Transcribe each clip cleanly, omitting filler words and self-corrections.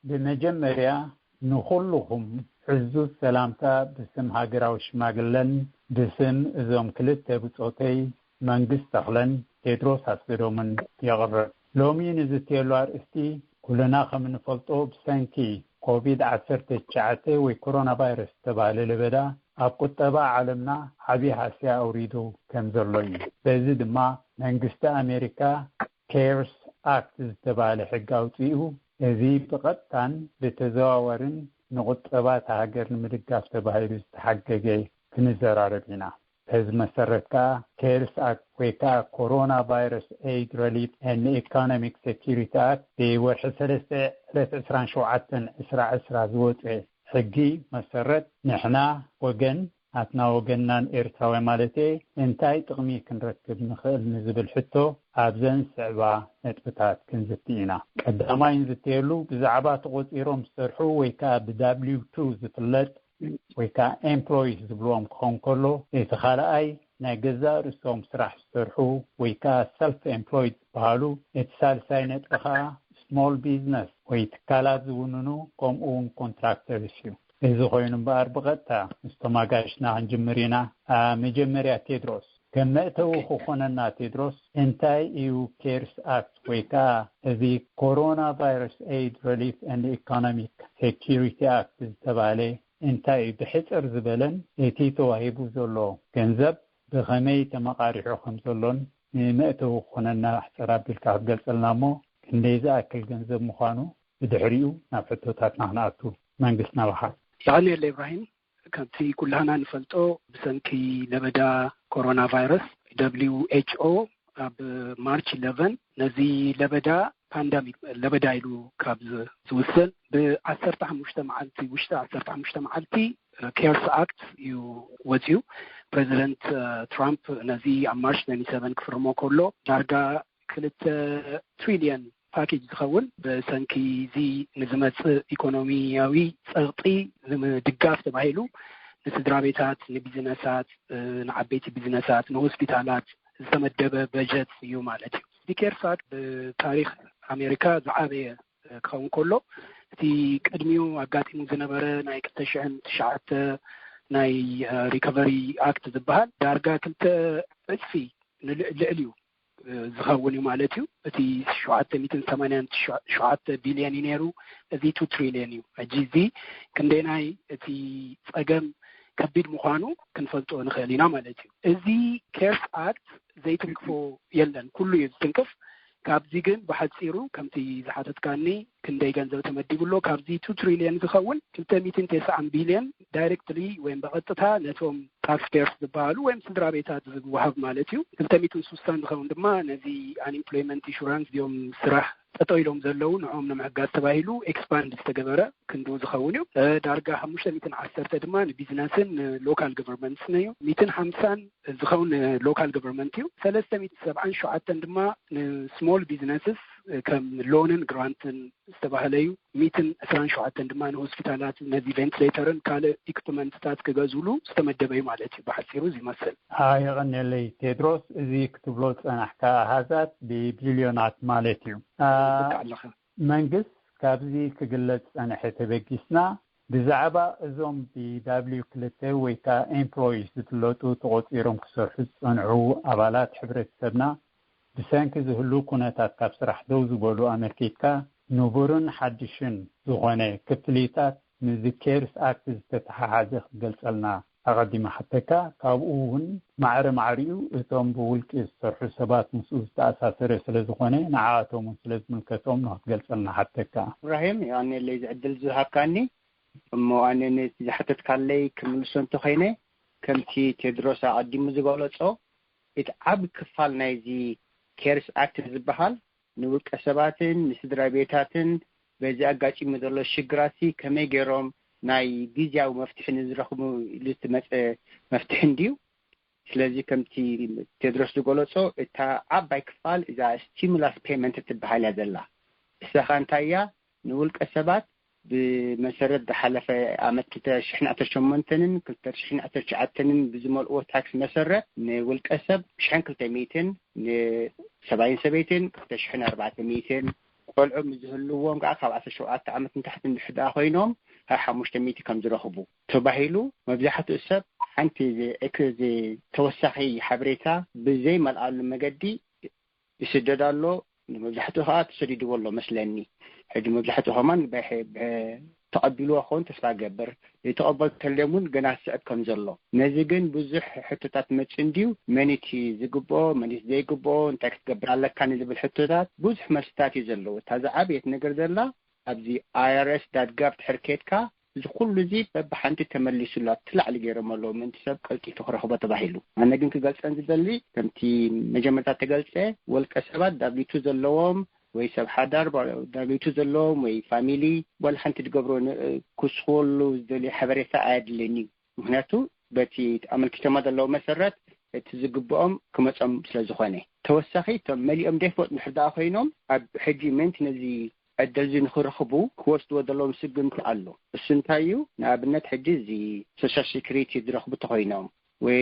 بمجمريا نخلهم حزوز سلامتا بسم هاجراو شماغلن بسم ازوم كلت بصوتي منجست تخلن تدروس هسبرومن يغرب لومين ازتيلوار استي كلنا خمن فلطو بسنكي COVID-19 وكورونا فيروس تبع لبدا أبقى عالمنا حبي حسيا أريدو كنزرلوي بزيد ما منجست أمريكا كيرس أكت تبع لحقاوتيو ذي بقطان بتزاورن نقطبات هاجر المدقاف تبع يستحققي كنزر عربينا هز مسرتكا كيرس أكت ويكا كورونا فيروس ايد ريليف ان ايكونوميك سيكيورتي أكت دي ورح سلسة 3 زوت حقي مسرت نحنا وجن أتنا وجنان إرتاوي مالتي انتاي تغمي كنركب نخل نزبل حتو أبزن سعبا نتبتات كنزتينا قداما ينزتيلو بزعبات غوت إيروم سرحو ويكا W2 زتلت ويكا employees زبلوهم كون كله يتخالأي ناقزا رسوم سراح سرحو ويكا self-employed بهالو اتسال ساينت بخا small business ويتكالات زونونو قوم اون contractors يو إذا خوين بأربغتا استماغاشنا عن جمرينا مجمريا تدروس كما توخو خوننا تدروس انتاي ايو كيرس اكت ويكا ذي كورونا فيروس ايد ريليف اند ايكونوميك سيكيورتي اكت تبالي انتاي بحسر زبلن اتيتو هيبو زولو كنزب بخمي تمقاريحو خمزولون مئتو خوننا احتراب بالكاف قلسلنامو كنديزا اكل جنزب مخانو بدحريو نافتو تاتنا هناتو منقسنا بحر يعني الإبراهيم كانت كلنا نفلتو بسنكي لبدا كورونا فيروس WHO بمارش 11 نزي لبدا بانديميك لبدا يلو كابز زوسن ب15 مجتمعاتي وشتا 15 مجتمعاتي كيرس اكت يو وزيو بريزيدنت ترامب نزي مارش 27 كفرمو كله دارجا 3 تريليون باكيج تخول بسنكي زي نزمت ايكونومياوي صغطي دقاف تبعيلو نسدرابيتات نبيزنسات نعبيتي بيزنسات نهوسبيتالات زمدب بجت يو مالتي دي كيرفات بتاريخ امريكا زعابيه كون كله تي قدميو اغاطيمو زنبره ناي كتشعن تشعت ناي ريكفري اكت زبال دارغا كنت اسفي لعليو زخوني مالتيو اتي 780 بليون ينيرو ازي 2 تريليون يو اجيزي كنديناي اتي صقم كبيد مخانو كنفلطو نخلينا مالتيو ازي كيرس اكت زي تنكفو يلن كله يتنكف كابزي جن بحصيرو كمتي زحاتت كاني كندي ገንዘብ ተመድብሎ ካብዚ 2 ትሪሊዮን ዝኸውን 290 ቢሊዮን ዳይሬክትሊ ወይም በቀጥታ ነቶም ታክስፔርስ ዝባሉ ወይም ስድራ ቤታት ዝወሃብ ማለት እዩ 260 ዝኸውን ድማ ነዚ አንኢምፕሎይመንት ኢንሹራንስ ዲዮም ስራሕ ተጠይሎም ዘለው ንዖም ንምሕጋዝ ተባሂሉ ኤክስፓንድ ዝተገበረ ክንዱ ዝኸውን እዩ ዳርጋ 510 ድማ ንቢዝነስን ሎካል ገቨርንመንትስ እዩ 150 ዝኸውን ሎካል ገቨርንመንት እዩ 377 ድማ ስሞል ቢዝነስስ ከም ሎንን ግራንትን ዝተባህለዩ 127 ድማ ንሆስፒታላት ነዚ ቬንቲሌተርን ካለ ኢኩፕመንትታት ክገዝሉ ዝተመደበዩ ማለት እዩ በሐሲሩ ዝመስል يغني تدروس ذي كتب له صنحكا هذات ببليونات ማለት እዩ መንግስት ካብዚ ክግለጽ صنحته በጊስና ብዛዕባ እዞም BW2 ወይታ ኤምፕሎይስ ዝፍለጡ ተቆፂሮም ክሰርሑ ጽንዑ ኣባላት ሕብረተሰብና ብሰንኪ ዝህሉ ኩነታት ካብ ስራሕ ደው ዝበሉ ኣመልኪትካ ንቡርን ሓድሽን ዝኾነ ክፍሊታት ንዝኬርስ ኣክት ዝተተሓሓዘ ክገልጸልና أقدم حتى كابون معريو إتهم بقولك الصرح سبات مسؤول تأساسر سلزخانة نعاتهم سلز ملكتهم نهتقل سلنا حتى إبراهيم يعني اللي يعدل زهاب كاني مو أنا حتى تكالي كمل سنتو خينة كم تي تدرس عدي مزقولات أو إتعب كفال نايزي كيرس أكتر زبحال نقول كسباتن نسدرا بيتاتن بزي أقاتي مدرلو الشجراتي كمي جيروم ناي جيزاو مفتح نزرخمو لستمت مفتح ديو ስለዚህ ከምቲ ተድረስ ዝገለጾ እታ ዓባይ ክፋል እዛ ስቲሙላስ ፔመንት ትበሃል ያዘላ እሰኻንታያ ንውልቀ ሰባት ብመሰረት ዝሓለፈ ዓመት 2008ን 2009ን ብዝመልኦ ታክስ መሰረት ንውልቀ ሰብ 1200 ን70 ሰበይትን 2400 ቆልዑም ዝህልዎም ከዓ ካብ 17 ዓመት ንታሕቲ ንድሕዳ ኮይኖም 500 ከም ዝረኽቡ ተባሂሉ መብዛሕትኡ ሰብ ሓንቲ ኤክዝ ተወሳኺ ሓበሬታ ብዘይ መልኣሉ መገዲ ይስደዳሎ መብዛሕትኡ ከዓ ተሰዲድዎ ኣሎ መስለኒ ሕጂ መብዛሕትኡ ከማን ተቀቢልዎ ኾን ተስፋ ገበር የተቀበል ተለሙን ገና ስዕብ ከም ዘሎ ነዚ ግን ብዙሕ ሕቶታት መፅን ዲዩ መኒቲ ዝግብኦ መኒት ዘይግብኦ እንታይ ክትገብር ኣለካ ንዝብል ሕቶታት ብዙሕ መልስታት እዩ ዘለዎ ታዛ ዓብየት ነገር ዘላ ኣብዚ irs.gov ትሕርኬትካ እዚ ኩሉ እዚ በብሓንቲ ተመሊሱላ ትላዕሊ ገይሮም ኣለዎ ምንቲ ሰብ ቀልጢፉ ክረኽቦ ተባሂሉ ኣነ ግን ክገልፀን ዝደሊ ከምቲ መጀመርታ ተገልፀ ወልቀ ሰባት ዳብሊቱ ዘለዎም ወይ ሰብ ሓዳር ዳብሊቱ ዘለዎም ወይ ፋሚሊ ወላ ሓንቲ ትገብሮ ክስኹሉ ዝደሊ ሓበሬታ ኣያድለኒ ምክንያቱ በቲ ኣመልኪቶማ ዘለዎ መሰረት እቲ ዝግብኦም ክመፀም ስለዝኾነ ተወሳኺ ቶም መሊኦም ደይፈጥ ንሕዳኣ ኮይኖም ኣብ ሕጂ መንቲ ነዚ ዕድል ንኽረኽቡ ክወስድዎ ዘለዎም ስግምቱ ኣሎ እሱ እንታይ እዩ ንኣብነት ሕጂ እዚ ሶሻል ሴኩሪቲ ዝረኽቡ ተኮይኖም ወይ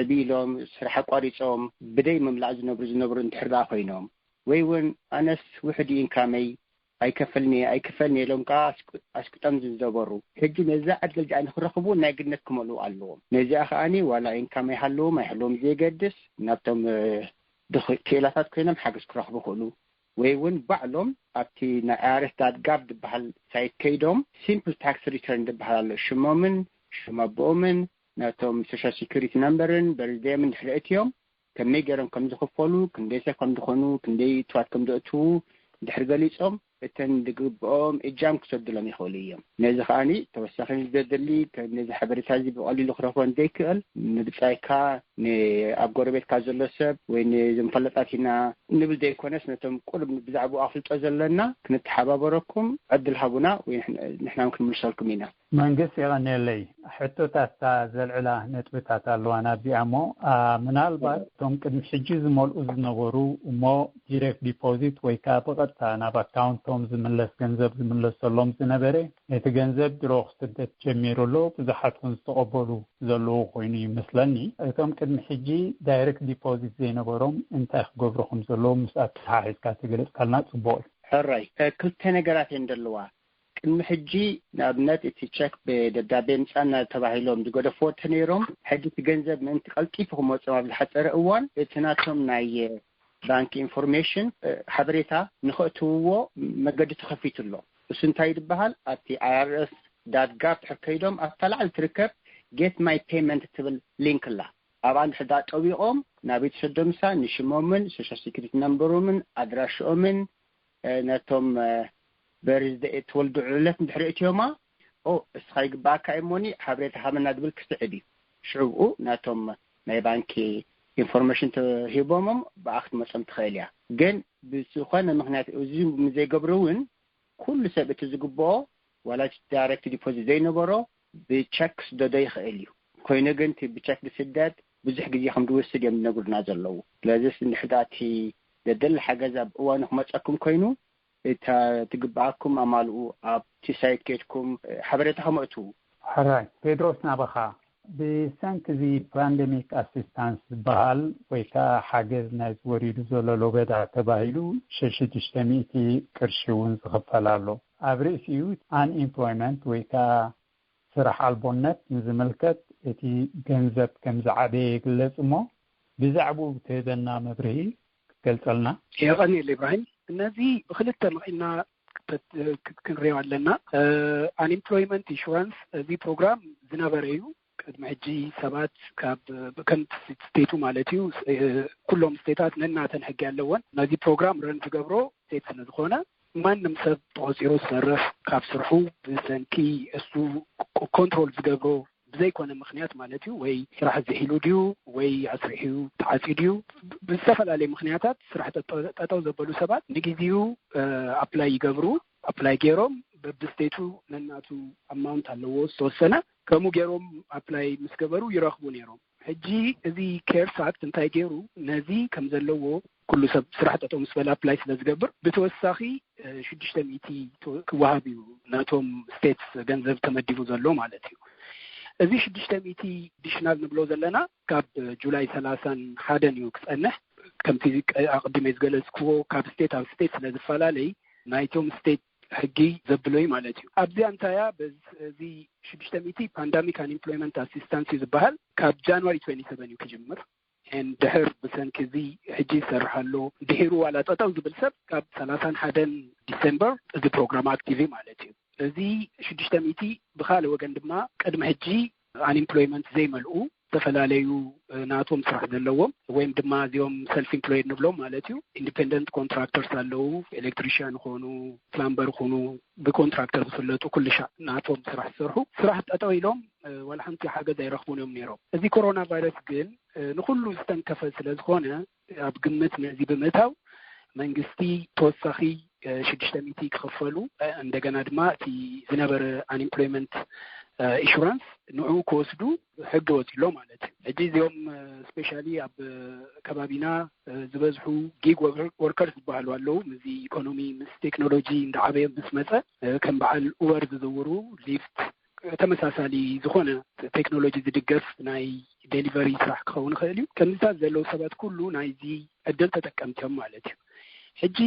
ዕቢሎም ስራሕ ኣቋሪፆም ብደይ ምምላእ ዝነብሩ እንድሕርዳኣ ኮይኖም ወይ እውን ኣነስ ውሕዲ ኢንካመይ ኣይከፈልኒ ኢሎም ከዓ ኣስቁጠም ዝዘበሩ ሕጂ ነዛ ዕድል ጃ ንኽረኽቡ ናይ ግነት ክመልኡ ኣለዎም ነዚኣ ከዓኒ ዋላ ኢንካመይ ሃለዎም ኣይሃለዎም ዘይገድስ ናብቶም ክእላታት ኮይኖም ሓገዝ ክረኽቡ ክእሉ ወይ እውን ባዕሎም ኣብቲ ናይ irs.gov ዝበሃል ሳይት ከይዶም ሲምፕል ታክስ ሪተርን ዝበሃል ኣሎ ሽሞምን ሽም ኣቦኦምን ናቶም ሶሻል ሴኩሪቲ ነምበርን በርዝዴምን ድሕሪ እትዮም ከመይ ገይሮም ከም ዝኽፈሉ ክንደይ ሰብ ከም ዝኾኑ ክንደይ ትዋት ከም ዘእትዉ ድሕሪ ገሊፆም እተን ዝግብኦም እጃም ክሰድሎም ይኽእሉ እዮም ነዚ ከዓኒ ተወሳኺ ዝደሊ ነዚ ሓበሬታ እዚ ብቐሊሉ ክረኽቦ ዘይክእል ንብፃይካ ኣብ ጎረቤትካ ዘሎ ሰብ ወይ ንዝንፈለጣት ኢና ንብል ዘይኮነስ ነቶም ቁልብ ብዛዕባ ኣፍልጦ ዘለና ክንተሓባበረኩም ዕድል ሃቡና ወይ ንሕና ክንምልሰልኩም ኢና መንግስት ይቐኒለይ ሕቶታት ዘልዕላ ነጥብታት ኣለዋና ቢኣሞ ምናልባት ቶም ቅድሚ ሕጂ ዝመልኡ ዝነበሩ እሞ ዲሬክት ዲፖዚት ወይ ከዓ ብቐጥታ ናብ ኣካውንቶም ዝምለስ ገንዘብ ዝምለሰሎም ዝነበረ እቲ ገንዘብ ድሮ ክስደድ ጀሚሩሎ ብዙሓት እውን ዝተቐበሉ ዘለዉ ኮይኑ ይመስለኒ እቶም ቅድሚ ሕጂ ዳይሬክት ዲፖዚት ዘይነበሮም እንታይ ክገብሩ ከም ዘለዎም ምስኣት ሓሒዝካ ትግለጽ ካልና ጽቡቕ እዩ ሕራይ ክልተ ነገራት እየን ዘለዋ ቅድሚ ሕጂ ንኣብነት እቲ ቼክ ብደብዳቤ ምፃና ተባሂሎም ዝገደፍዎ ነይሮም ሕጂ እቲ ገንዘብ ምእንቲ ቀልጢፉ ክመፅኦም ኣብ ዝሓፀረ እዋን እቲ ናቶም ናይ ባንክ ኢንፎርሜሽን ሓበሬታ ንኽእትውዎ መገዲ ተኸፊቱሎ እሱ እንታይ ይበሃል ኣብቲ irs.gov ከይዶም ኣብታ ላዕሊ ትርከብ get my payment ትብል ሊንክ ኣላ ኣብኣ ንሕዳ ጠቢቖም ናብ ቤተሰቦምሳ ንሽሞምን ሶሻል ሴኩሪቲ ነምበሮምን ኣድራሽኦምን ነቶም በርዝደ ተወልዱ ዕለት እንድሕሪ እትዮማ እስኻ ይግባእካ እሞኒ ሓበሬታ ሃበና ዝብል ክስዕድ እዩ ሽዑብኡ ናቶም ናይ ባንኪ ኢንፎርሜሽን ተሂቦሞም ብኣክት መፅም ትኽእል እያ ግን ብዝኾነ ምክንያት እዚ ዘይገብሩ እውን ኩሉ ሰብ እቲ ዝግብኦ ዋላ ዳይሬክት ዲፖዚት ዘይነበሮ ብቸክ ክስደዶ ይኽእል እዩ ኮይኑ ግን ብቸክ ዝስደድ ብዙሕ ግዜ ከም ዝወስድ እዮም ዝነግሩና ዘለዉ ስለዚ ንሕዳቲ ዘደሊ ሓገዝ ኣብ እዋኑ ክመፀኩም ኮይኑ እታ ትግባኣኩም ኣማልኡ ኣብቲ ሳይት ከይድኩም ሓበሬታ ከመእትዉ ሕራይ ፔድሮስ ናበኻ ብሰንኪ እዚ ፓንደሚክ ኣሲስታንስ ዝበሃል ወይ ከዓ ሓገዝ ናይ ዝወሪዱ ዘሎ ሎቤዳ ተባሂሉ 600 ቅርሺ እውን ዝኽፈል ኣሎ ኣብ ርእሲኡ አንኤምፕሎይመንት ወይ ከዓ ስራሕ ኣልቦነት ንዝምልከት እቲ ገንዘብ ከም ዝዓበየ ይግለጽ እሞ ብዛዕባኡ ትህበና መብርሂ ክትገልጸልና የቐኒለ ኢብራሂም እነዚ ብክልተ መቂና ክንሪኦ ኣለና አንኤምፕሎይመንት ኢንሹራንስ እዚ ፕሮግራም ዝነበረ እዩ ቅድሚ ሕጂ ሰባት ከም ስቴቱ ማለት እዩ ኩሎም ስቴታት ነናተን ሕጊ ኣለወን ነዚ ፕሮግራም ረን ዝገብሮ ስቴት ስለዝኾነ ማንም ሰብ ተቆፂሩ ዝሰርሕ ካብ ስርሑ ብሰንኪ እሱ ኮንትሮል ዝገብሮ ብዘይኮነ ምክንያት ማለት እዩ ወይ ስራሕ ዘሒሉ ድዩ ወይ ኣስሪሑ ተዓፂዱ ድዩ ብዝተፈላለዩ ምክንያታት ስራሕ ጠጠው ዘበሉ ሰባት ንግዜኡ ኣፕላይ ይገብሩ ኣፕላይ ገይሮም በብስቴቱ ነናቱ ኣማውንት ኣለዎ ዝተወሰነ ከምኡ ገይሮም ኣፕላይ ምስ ገበሩ ይረኽቡ ነይሮም ሕጂ እዚ ኬርስ ኣክት እንታይ ገይሩ ነዚ ከም ዘለዎ ኩሉ ሰብ ስራሕ ጠጠው ምስ በለ ኣፕላይ ስለዝገብር ብተወሳኺ 600 ክወሃብ እዩ ናቶም ስቴት ገንዘብ ተመዲቡ ዘሎ ማለት እዩ እዚ 600 ዲሽናል ንብሎ ዘለና ካብ ጁላይ 31 እዩ ክፀንሕ ከምቲ ኣቅድሜ ዝገለጽክዎ ካብ ስቴት ኣብ ስቴት ስለዝፈላለይ ናይቶም ስቴት ሕጊ ዘብሎይ ማለት እዩ ኣብዚ አንታያ በዚ 600 ፓንደሚክ አንኤምፕሎይመንት አሲስታንስ ዝበሃል ካብ ጃንዋሪ 27 እዩ ክጅምር ድሕር ብሰንኪ እዚ ሕጂ ይሰርሓሎ ድሒሩ ዋላ ጠጠው ዝብል ሰብ ካብ 31 ዲሴምበር እዚ ፕሮግራም አክቲቭ ማለት እዩ እዚ 600 ብኻልእ ወገን ድማ ቅድሚ ሕጂ አንኤምፕሎይመንት ዘይመልኡ ተፈላለዩ ናቶም ስራሕ ዘለዎም ወይም ድማ እዚኦም ሰልፍ ኢምፕሎይድ ንብሎም ማለት እዩ ኢንዲፔንደንት ኮንትራክተርስ አለው ኤሌክትሪሽያን ኾኑ ፕላምበር ኾኑ ብኮንትራክተር ዝፍለጡ ኩልሻ ናቶም ስራሕ ዝሰርሑ ስራሕ ጠጠው ኢሎም ወላ ሓንቲ ሓገዝ ኣይረኽቡን እዮም ነይሮም እዚ ኮሮና ቫይረስ ግን ንኩሉ ዝተንከፈ ስለዝኾነ ኣብ ግምት ነዚ ብምእታው መንግስቲ ተወሳኺ 600 ክኸፈሉ እንደገና ድማ እቲ ዝነበረ አንኤምፕሎይመንት ኢንሹራንስ ንዑ ከወስዱ ሕጊ ወፂሎ ማለት እዩ ሕጂ እዚኦም ስፔሻሊ ኣብ ከባቢና ዝበዝሑ ጊግ ወርከርስ ዝበሃሉ ኣለው ምዚ ኢኮኖሚ ምስ ቴክኖሎጂ እንዳዓበየ ምስ መፀ ከም በዓል ኡበር ዝዝውሩ ሊፍት ተመሳሳሊ ዝኾነ ቴክኖሎጂ ዝድገፍ ናይ ዴሊቨሪ ስራሕ ክኸውን ይኽእል እዩ ከምዚታት ዘለው ሰባት ኩሉ ናይዚ ዕድል ተጠቀምቶም ማለት እዩ ሕጂ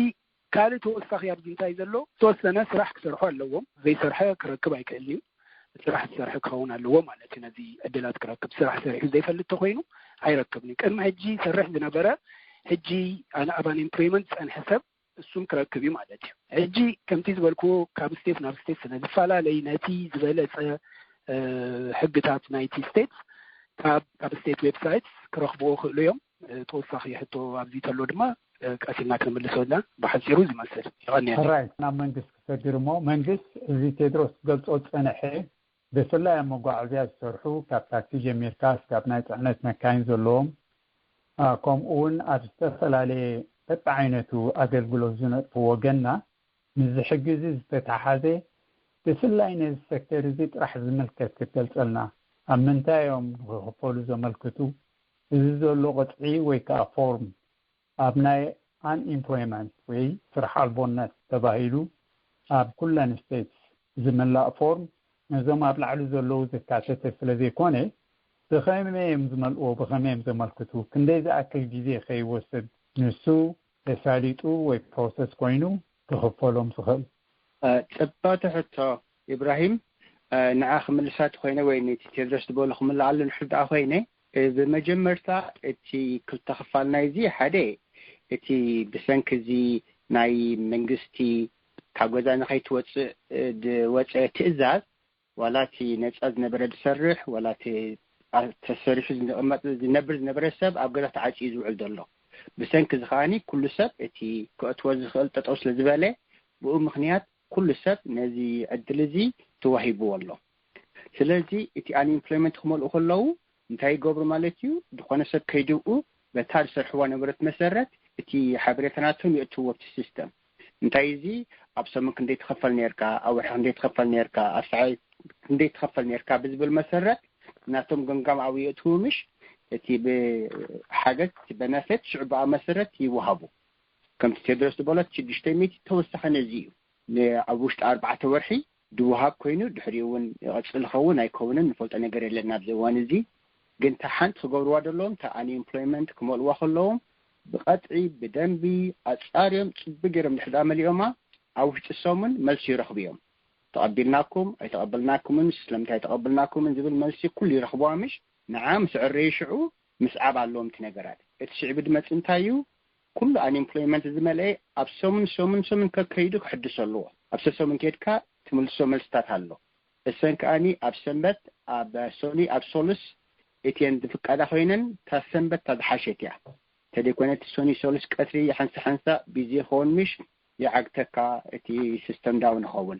ካልእ ተወሳኺ ኣብዚ እንታይ ዘሎ ተወሰነ ስራሕ ክሰርሑ ኣለዎም ዘይሰርሐ ክረክብ ኣይክእል እዩ ስራሕ ዝሰርሐ ክኸውን ኣለዎ ማለት እዩ ነዚ ዕድላት ክረክብ ስራሕ ሰሪሑ ዘይፈልጥ ተኮይኑ ኣይረክብን ቅድሚ ሕጂ ሰርሕ ዝነበረ ሕጂ ኣብ አንኤምፕሎይመንት ፀንሐ ሰብ እሱም ክረክብ እዩ ማለት እዩ ሕጂ ከምቲ ዝበልክዎ ካብ ስቴት ናብ ስቴት ስለዝፈላለዩ ነቲ ዝበለፀ ሕግታት ናይቲ ስቴት ካብ ስቴት ዌብሳይት ክረኽብዎ ክእሉ እዮም ተወሳኺ ሕቶ ኣብዚ ተሎ ድማ ቀሲልና ክንምልሰላ ብሓፂሩ ዝመስል ይቐኒያ ራይት ናብ መንግስት ክሰግር እሞ መንግስት እዚ ቴድሮስ ገልጾ ፀንሐ ብፍላይ ኣብ መጓዓዝያ ዝሰርሑ ካብ ታክሲ ጀሚርካ እስካብ ናይ ፅዕነት መካይን ዘለዎም ከምኡውን ኣብ ዝተፈላለየ በብዓይነቱ ኣገልግሎት ዝነጥፉ ወገንና ምዝ ሕጊ እዚ ዝተተሓሓዘ ብፍላይ ነዚ ሴክተር እዚ ጥራሕ ዝምልከት ክትገልፀልና ኣብ ምንታይ እዮም ክኽፈሉ ዘመልክቱ እዚ ዘሎ ቅፅዒ ወይ ከዓ ፎርም ኣብ ናይ አንኤምፕሎይመንት ወይ ስራሕ ኣልቦነት ተባሂሉ ኣብ ኩለን ስቴት ዝምላእ ፎርም ነዞም ኣብ ላዕሊ ዘለዉ ዘካተተ ስለዘይኮነ ብኸመይ እዮም ዝመልእዎ ብኸመይ እዮም ዘመልክቱ ክንደይ ዝኣክል ግዜ ከይወስድ ንሱ ተሳሊጡ ወይ ፕሮሰስ ኮይኑ ክኽፈሎም ዝኽእል ፅባተ ሕቶ ኢብራሂም ንዓ ክምልሳት ኮይነ ወይ ነቲ ቴድሮስ ዝበሎ ክምላኣሉ ንሕድኣ ኮይነ ብመጀመርታ እቲ ክልተ ክፋል ናይዚ ሓደ እቲ ብሰንኪ እዚ ናይ መንግስቲ ካብ ገዛ ንኸይትወፅእ ዝወፀ ትእዛዝ ወላቲ ነፃ ዝነበረ ዝሰርሕ ወላቲ ተሰሪሑ ዝነብር ዝነበረ ሰብ ኣብ ገዛ ተዓፂኡ ዝውዕል ዘሎ ብሰንኪ እዚ ከዓኒ ኩሉ ሰብ እቲ ክእትዎ ዝኽእል ጠጠው ስለ ዝበለ ብኡ ምክንያት ኩሉ ሰብ ነዚ ዕድል እዚ ተዋሂብዎ ኣሎ ስለዚ እቲ አንኤምፕሎይመንት ክመልኡ ከለዉ እንታይ ይገብሩ ማለት እዩ ዝኾነ ሰብ ከይድኡ በታ ዝሰርሕዋ ንብረት መሰረት እቲ ሓበሬታናቶም የእትውዎ ኣብቲ ሲስተም እንታይ እዚ ኣብ ሰሙን ክንደይ ትኸፈል ነርካ ኣብ ወርሒ ክንደይ ትኸፈል ነርካ ኣብ ሰዓት ክንደይ ትኸፈል ነርካ ብዝብል መሰረት ናቶም ገምጋም የእትው ምሽ እቲ ብሓገዝ በነፊት ሽዕባኣ መሰረት ይወሃቡ ከምቲ ቴድሮስ ዝበሎት 600 ተወሳኺ ነዚ እዩ ኣብ ውሽጢ 4 ወርሒ ድውሃብ ኮይኑ ድሕሪኡ እውን ይቐፅል ይኸውን ኣይከውንን ንፈልጦ ነገር የለና ኣብዚ እዋን እዚ ግን ሓንቲ ክገብርዋ ዘለዎም አንኤምፕሎይመንት ክመልእዋ ከለዎም ብቐጥዒ ብደንቢ ኣፃርዮም ፅቡቅ ገይሮም ድሕዳ መሊኦማ ኣብ ውሽጢ ሰሙን መልሲ ይረኽቡ እዮም ተቐቢልናኩም ኣይተቐበልናኩምን ስለምንታይ ተቐበልናኩምን ዝብል መልሲ ኩሉ ይረኽብዋ ምሽ ንዓ ምስ ዕረዩ ሽዑ ምስዓብ ኣለዎም እቲ ነገራት እቲ ሽዕቢ ድመፅ እንታይ እዩ ኩሉ አንኤምፕሎይመንት ዝመልአ ኣብ ሰሙን ከከይዱ ክሕድስ ኣለዎ ኣብ ሰሙን ከድካ ትምልሶ መልስታት ኣሎ እሰን ከዓኒ ኣብ ሰንበት ኣብ ሶኒ ኣብ ሶሉስ እቲን ዝፍቃዳ ኮይነን ታሰንበት ታዝሓሸት እያ ተደኮነት ሶኒ ሶሉስ ቀትሪ ሓንሳ ቢዚ ኾን ምሽ ይዓግተካ እቲ ሲስተም ዳውን ይኸውን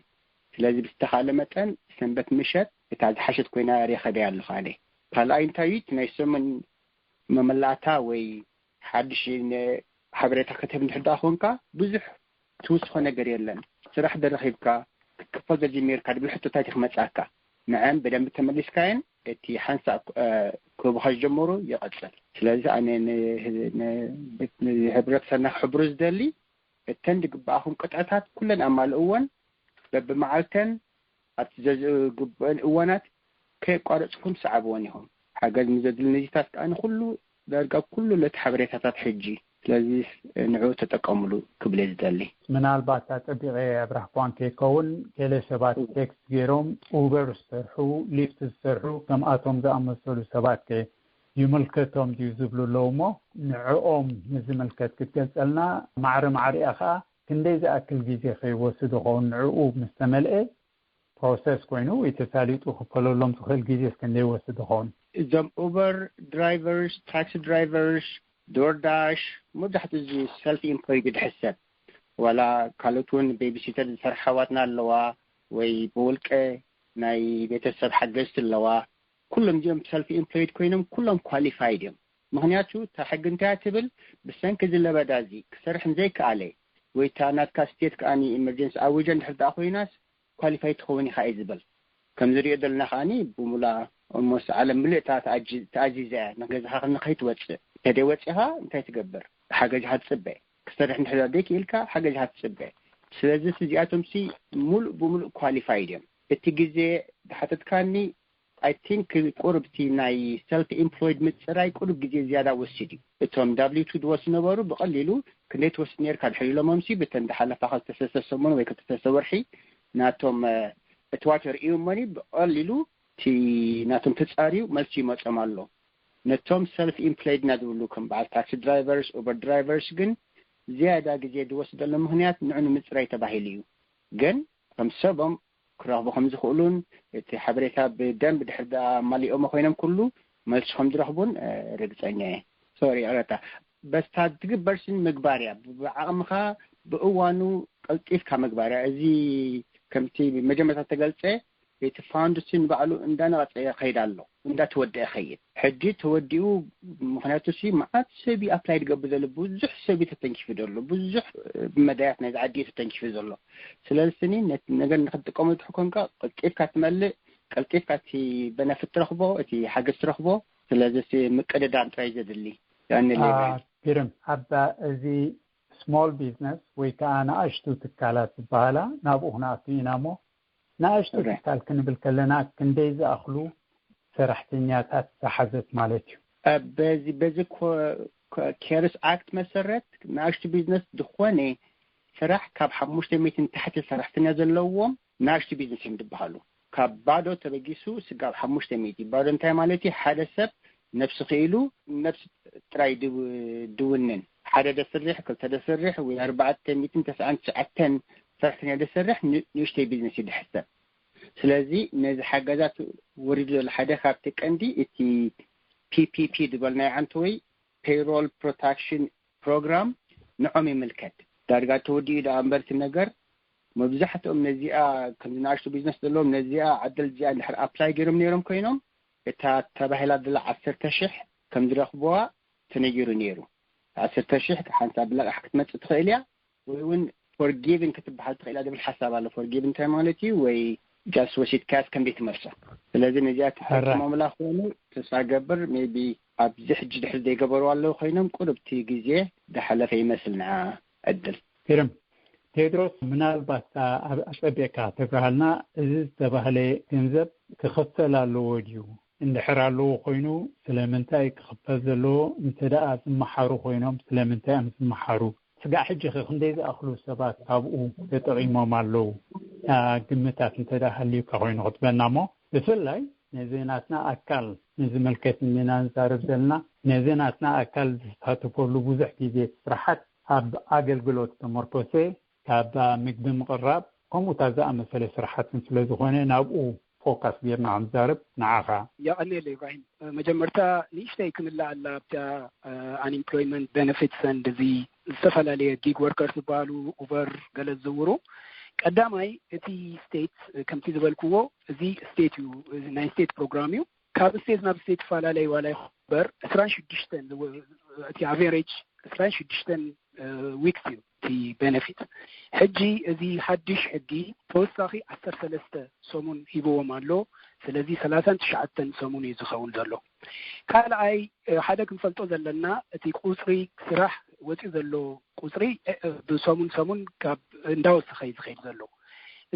ስለዚ ብዝተኻለ መጠን ሰንበት ምሸት እታ ዝሓሸት ኮይና ሪኸበ ያለኻ ኣለ ካልኣይ እንታይ እዩ ናይ ሰሙን መመላእታ ወይ ሓድሽ ሓበሬታ ከተብ እንድሕዳ ኮንካ ብዙሕ ትውስኾ ነገር የለን ስራሕ ደረኺብካ ክትከፈል ዘጀሚርካ ድብል ሕቶታት ይኽመፃካ ንዕም በደንብ ተመሊስካየን እቲ ሓንሳ ክቡኻ ጀመሩ ይቐፅል ስለዚ ኣነ ንሕብረተሰብና ክሕብሩ ዝደሊ እተን ዝግባኣኹም ቅጥዕታት ኩለን ኣማልእወን በብመዓልተን ኣብቲ ዝግበአን እዋናት ከይቋረፅኩም ሰዓብዎን ኢኹም ሓገዝ ምዘድል ነዚታት ከዓኒ ኩሉ ዳርጋ ኩሉ ለቲ ሓበሬታታት ሕጂ ስለዚህ ንዑ ተጠቀሙሉ ክብለ ዝደሊ ምናልባት አጥቢቀ አብራህ ኳንቴ ከውን ከለሰባት ቴክስት ገሮም ኡበር ሰርሑ ሊፍት ሰርሑ ከም አቶም ዘአመሰሉ ሰባት ይመልከቶም ይዝብሉ ለውሞ ንዑኦም ንዝመልከት ክትገልጸልና ማዕረ አኻ ክንደይ ዝአክል ጊዜ ከይወስዱ ኾን ንዑ ምስተመልአ ፕሮሰስ ኮይኑ የተሳሊጡ ክፈለሎም ትኽእል ጊዜ እስከንደይ ወስዱ ኾን እዞም ኡበር ድራይቨርስ ታክሲ ድራይቨርስ ዶርዳሽ መብዛሕት እዚ ሰልፍ ኢምፕሎይድ ድሕሰብ ወላ ካልኦትን ቤቢሲተር ዝሰርሓዋትና ኣለዋ ወይ ብውልቀ ናይ ቤተሰብ ሓገዝቲ ኣለዋ ኩሎም ዚኦም ሰልፍ ኢምፕሎይድ ኮይኖም ኩሎም ኳሊፋይድ እዮም ምክንያቱ ተሕግንታ ትብል ብሰንኪ ዝለበዳ እዚ ክሰርሕ ዘይከኣለ ወይ ታናትካ ስቴት ከኣኒ ኢመርጀንሲ ኣውጀን ድሕርዳ ኮይናስ ኳሊፋይድ ትኸውን ኢኻ ዝብል ከም ዝሪኦ ዘለና ከኣኒ ብሙላ ኦልሞስት ዓለም ምልእታ ተኣጂዘ ንገዛኻ ንኸይትወፅእ ተደወፅኻ እንታይ ትገብር ሓገዝኻ ትፅበ ክሰርሕ እንድሕር ደይክኢልካ ሓገዝኻ ትፅበ ስለዚ እዚኣቶም ሲ ሙሉእ ብሙሉእ ኳሊፋይድ እዮም እቲ ግዜ ድሓተትካኒ I think ቁርብቲ ናይ ሰልፍ ኢምፕሎይድ ምፅራይ ቁርብ ግዜ ዝያዳ ወሲድ እዩ እቶም W2 ድወስ ነበሩ ብቐሊሉ ክንደይ ትወስድ ነርካ ድሕሪሎሞም ሲ ብተን ድሓለፋ ከተሰሰሰሙን ወይ ከተሰወርሒ ናቶም እትዋተር እዩ መኒ ብቐሊሉ ቲ ናቶም ተጻሪው መልሲ ይመጽም ኣሎ ነቶም ሰልፍ ኢምፕሎይድ ናድብሉ ከም በዓል ታክሲ ድራይቨርስ ኡበር ድራይቨርስ ግን ዝያዳ ግዜ ድወስደሉ ምክንያት ንዕኑ ምፅራይ ተባሂሉ እዩ ግን ከም ሰቦም ክረኽቡ ከም ዝኽእሉን እቲ ሓበሬታ ብደንብ ድሕርዳ ማሊኦም ኮይኖም ኩሉ መልሲ ከም ዝረኽቡን ርግፀኛ እየ ሶሪ ኣረታ በስታ ትግበርስን ምግባርያ ብዓቕምኻ ብእዋኑ ቀልጢፍካ ምግባርያ እዚ ከምቲ መጀመርታ ተገልጸ እቲ ፋውንድስን ባዕሉ እንዳነቐፀ ይኸይድ ኣሎ እንዳተወድአ ይኸይድ ሕጂ ተወዲኡ ምክንያቱ ሲ መዓት ሰብ ኣፕላይ ዝገብር ዘሎ ብዙሕ ሰብ ተተንኪፉ ዘሎ ብዙሕ መዳያት ናይ ዝዓዲ ተተንኪፉ ዘሎ ስለዚኒ ነቲ ነገር ንክትጥቀሙ ትሕኮንካ ቀልጢፍካ ትመልእ ቀልጢፍካ እቲ በነፍት ትረኽቦ እቲ ሓገዝ ትረኽቦ ስለዚ ምቅድዳም ጥራይ ዘድሊ ፊርም ኣባ እዚ ስሞል ቢዝነስ ወይ ከዓ ንኣሽቱ ትካላት ዝበሃላ ናብኡ ክንኣቱ ኢና ሞ ንኣሽቱ ትካል ክንብል ከለና ክንደይ ዝኣኽሉ ሰራሕተኛታት ዝሓዘት ማለት እዩ በዚ ኬርስ ኣክት መሰረት ንኣሽቱ ቢዝነስ ዝኾነ ስራሕ ካብ 500 ታሕቲ ሰራሕተኛ ዘለዎም ንኣሽቱ ቢዝነስ እዮም ዝበሃሉ ካብ ባዶ ተበጊሱ ስጋብ 500 ባዶ እንታይ ማለት እዩ ሓደ ሰብ ነፍሲ ኺኢሉ ነፍሲ ጥራይ ድውንን ሓደ ደስርሕ ክልተ ደስርሕ ወይ 499 ሰራሕተኛ ደስርሕ ንእሽተይ ቢዝነስ ይድሕሰብ ስለዚ ነዚ ሓገዛት ወሪዱ ዘሎ ሓደ ካብቲ ቀንዲ እቲ PPP ዝበልናይ ዓንቲ ወይ ፔይሮል ፕሮቴክሽን ፕሮግራም ንዖም ይምልከት ዳርጋ ተወዲኡ ዳ እምበርቲ ነገር መብዛሕትኦም ነዚኣ ከም ዝናሽቱ ቢዝነስ ዘለዎም ነዚኣ ዓደል ዚኣ እንድሕር ኣፕላይ ገይሮም ነይሮም ኮይኖም እታ ተባሂላ ዘላ 10,000 ከም ዝረኽብዋ ተነጊሩ ነይሩ 10,000 ሓንሳ ብላሕ ክትመጽእ ትኽእል እያ ወይ እውን forgiven ክትበሃል ትኽእል ድብል ሓሳብ ኣሎ forgiven እንታይ ማለት እዩ ወይ just ወሲት ካስ ከም ቤት መርሳ ስለዚህ ነዚኣ ተፈርሞምላ ኮይኑ ተሳገብር ሜቢ ኣብዚ ሕጂ ድሕር ዘይገበሩ ኣለዉ ኮይኖም ቁርብቲ ግዜ ዝሓለፈ ይመስልና ዕድል ፊርም ቴድሮስ ምናልባት ኣጸቢዕካ ተብራሃልና እዚ ዝተባህለ ገንዘብ ክኽፈል ኣለዎ ድዩ እንድሕር ኣለዎ ኮይኑ ስለምንታይ ክኽፈል ዘለዎ እንተደኣ ዝመሓሩ ኮይኖም ስለምንታይ እዮም ዝመሓሩ ስጋዕ ሕጂ ክንደይ ዝኣኽሉ ሰባት ካብኡ ተጠቒሞም ኣለዉ ግምታት እንተደኣ ሃልዩካ ኮይኑ ክትበና እሞ ብፍላይ ነዜናትና ኣካል ንዝመልከት ኢና ንዛረብ ዘለና ነዜናትና ኣካል ዝሳተፈሉ ብዙሕ ግዜ ስራሓት ኣብ ኣገልግሎት ተመርኮሰ ካብ ምግቢ ምቕራብ ከምኡታት ዝኣመሰለ ስራሓትን ስለ ዝኾነ ናብኡ ፎከስ ጌርና ንዛረብ ንዓኻ የቐኒለ ኢብራሂም መጀመርታ ንእሽተይ ክምላእ ኣላ ብታ አንኤምፕሎይመንት ቤነፊትስ ኤንድ እዚ ዝተፈላለየ ጊግ ወርከርስ ዝበሃሉ ኡበር ገለ ዝዝውሩ ቀዳማይ እቲ ስቴት ከምቲ ዝበልክዎ እዚ ስቴት እዩ ናይ ስቴት ፕሮግራም እዩ ካብ ስቴት ናብ ስቴትፈላለየ ዋላ ይኽበር 26 እቲ ኣቨሬጅ 26 ዊክስ እዩ እቲ ቤነፊት ሕጂ እዚ ሓድሽ ሕጊ ተወሳኺ 13 ሰሙን ሂብዎም ኣሎ ስለዚ 39 ሰሙን እዩ ዝኸውን ዘሎ ካልኣይ ሓደ ክንፈልጦ ዘለና እቲ ቁፅሪ ስራሕ ወፂኡ ዘሎ ቁፅሪ ብሰሙን ካብ እንዳወሰኸ ዝኸይድ ዘሎ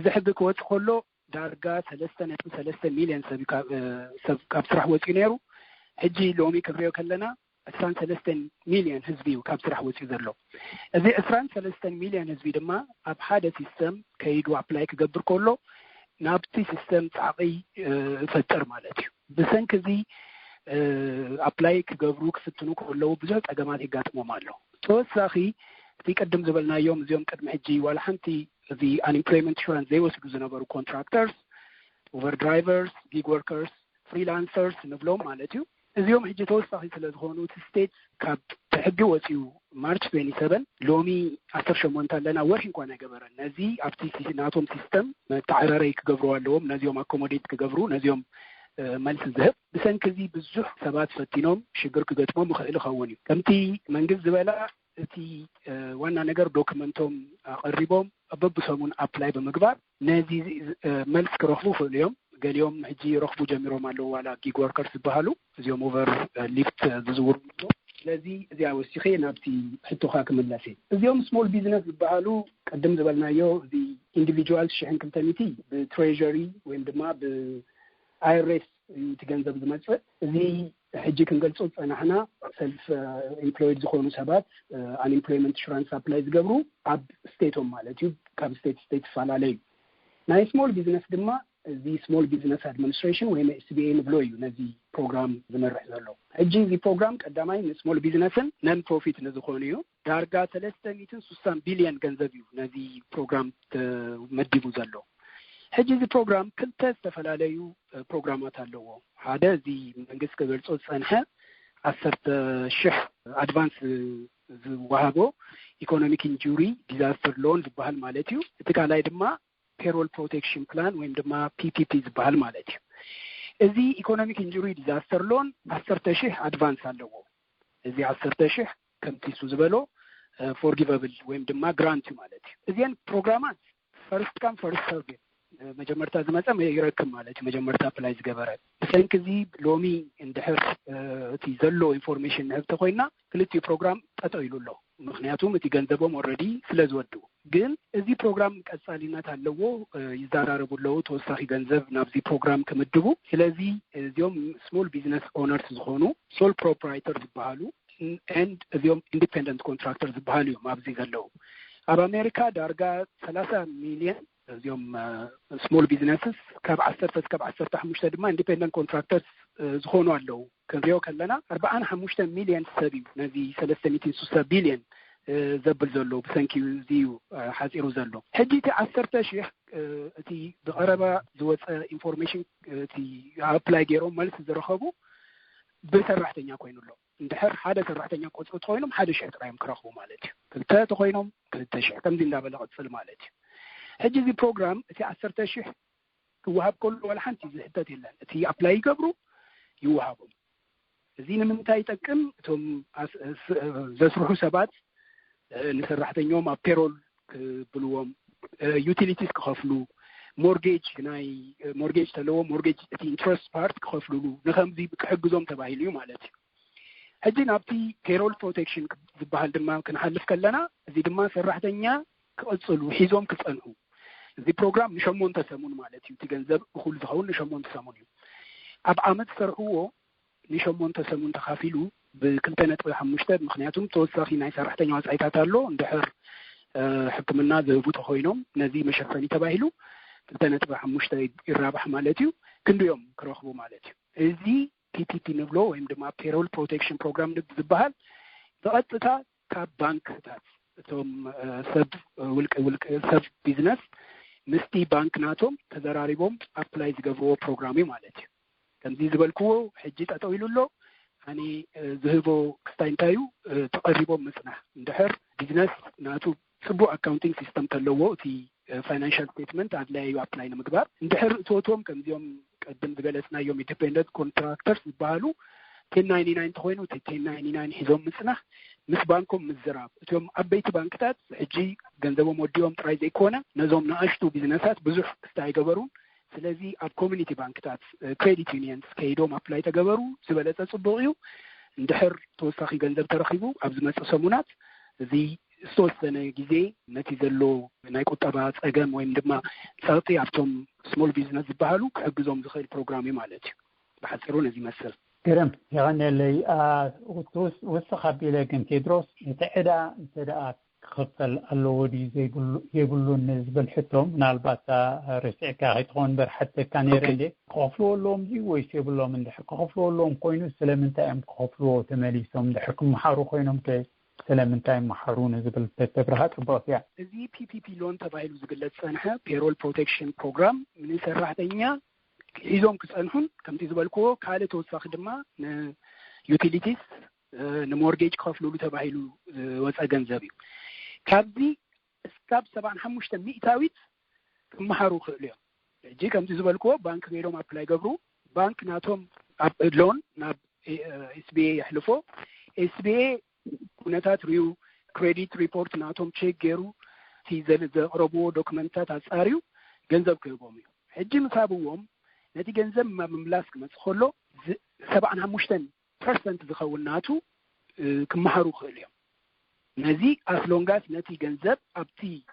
እዚ ሕጊ ክወፅእ ከሎ ዳርጋ 3.3 ሚልዮን ሰብ ካብ ስራሕ ወፂኡ ነይሩ ሕጂ ሎሚ ክንሪኦ ከለና 23 ሚሊዮን ህዝቢ ካብ ስራሕ ወፂኡ ዘሎ እዚ 23 ሚሊዮን ህዝቢ ድማ ኣብ ሓደ ሲስተም ከይዱ ኣፕላይ ክገብር ከሎ ናብቲ ሲስተም ጻዕቂ ፈጠር ማለት እዩ ብሰንኪ እዚ ኣፕላይ ክገብሩ ክፍትኑ ከለው ብዙሕ ፀገማት ይጋጥሞም ኣሎ ተወሳኺ እቲ ቀደም ዝበልናዮም እዚኦም ቅድሚ ሕጂ ዋላ ሓንቲ እዚ unemployment insurance ዘይወስዱ ዝነበሩ ኮንትራክተርስ ኡበር ድራይቨርስ ጊግ ወርከርስ ፍሪላንሰርስ ንብሎም ማለት እዩ እዚኦም ሕጂ ተወሳኺ ስለ ዝኾኑ ስቴት ካብ ሕጊ ወፂኡ ማርች 27 ሎሚ 18 ኣለና ወርሒ እንኳን ኣይገበረን ነዚ ኣብቲ ናቶም ሲስተም ተዓራረይ ክገብሩ ኣለዎም ነዚኦም ኣኮሞዴት ክገብሩ ነዚኦም መልስ ዝህብ ብሰንኪ እዚ ብዙሕ ሰባት ፈቲኖም ሽግር ክገጥሞም ይኽእል ይኸውን እዩ ከምቲ መንግስቲ ዝበላ እቲ ዋና ነገር ዶክመንቶም ኣቐሪቦም በብሰሙን ኣፕላይ ብምግባር ነዚ መልስ ክረኽቡ ይኽእሉ እዮም ገሊኦም ሕጂ ረኽቡ ጀሚሮም ኣለዉ ዋላ ጊግ ወርከርስ ዝበሃሉ እዚኦም ኦቨር ሊፍት ዝዝውሩ ስለዚ እዚኣ ወሲኺ ናብቲ ሕቶኻ ክምለስ እዚኦም ስሞል ቢዝነስ ዝበሃሉ ቀደም ዝበልናዮ እዚ ኢንዲቪጁዋል 1200 ብትሬዠሪ ወይም ድማ ብአይሬስ እቲ ገንዘብ ዝመጽእ እዚ ሕጂ ክንገልጾ ፀናሕና ሰልፍ ኤምፕሎይድ ዝኾኑ ሰባት አንኤምፕሎይመንት ኢንሹራንስ አፕላይ ዝገብሩ ኣብ ስቴቶም ማለት እዩ ካብ ስቴት ፈላለዩ ናይ ስሞል ቢዝነስ ድማ እዚ ስሞል ቢዝነስ አድሚኒስትሬሽን ወይ SBA ንብሎ እዩ ነዚ ፕሮግራም ዝመርሕ ዘሎ ሕጂ እዚ ፕሮግራም ቀዳማይ ንስሞል ቢዝነስን ነን ፕሮፊት ንዝኾኑ እዩ ዳርጋ 360 ቢልዮን ገንዘብ እዩ ነዚ ፕሮግራም መዲቡ ዘሎ ሕጂ እዚ ፕሮግራም ክልተ ዝተፈላለዩ ፕሮግራማት ኣለዎ ሓደ እዚ መንግስት ክገልጾ ፀንሐ 10,000 አድቫንስ ዝዋሃቦ ኢኮኖሚክ ኢንጁሪ ዲዛስተር ሎን ዝበሃል ማለት እዩ እቲ ካልኣይ ድማ ፔሮል ፕሮቴክሽን ፕላን ወይም ድማ PPP ዝበሃል ማለት እዩ እዚ ኢኮኖሚክ ኢንጁሪ ዲዛስተር ሎን 10,000 አድቫንስ ኣለዎ እዚ 10,000 ከምቲሱ ዝበሎ ፎርጊቨብል ወይም ድማ ግራንት ማለት እዩ እዚን ፕሮግራማት ፈርስት ካም ፈርስት ሰርቭ መጀመርታ ዝመፀ ይረክብ ማለት መጀመርታ አፕላይ ዝገበረ ብሰንኪ እዚ ሎሚ እንድሕር እቲ ዘሎ ኢንፎርሜሽን ንህብተ ኮይና ክልቲኡ ፕሮግራም ጠጠው ኢሉሎ ምክንያቱም እቲ ገንዘቦም ኦልሬዲ ስለዝወዱ ግን እዚ ፕሮግራም ቀጻሊነት ኣለዎ ይዛራረቡለው ተወሳኺ ገንዘብ ናብዚ ፕሮግራም ከምድቡ ስለዚ እዚኦም ስሞል ቢዝነስ ኦነርስ ዝኾኑ ሶል ፕሮፕራይተር ዝበሃሉ and እዚኦም ኢንዲፔንደንት ኮንትራክተር ዝበሃሉ እዮም ኣብዚ ዘለው ኣብ አሜሪካ ዳርጋ 30 ሚሊዮን እዚኦም ስሞል ቢዝነስስ ካብ 10 እስከ 15 ድማ ኢንዲፔንደንት ኮንትራክተርስ ዝኾኑ ኣለው ከዚዮ ከለና 45 ሚሊዮን ሰብ እዩ ነዚ 360 ቢልዮን ዘብል ዘሎ ብሰንኪ እዚዩ ሓፂሩ ዘሎ ሕጂ እቲ 10,000 እቲ ብቐረባ ዝወፀ ኢንፎርሜሽን እቲ ኣፕላይ ገይሮም መልስ ዝረኸቡ ብሰራሕተኛ ኮይኑሎ እንድሕር ሓደ ሰራሕተኛ ቆፅሮ ተኮይኖም 1,000 ጥራዮም ክረኽቡ ማለት እዩ ክልተ ተኮይኖም 2,000 ከምዚ እንዳበለ ቅፅል ማለት እዩ ሕጂ እዚ ፕሮግራም እቲ 10,000 ክወሃብ ከሎ ወላ ሓንቲ ዝሕተት የለን እቲ አፕላይ ይገብሩ ይወሃቦም እዚ ንምንታይ ይጠቅም እቶም ዘስርሑ ሰባት ንሰራሕተኞም ኣብ ፔሮል ክብልዎም ዩቲሊቲስ ክኸፍሉ ሞርጌጅ ናይ ሞርጌጅ ተለዎ ሞርጌጅ እቲ ኢንትረስት ፓርት ክኸፍሉሉ ንኸምዚ ክሕግዞም ተባሂሉ እዩ ማለት እዩ ሕጂ ናብቲ ፔሮል ፕሮቴክሽን ዝበሃል ድማ ክንሓልፍ ከለና እዚ ድማ ሰራሕተኛ ክቕፅሉ ሒዞም ክፀንሑ እዚ ፕሮግራም ንሸሞንተ ሰሙን ማለት እዩ እቲ ገንዘብ እኹል ዝኸውን ንሸሞንተ ሰሙን እዩ ኣብ ዓመት ሰርሕዎ ንሸሞንተ ሰሙን ተኻፊሉ ብ2.5 ምክንያቱም ተወሳኺ ናይ ሰራሕተኛ ወፃኢታት ኣሎ እንድሕር ሕክምና ዝህቡ ተኮይኖም ነዚ መሸፈኒ ተባሂሉ 2.5 ይራባሕ ማለት እዩ ክንዲዮም ክረኽቡ ማለት እዩ እዚ PPP ንብሎ ወይም ድማ ፔሮል ፕሮቴክሽን ፕሮግራም ዝበሃል ብቐጥታ ካብ ባንክታት እቶም ሰብ ውልቅ ሰብ ቢዝነስ ምስቲ ባንክ ናቶም ተዘራሪቦም አፕላይ ዝገብርዎ ፕሮግራም ማለት እዩ ከምዚ ዝበልክዎ ሕጂ ጠጠው ኢሉሎ ኣነ ዝህቦ ክስታይ እንታይ እዩ ተቐሪቦም ምጽናሕ እንድሕር ቢዝነስ ናቱ ጽቡቅ አካውንቲንግ ሲስተም ተለዎ እቲ ፋይናንሻል ስቴትመንት ኣድላይ አፕላይ ንምግባር እንድሕር እቶቶም ከምዚኦም ቀደም ዝገለጽናዮም ኢንዲፔንደንት ኮንትራክተርስ ዝበሃሉ 1099 ተኮይኑ 1099 ሒዞም ምጽናሕ ምስ ባንኮም ምዝራብ እቶም አበይቲ ባንክታት ሕጂ ገንዘቦም ወዲኦም ጥራይ ዘይኮነ ነዞም ንኣሽቱ ቢዝነሳት ብዙሕ ክስታይ ገበሩ ስለዚ ኣብ ኮሚኒቲ ባንክታት ክሬዲት ዩኒየንስ ከይዶም አፕላይ ተገበሩ ዝበለጸ ጽቡቅ እዩ እንድሕር ተወሳኺ ገንዘብ ተረኺቡ ኣብ ዝመጽእ ሰሙናት እዚ ዝተወሰነ ግዜ ነቲ ዘሎ ናይ ቁጠባ ፀገም ወይም ድማ ፀቕጢ ኣብቶም ስሞል ቢዝነስ ዝበሃሉ ክሕግዞም ዝኽእል ፕሮግራም እዩ ማለት እዩ ብሓፂሩ ነዚ ይመስል كرم يعني اللي وسخبي لكن تدرس تعدا تدا خطل الودي زي يقولوا النسبة الحتم نالبات رسعك هيتكون بر حتى كان يرندي قفلوا لهم دي ويسيبوا لهم من دحق قفلوا لهم كوينو سلام انت ام قفلوا تماليسهم دحق محارو خينهم كي سلام انت ام محارون نسبة التبرهات رباطيا زي PPP لون تبعيلو زقلت سنحة payroll protection program من سرحتينيا إذا كسأنهم كم تزبالكو كالة توسخ دما utilities نمورجيج قفلوا تبعيلو وسأجن زبي كابدي استاب 750 مئتاويت محارو خليا جي كم تزبالكو بانك غيرهم أبلاي قبرو بانك ناتهم لون ناب SBA يحلفو SBA كنتات ريو كريديت ريبورت ناتهم تشيك غيرو تيزل زقربو دوكمنتات أساريو جنزب كيبومي حجي مسابوهم نتي جنزب ما مملاسك مسخلو 750% زخوناتو كمحارو خليا نزي أسلونغاس نتي جنزب أبتي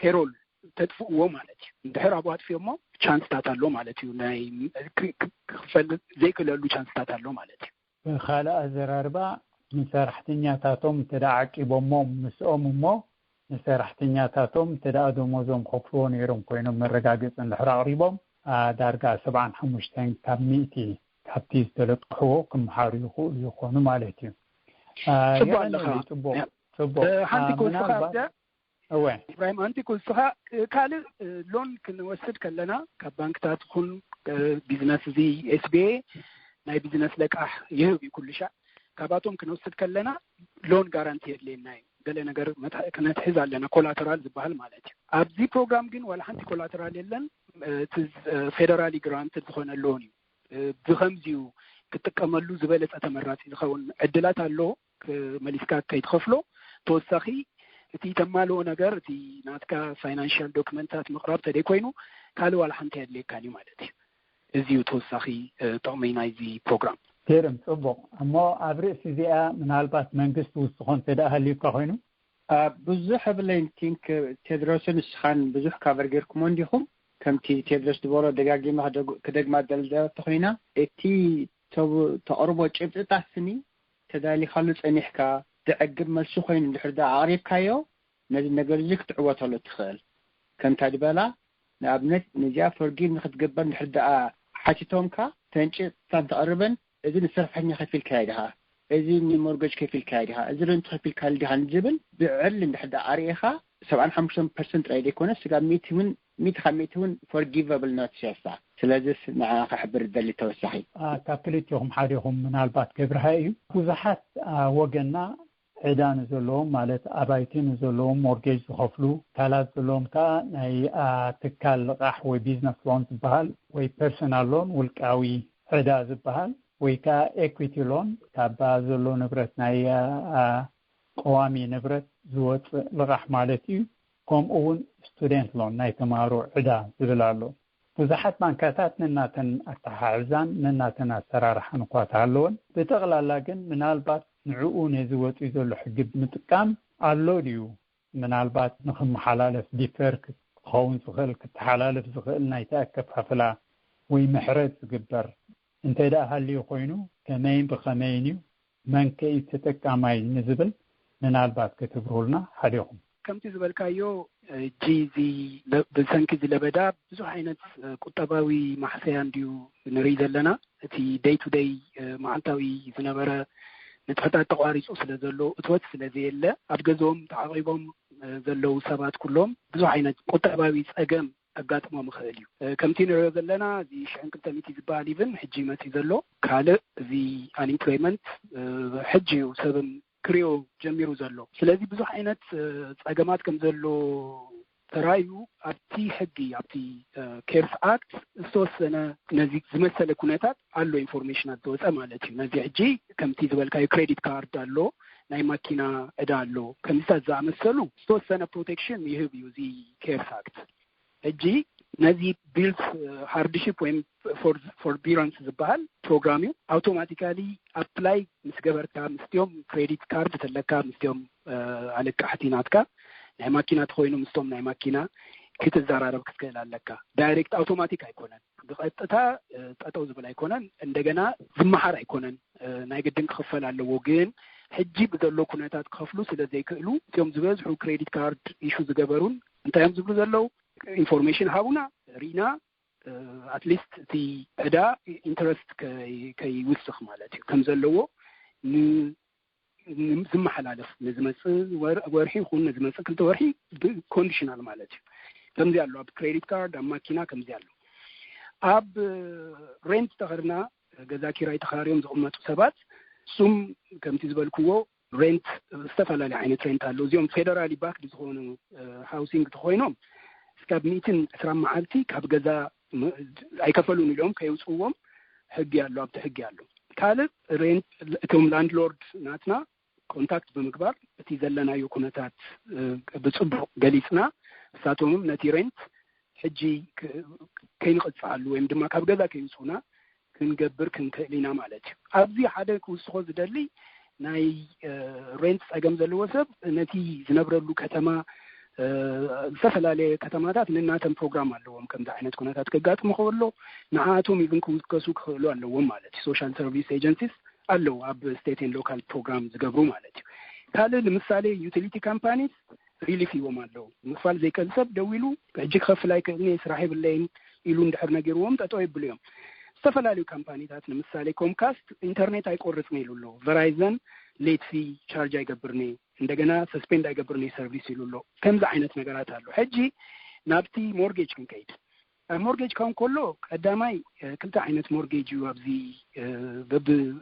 بيرول تدفعوا مالتي دحر أبوات فيهم chance تاتالو مالتي وناي خفل زي كلالو chance تاتالو مالتي خالة أزراربا مسارحتنياتاتهم تدعك إبومهم مسؤومهم مسارحتنياتاتهم تدعدو موزوم خفلون يروم كوينو من رقاقز ان دحر أغريبهم دارقا 750 كاميتي كابتيز تلقحوه كمحارو يخونو مالتي يعني حانتي كل سخاء أوه إبراهيم حانتي كل سخاء كالي لون كنوسد كلنا كبانك تاتخون بيزنس زي SBA ناي بيزنس لك يهبي كل شيء كباتهم كنوسد كلنا لون غارانتي ليناي قال لنا غير كانت حز علينا كولاترال زبال مالتي ابزي بروجرام جن ولا حانتي كولاترال يلن تز فيدرالي جرانت تخون اللوني بخمزيو كتكملوا زبالة أتمرات يخون عدلات اللو مليسكا كيتخفلو توسخي تي تمالو نجار تي ناتكا فاينانشال دوكمنتات مقرب تدي كوينو قالوا على حنتي اللي كانوا مالتي ازيو توسخي طعمينا زي بروجرام كيرم صبو اما ابرئ سيزيا من هالبات منقص وسخون تدا هاللي كهينو بزح بلين تينك تدرسون السخان بزح كافرجيركم عندهم كم تي تدرس دبورة دقاقي ما كدق ما دلدا تخينا اتي تقربوا جبت تحسني تدالي خلص انحكا تعقب ملسو خين الحرداء عاريب كايو نادي نقرزك تعوات على التخيل كم تادبالا نابنت نجا فرقين نخد قبر الحرداء حاجتهم كا تنشي تان تقربن اذن السرفحني خفي الكايدها اذن مورجج خفي الكايدها اذن انت خفي الكايدها الجبل بعل الحرداء عاريخا 750% رايدي كونا سيقا 100 forgivable not شاسا سلازس مع خبر الدلي توسحي تاكلتهم حالهم من البات كبرهاي وزحات وجنا عدان زلوم مالت ابايتين زلوم مورجيج خفلو ثلاث زلوم كا ناي تكال قحوي بيزنس لون بحال وي بيرسونال لون والقاوي عدا زبحال وي كا ايكويتي لون تابا زلو نبرت ناي قوامي نبرت زوت لغح مالتي كم اون ستودنت لون ناي تمارو عدا زبلالو وزحت بانكاتات نناتن التحاعزان نناتن السرارح نقاط علون بتغلى لكن من البات نعقون يزوت يزول حقب متقام علو ديو من البات نخم حلالف ديفرك خون سخل كتحلالف سخلنا يتأكد حفلا ويمحرد سقبر انت دا هالي يخوينو كمين بخمينيو من كي تتكامي نزبل من البات كتبرولنا حديهم كم تزبل كايو جيزي بسنكز لبدا بزو حينت كتباوي محسيان ديو نريد لنا تي داي تو داي معنتاوي زنبرا نتفتات تقواريس أسل زلو اتوات سلازي اللي أبقزهم تعقيبهم زلو سابات كلهم بزو حينت كتباوي سأقام أقات ما مخاليو كم تنريد لنا زي شعن كنت ميتي زبالي بن حجي ماتي زلو كالي زي unemployment حجي وسبب كريو جميرو زلو سلازي بزو حينت أقامات كم زلو ترايو أبتي حقي أبتي كيرف أكت استوسنا نزيك زمثل كونتات علو إنفورميشن دوس أمالتي نزي حجي كم تيزبال كايو كريديت كارد دالو ناي ماكينة دالو كم يستازع مثلو استوسنا بروتكشن يهبيو زي كيرف أكت حجي نزي بيلد هاردشيب وين فوربيرانس زبال بروغراميو أوتوماتيكالي أبلاي مسجبركا مستيوم كريديت كارد تلقى مستيوم على كحتيناتك ناي ماكينة تخوينو مستوم ناي ماكينة ክትዛራረብ ክትከል ኣለካ ዳይሬክት አውቶማቲክ አይኮነን ብቀጥታ ጠጠው ዝብል አይኮነን እንደገና ዝመሓር አይኮነን ናይ ግድን ክኸፈል ኣለዎ ግን ሕጂ ብዘሎ ኩነታት ክኸፍሉ ስለዘይክእሉ እቶም ዝበዝሑ ክሬዲት ካርድ ኢሹ ዝገበሩን እንታይም ዝብሉ ዘለው ኢንፎርሜሽን ሃቡና ሪና አትሊስት እቲ ዕዳ ኢንተረስት ከይውስኽ ማለት እዩ ከም ዘለዎ ዝመሓላለፍ ንዝመጽእ ወርሒ ይኹን ንዝመጽእ ክልተ ወርሒ ኮንዲሽናል ማለት እዩ ከምዚ ኣሎ ኣብ ክሬዲት ካርድ ኣብ ማኪና ከምዚ ኣሎ ኣብ ሬንት ተኸርና ገዛ ኪራይ ተኻሪዮም ዝቕመጡ ሰባት ሱም ከምቲ ዝበልክዎ ሬንት ዝተፈላለዩ ዓይነት ሬንት ኣሎ እዚኦም ፌደራሊ ባክ ዝኾኑ ሃውሲንግ ተኾይኖም እስካብ 120 መዓልቲ ካብ ገዛ ኣይከፈሉን ኢሎም ከይውፅዎም ሕጊ ኣሎ ኣብቲ ሕጊ ኣሎ ካልእ ሬንት እቶም ላንድሎርድ ናትና ኮንታክት ብምግባር እቲ ዘለናዮ ኩነታት ብጽቡቕ ገሊጽና እሳቶምም ነቲ ሬንት ሕጂ ከይንቕፅዓሉ ወይም ድማ ካብ ገዛ ከይውፅኡና ክንገብር ክንክእሊና ማለት እዩ ኣብዚ ሓደ ክውስኾ ዝደሊ ናይ ሬንት ፀገም ዘለዎ ሰብ ነቲ ዝነብረሉ ከተማ ዝተፈላለዩ ከተማታት ንናተን ፕሮግራም ኣለዎም ከምዚ ዓይነት ኩነታት ከጋጥሙ ከሎ ንዓቶም ኢቭን ክውከሱ ክኽእሉ ኣለዎም ማለት እዩ ሶሻል ሰርቪስ ኤጀንሲስ ኣለዉ ኣብ ስቴት ኤንድ ሎካል ፕሮግራም ዝገብሩ ማለት እዩ ካልእ ለምሳሌ ዩቲሊቲ ካምፓኒስ ሪሊፍ ይዎም ኣለዉ ምክፋል ዘይከእል ሰብ ደው ኢሉ ሕጂ ክኸፍል ኣይክእልኒ ስራሕ የብለይን ኢሉ እንድሕር ነጊርዎም ጠጠው ይብሉ እዮም ዝተፈላለዩ ካምፓኒታት ለምሳሌ ኮምካስት ኢንተርኔት አይቆርጽም ይሉሎ ቨራይዘን ሌት ፊ ቻርጅ አይገብርኒ እንደገና ሰስፔንድ አይገብርኒ ሰርቪስ ይሉሎ ከምዛ አይነት ነገራት አሉ ሕጂ ናብቲ ሞርጌጅ ክንከይድ ሞርጌጅ ካውን ኮሎ ቀዳማይ ክልተ አይነት ሞርጌጅ እዩ ኣብዚ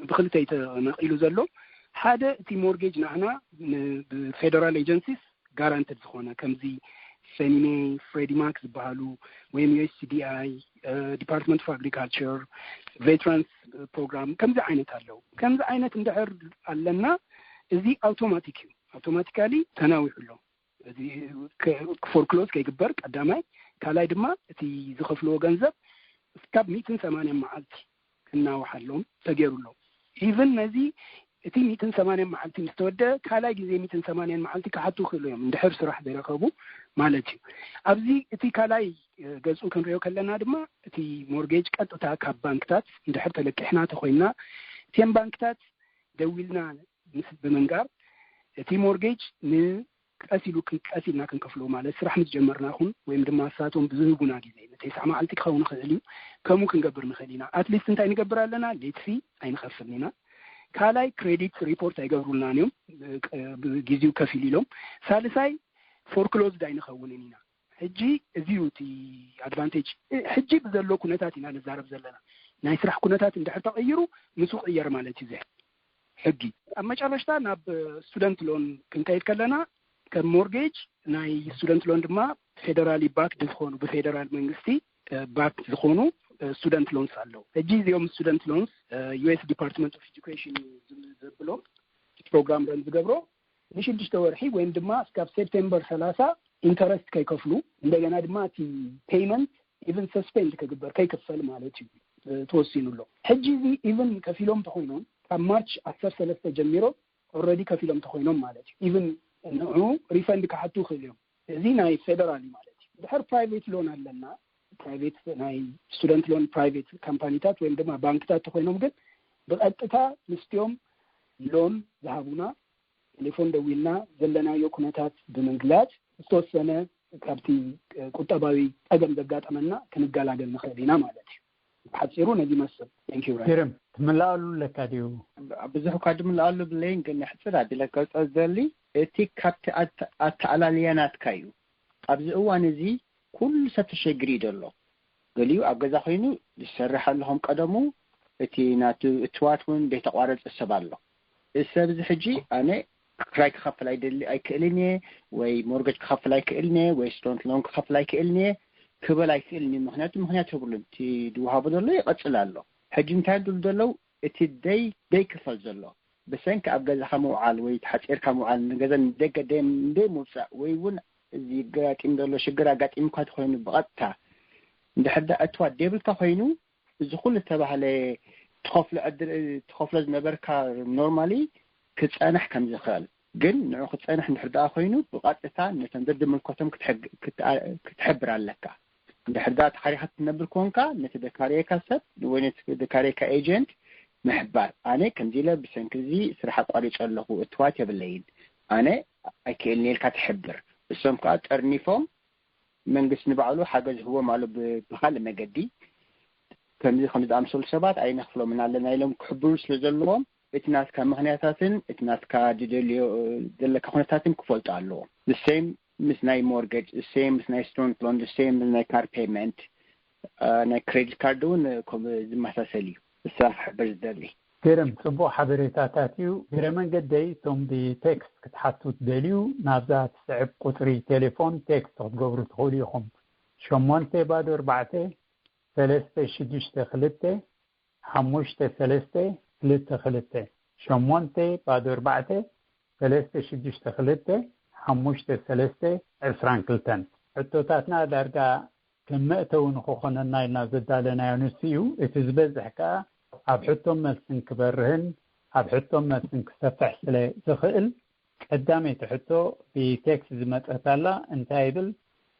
ብክልተ ይተነቂሉ ዘሎ ሓደ እቲ ሞርጌጅ ናህና ብፌደራል ኤጀንሲስ ጋራንትድ ዝኾነ ከምዚ ፈኒሜ ፍሬዲ ማክ ዝበሃሉ ወይም USCDI ዲፓርትመንት ኦፍ አግሪካልቸር ቬትራንስ ፕሮግራም ከምዚ ዓይነት አለው ከምዚ ዓይነት እንድሕር ኣለና እዚ አውቶማቲክ እዩ አውቶማቲካሊ ተናዊሑሎ እዚ ፎርክሎዝ ከይግበር ቀዳማይ ካልኣይ ድማ እቲ ዝኸፍልዎ ገንዘብ እስካብ 180 መዓልቲ ክናውሓሎም ተገይሩሎ ኢቭን ነዚ እቲ 180 መዓልቲ ምስተወደ ካልኣይ ግዜ 180 መዓልቲ ክሓቱ ክእሉ እዮም እንድሕር ስራሕ ዘይረኸቡ ማለት እዩ ኣብዚ እቲ ካልኣይ ገጹ ክንሪኦ ከለና ድማ እቲ ሞርጌጅ ቀጥታ ካብ ባንክታት እንድሕር ተለቂሕና ተኾይና እተን ባንክታት ደዊልና ምስ ብምንጋር እቲ ሞርጌጅ ንቀሲሉ ክንቀሲልና ክንከፍሎ ማለት ስራሕ ምስ ጀመርና ይኹን ወይም ድማ ሳቶም ብዝህቡና ግዜ ን9 መዓልቲ ክኸውን ይኽእል እዩ ከምኡ ክንገብር ንኽእል ኢና ኣትሊስት እንታይ ንገብር ኣለና ሌት ፊ ኣይንኸፍልን ኢና ካልኣይ ክሬዲት ሪፖርት ኣይገብሩልናን እዮም ብግዚኡ ከፊል ኢሎም ሳልሳይ ፎርክሎዝድ ኣይንኸውንን ኢና ሕጂ እዚዩ እቲ ኣድቫንቴጅ ሕጂ ብዘሎ ኩነታት ኢና ንዛረብ ዘለና ናይ ስራሕ ኩነታት እንድሕር ተቐይሩ ንሱ ቅየር ማለት እዩ ሕጊ ኣብ መጨረሽታ ናብ ስቱደንት ሎን ክንከይድ ከለና ከም ሞርጌጅ ናይ ስቱደንት ሎን ድማ ፌደራሊ ባክ ዝኾኑ ብፌደራል መንግስቲ ባክ ዝኾኑ ስቱደንት ሎንስ አለው ሕጂ እዚኦም ስቱደንት ሎንስ US ዲፓርትመንት ኦፍ ኤጁኬሽን ዝብሎ ፕሮግራም ረን ዝገብሮ ንሽድሽተ ወርሒ ወይም ድማ እስካብ ሴፕቴምበር 30 ኢንተረስት ከይከፍሉ እንደገና ድማ እቲ ፔይመንት ኢቭን ሰስፔንድ ከግበር ከይከፈል ማለት እዩ ተወሲኑሎ ሕጂ እዚ ኢቭን ከፊሎም ተኾይኖም ካብ ማርች 13 ጀሚሮ ኦልሬዲ ከፊሎም ተኾይኖም ማለት እዩ ኢቭን ንዑ ሪፈንድ ካሓቱ ክእልዮም እዚ ናይ ፌደራሊ ማለት እዩ ድሕር ፕራይቬት ሎን ኣለና ፕራይቬት ናይ ስቱደንት ሎን ፕራይቬት ካምፓኒታት ወይም ድማ ባንክታት ተኾይኖም ግን ብቀጥታ ንስቲዮም ሎን ዝሃቡና ቴሌፎን ደዊልና ዘለናዮ ኩነታት ብምንግላጽ ዝተወሰነ ካብቲ ቁጠባዊ ፀገም ዘጋጠመና ክንገላገል ንኽእል ኢና ማለት እዩ ሓፂሩ ነዚ መስል ቴንክ ዩ ግርም ትምላሉ ለካዲው ብዙሕ ካድምላሉ ብለይን ግን ሕፅር ኣቢለካ ፀዘሊ እቲ ካብቲ ኣተዓላልያናት ካዩ ኣብዚ እዋን እዚ ኩሉ ሰብ ተሸግሪ ይደሎ ገሊኡ ኣብ ገዛ ኮይኑ ዝሰርሕ ኣለኹም ቀደሙ እቲ ናቱ እትዋትን ቤተቋረፅ ሰብ ኣሎ ሰብ እዚ ሕጂ ኣነ ክራይ ክኸፍል ኣይክእልኒ ወይ ሞርጌጅ ክኸፍል ኣይክእልኒ ወይ ስቱደንት ሎን ክኸፍል ኣይክእልኒ ክበል ኣይክእልኒ ምክንያት ይብሉን እቲ ድውሃቡ ዘሎ ይቐፅል ኣሎ ሕጂ እንታይ ድል ዘለው እቲ ደይ ክፈል ዘሎ ብሰንኪ ኣብ ገዛኻ ምውዓል ወይ ተሓፂርካ ምውዓል ንገዛ ንደገደም እንደምውፃእ ወይ እውን እዚ ጋጢም ዘሎ ሽግር ኣጋጢምካ ተኮይኑ ብቐጥታ እንድሕር እትዋ ደብልካ ኮይኑ እዚ ኩሉ ተባህለ ተኸፍሎ ዝነበርካ ኖርማሊ ክፀናሕ ከም ዝኽእል ግን ንዑ ክፀንሕ እንድሕር ኮይኑ ብቐጥታ ነተን ዘድምልከቶም ክትሕብር ኣለካ እንድሕር ታሪኻ ትነብር ኮንካ ነቲ ደካሪካ ሰብ ወይ ነቲ ደካሪካ ኤጀንት ምሕባር ኣነ ከምዚ ኢለ ብሰንኪ ስራሕ ኣቋሪፀ ኣለኹ እትዋት የብለይን ኣነ ኣይክእልኒ ኢልካ ትሕብር እሶም ከዓ ጠርኒፎም መንግስቲ ንባዕሉ ሓገዝ ህቦም ኣሎ ብኻልእ መገዲ ከምዚ ዝኣምሰሉ ሰባት ኣይነኽፍሎምን ኣለና ኢሎም ክሕብሩ ስለ ዘለዎም እቲ ናትካ ምክንያታትን እቲ ናትካ ድደልዮ ዘለካ ኩነታትን ክፈልጡ ኣለዎም the same ምስ ናይ ሞርጌጅ the same ምስ ናይ ስቱደንት ሎን the same ምስ ናይ ካር ፔመንት ናይ ክሬዲት ካርድ እውን ዝመሳሰል እዩ እሳ ክሕብር ዝደሊ ገረም ጽቡቕ ሓበሬታታት እዩ ገረ መንገደይ ቶም ብቴክስት ክትሓቱ ትደልዩ ናብዛ ትስዕብ ቁፅሪ ቴሌፎን ቴክስት ክትገብሩ ትኽእሉ ኢኹም 8 362 532 ዕቶታትና ዳርጋ ከመእተው ንኽኾነና ኢልና ዘዳለናዮ ንስዩ እቲ ዝበዝሕ ከዓ ኣብ ሕቶም መልስን ክበርህን ኣብ ሕቶም መልስን ክሰፍሕ ስለ ዝኽእል ቀዳመይቲ ሕቶ ብቴክስት ዝመፀታላ እንታይ ይብል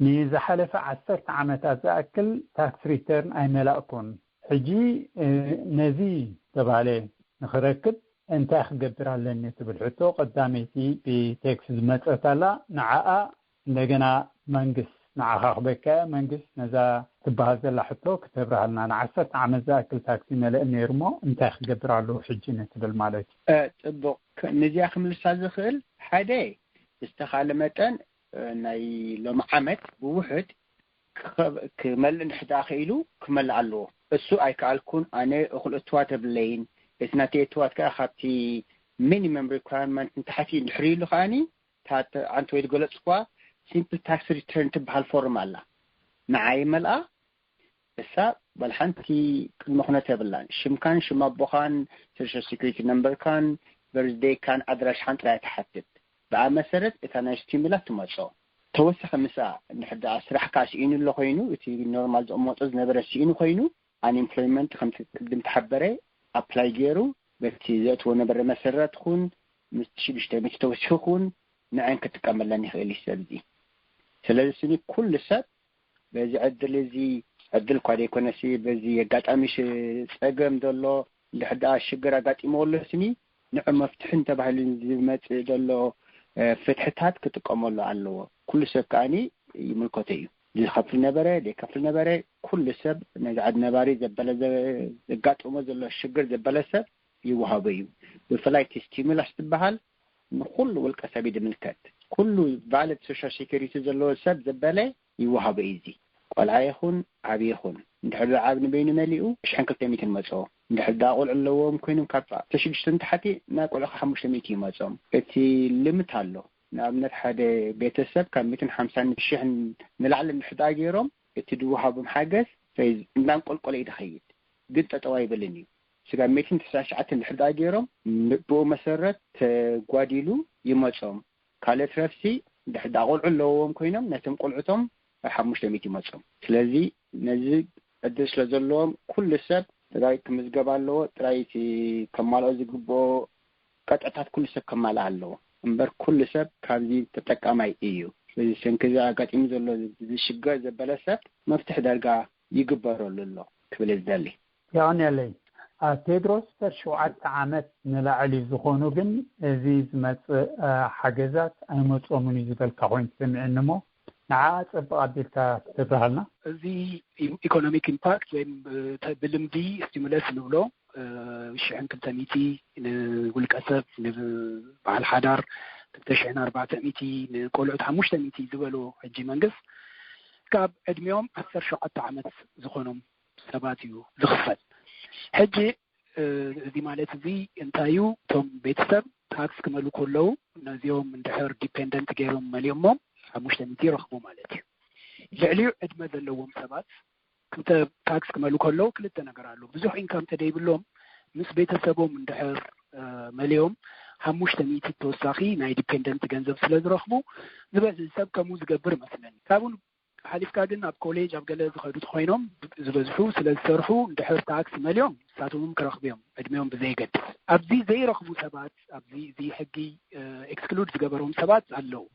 ንዝሓለፈ 10 ዓመታት ዝኣክል ታክስ ሪተርን ኣይመላእኩን ሕጂ ነዚ ተባሃለ ንኽረክብ እንታይ ክገብር ኣለኒ ትብል ሕቶ ቀዳመይቲ ብቴክስት ዝመፀታላ ንዓኣ እንደገና መንግስት ንዓኻ ክበካ መንግስት ነዛ ትበሃል ዘላ ሕቶ ክትብርሃልና ን10 ዓመት ዝኣክል ታክሲ መለእ ነይሩ ሞ እንታይ ክገብር ኣለዎ ሕጂ ንትብል ማለት እዩ ፅቡቕ ነዚያ ክምልሳ ዝኽእል ሓደ ዝተኻለ መጠን ናይ ሎም ዓመት ብውሕድ ክመልእ እንድሕዳ ክኢሉ ክመልእ ኣለዎ እሱ ኣይከኣልኩን ኣነ እኹል እትዋት የብለይን እቲ ናተይ እትዋት ከዓ ካብቲ ሚኒመም ሪኳርመንት እንተሓቲ እንድሕር ኢሉ ከዓኒ ኣንቲ ወይ ዝገለፅኳ simple tax return تبع الفورم الله معي ملأ بس بالحنتي كل مخنة تبلان شم كان شم أبوخان social security number كان birthday كان أدرس حنت لا يتحدد بعد مسرت إثنا استيميلات تمشوا توسخ مساء نحد أسرح كاش إنه اللي خينو إتي normal أموت أز نبرس إنه خينو unemployment خمسة قدم تحبره apply جيرو بتيزات ونبر مسرت خون مستشي بيشتمش توسخ خون نعين كتكمل لني خيلي سردي ስለዚህ ኩل ሰብ በዚ ዕድል እዚ ዕድል ኳ ደይኮነሲ በዚ ኣጋጣሚሽ ፀገም ዘሎ ልሕዳ ሽግር ኣጋጢሞሎ ስኒ ንዑ መፍትሕን ተባሂሉ ዝመጽእ ዘሎ ፍትሕታት ክጥቀመሉ ኣለዎ ኩل ሰብ ከኣኒ ይምልከቶ እዩ ዝኸፍል ነበረ ደይከፍል ነበረ ኩل ሰብ ነዝዓድ ነባሪ ዘበለ ዘጋጥሞ ዘሎ ሽግር ዘበለ ሰብ ይወሃበ እዩ ብፍላይ ስቲሙላስ ትበሃል ንኩሉ ውልቀ ሰብ ይድምልከት ኩሉ valid social security ዘሎ ሰብ ዘበለ ይወሃበ እዚ ቆልዓ ይኹን ዓብ ይኹን እንድሕር ዓብ ንበይኑ መሊኡ 1200 መጽኦ እንድሕር ዳቆል ኣለዎም ኮይኖም ካብ 6 ተሓቲ ናይ ቆልዓ 500 ይመጽኦም እቲ ሊሚት ኣሎ ንኣብነት ሓደ ቤተሰብ ካብ 150,000 ንላዕሊ እንድሕር ገይሮም እቲ ድወሃቦም ሓገዝ ፈይዝ እንዳንቆልቆለ ይድኸይድ ግን ጠጠዋ ይብልን እዩ ስጋ 199 እንድሕር ገይሮም ብኡ መሰረት ተጓዲሉ ይመጽኦም ካለት ረፍሲ እንድሕር ቆልዑ ኣለዎም ኮይኖም ነቶም ቆልዑቶም 500 ይመጽኦም ስለዚ ነዚ ዕድል ስለ ዘለዎም ኩሉ ሰብ ጥራይ ክምዝገባ ኣለዎ ጥራይ ከማልኦ ዝግብኦ ቀጥዕታት ኩሉ ሰብ ከማልእ ኣለዎ እምበር ኩሉ ሰብ ካብዚ ተጠቃማይ እዩ ስለዚ ሰንከዛ ኣጋጢሙ ዘሎ ዝሽገር ዘበለ ሰብ መፍትሕ ዳርጋ ይግበረሉ ኣሎ ክብል ዝደሊ ያውን ያለይ ቴድሮስ 7 ዓመት ንላዕሊ ዝኾኑ ግን እዚ ዝመጽእ ሓገዛት ኣይመጽኦምን ዝበልካ ኮይኑ ትሰምዕንሞ ንዓ ጽቡቕ ኣቢልካ ትብራሃልና እዚ ኢኮኖሚክ ኢምፓክት ወይ ብልምዲ ስቲሙለስ ንብሎ 1200 ንውልቀ ሰብ ንበዓል ሓዳር 2400 ንቆልዑት 500 ዝበሎ ሕጂ መንግስት ካብ ዕድሜኦም 17 ዓመት ዝኾኖም ሰባት እዩ ዝኽፈል ሕጂ እዚ ማለት እዚ እንታዩ ቶም ቤተሰብ ታክስ ክመሉ ከለዉ ነዚኦም እንድሕር ዲፔንደንት ገይሮም መሊኦሞም 500 ይረኽቡ ማለት እዩ ልዕሊኡ ዕድመ ዘለዎም ሰባት ክልተ ታክስ ክመሉ ከለዉ ክልተ ነገር ኣሎ ብዙሕ ኢንካም ተደይብሎም ምስ ቤተሰቦም እንድሕር መሊኦም 500 ተወሳኺ ናይ ዲፔንደንት ገንዘብ ስለ ዝረኽቡ ዝበዝሕ ሰብ ከምኡ ዝገብር መስለኒ ካብኡ حليفكا ግን ኣብ ኮሌጅ ኣብ ገለ ዝኸዱ ኮይኖም ዝበዝሑ ስለዝሰርሑ እንድሕር ታክስ መልዮም ሳቶም ክረኽብዮም ዕድሜዮም ብዘይገድስ ኣብዚ ዘይረኽቡ ሰባት ኣብዚ እዚ ሕጊ ኤክስክሉድ ዝገበሮም ሰባት ኣለው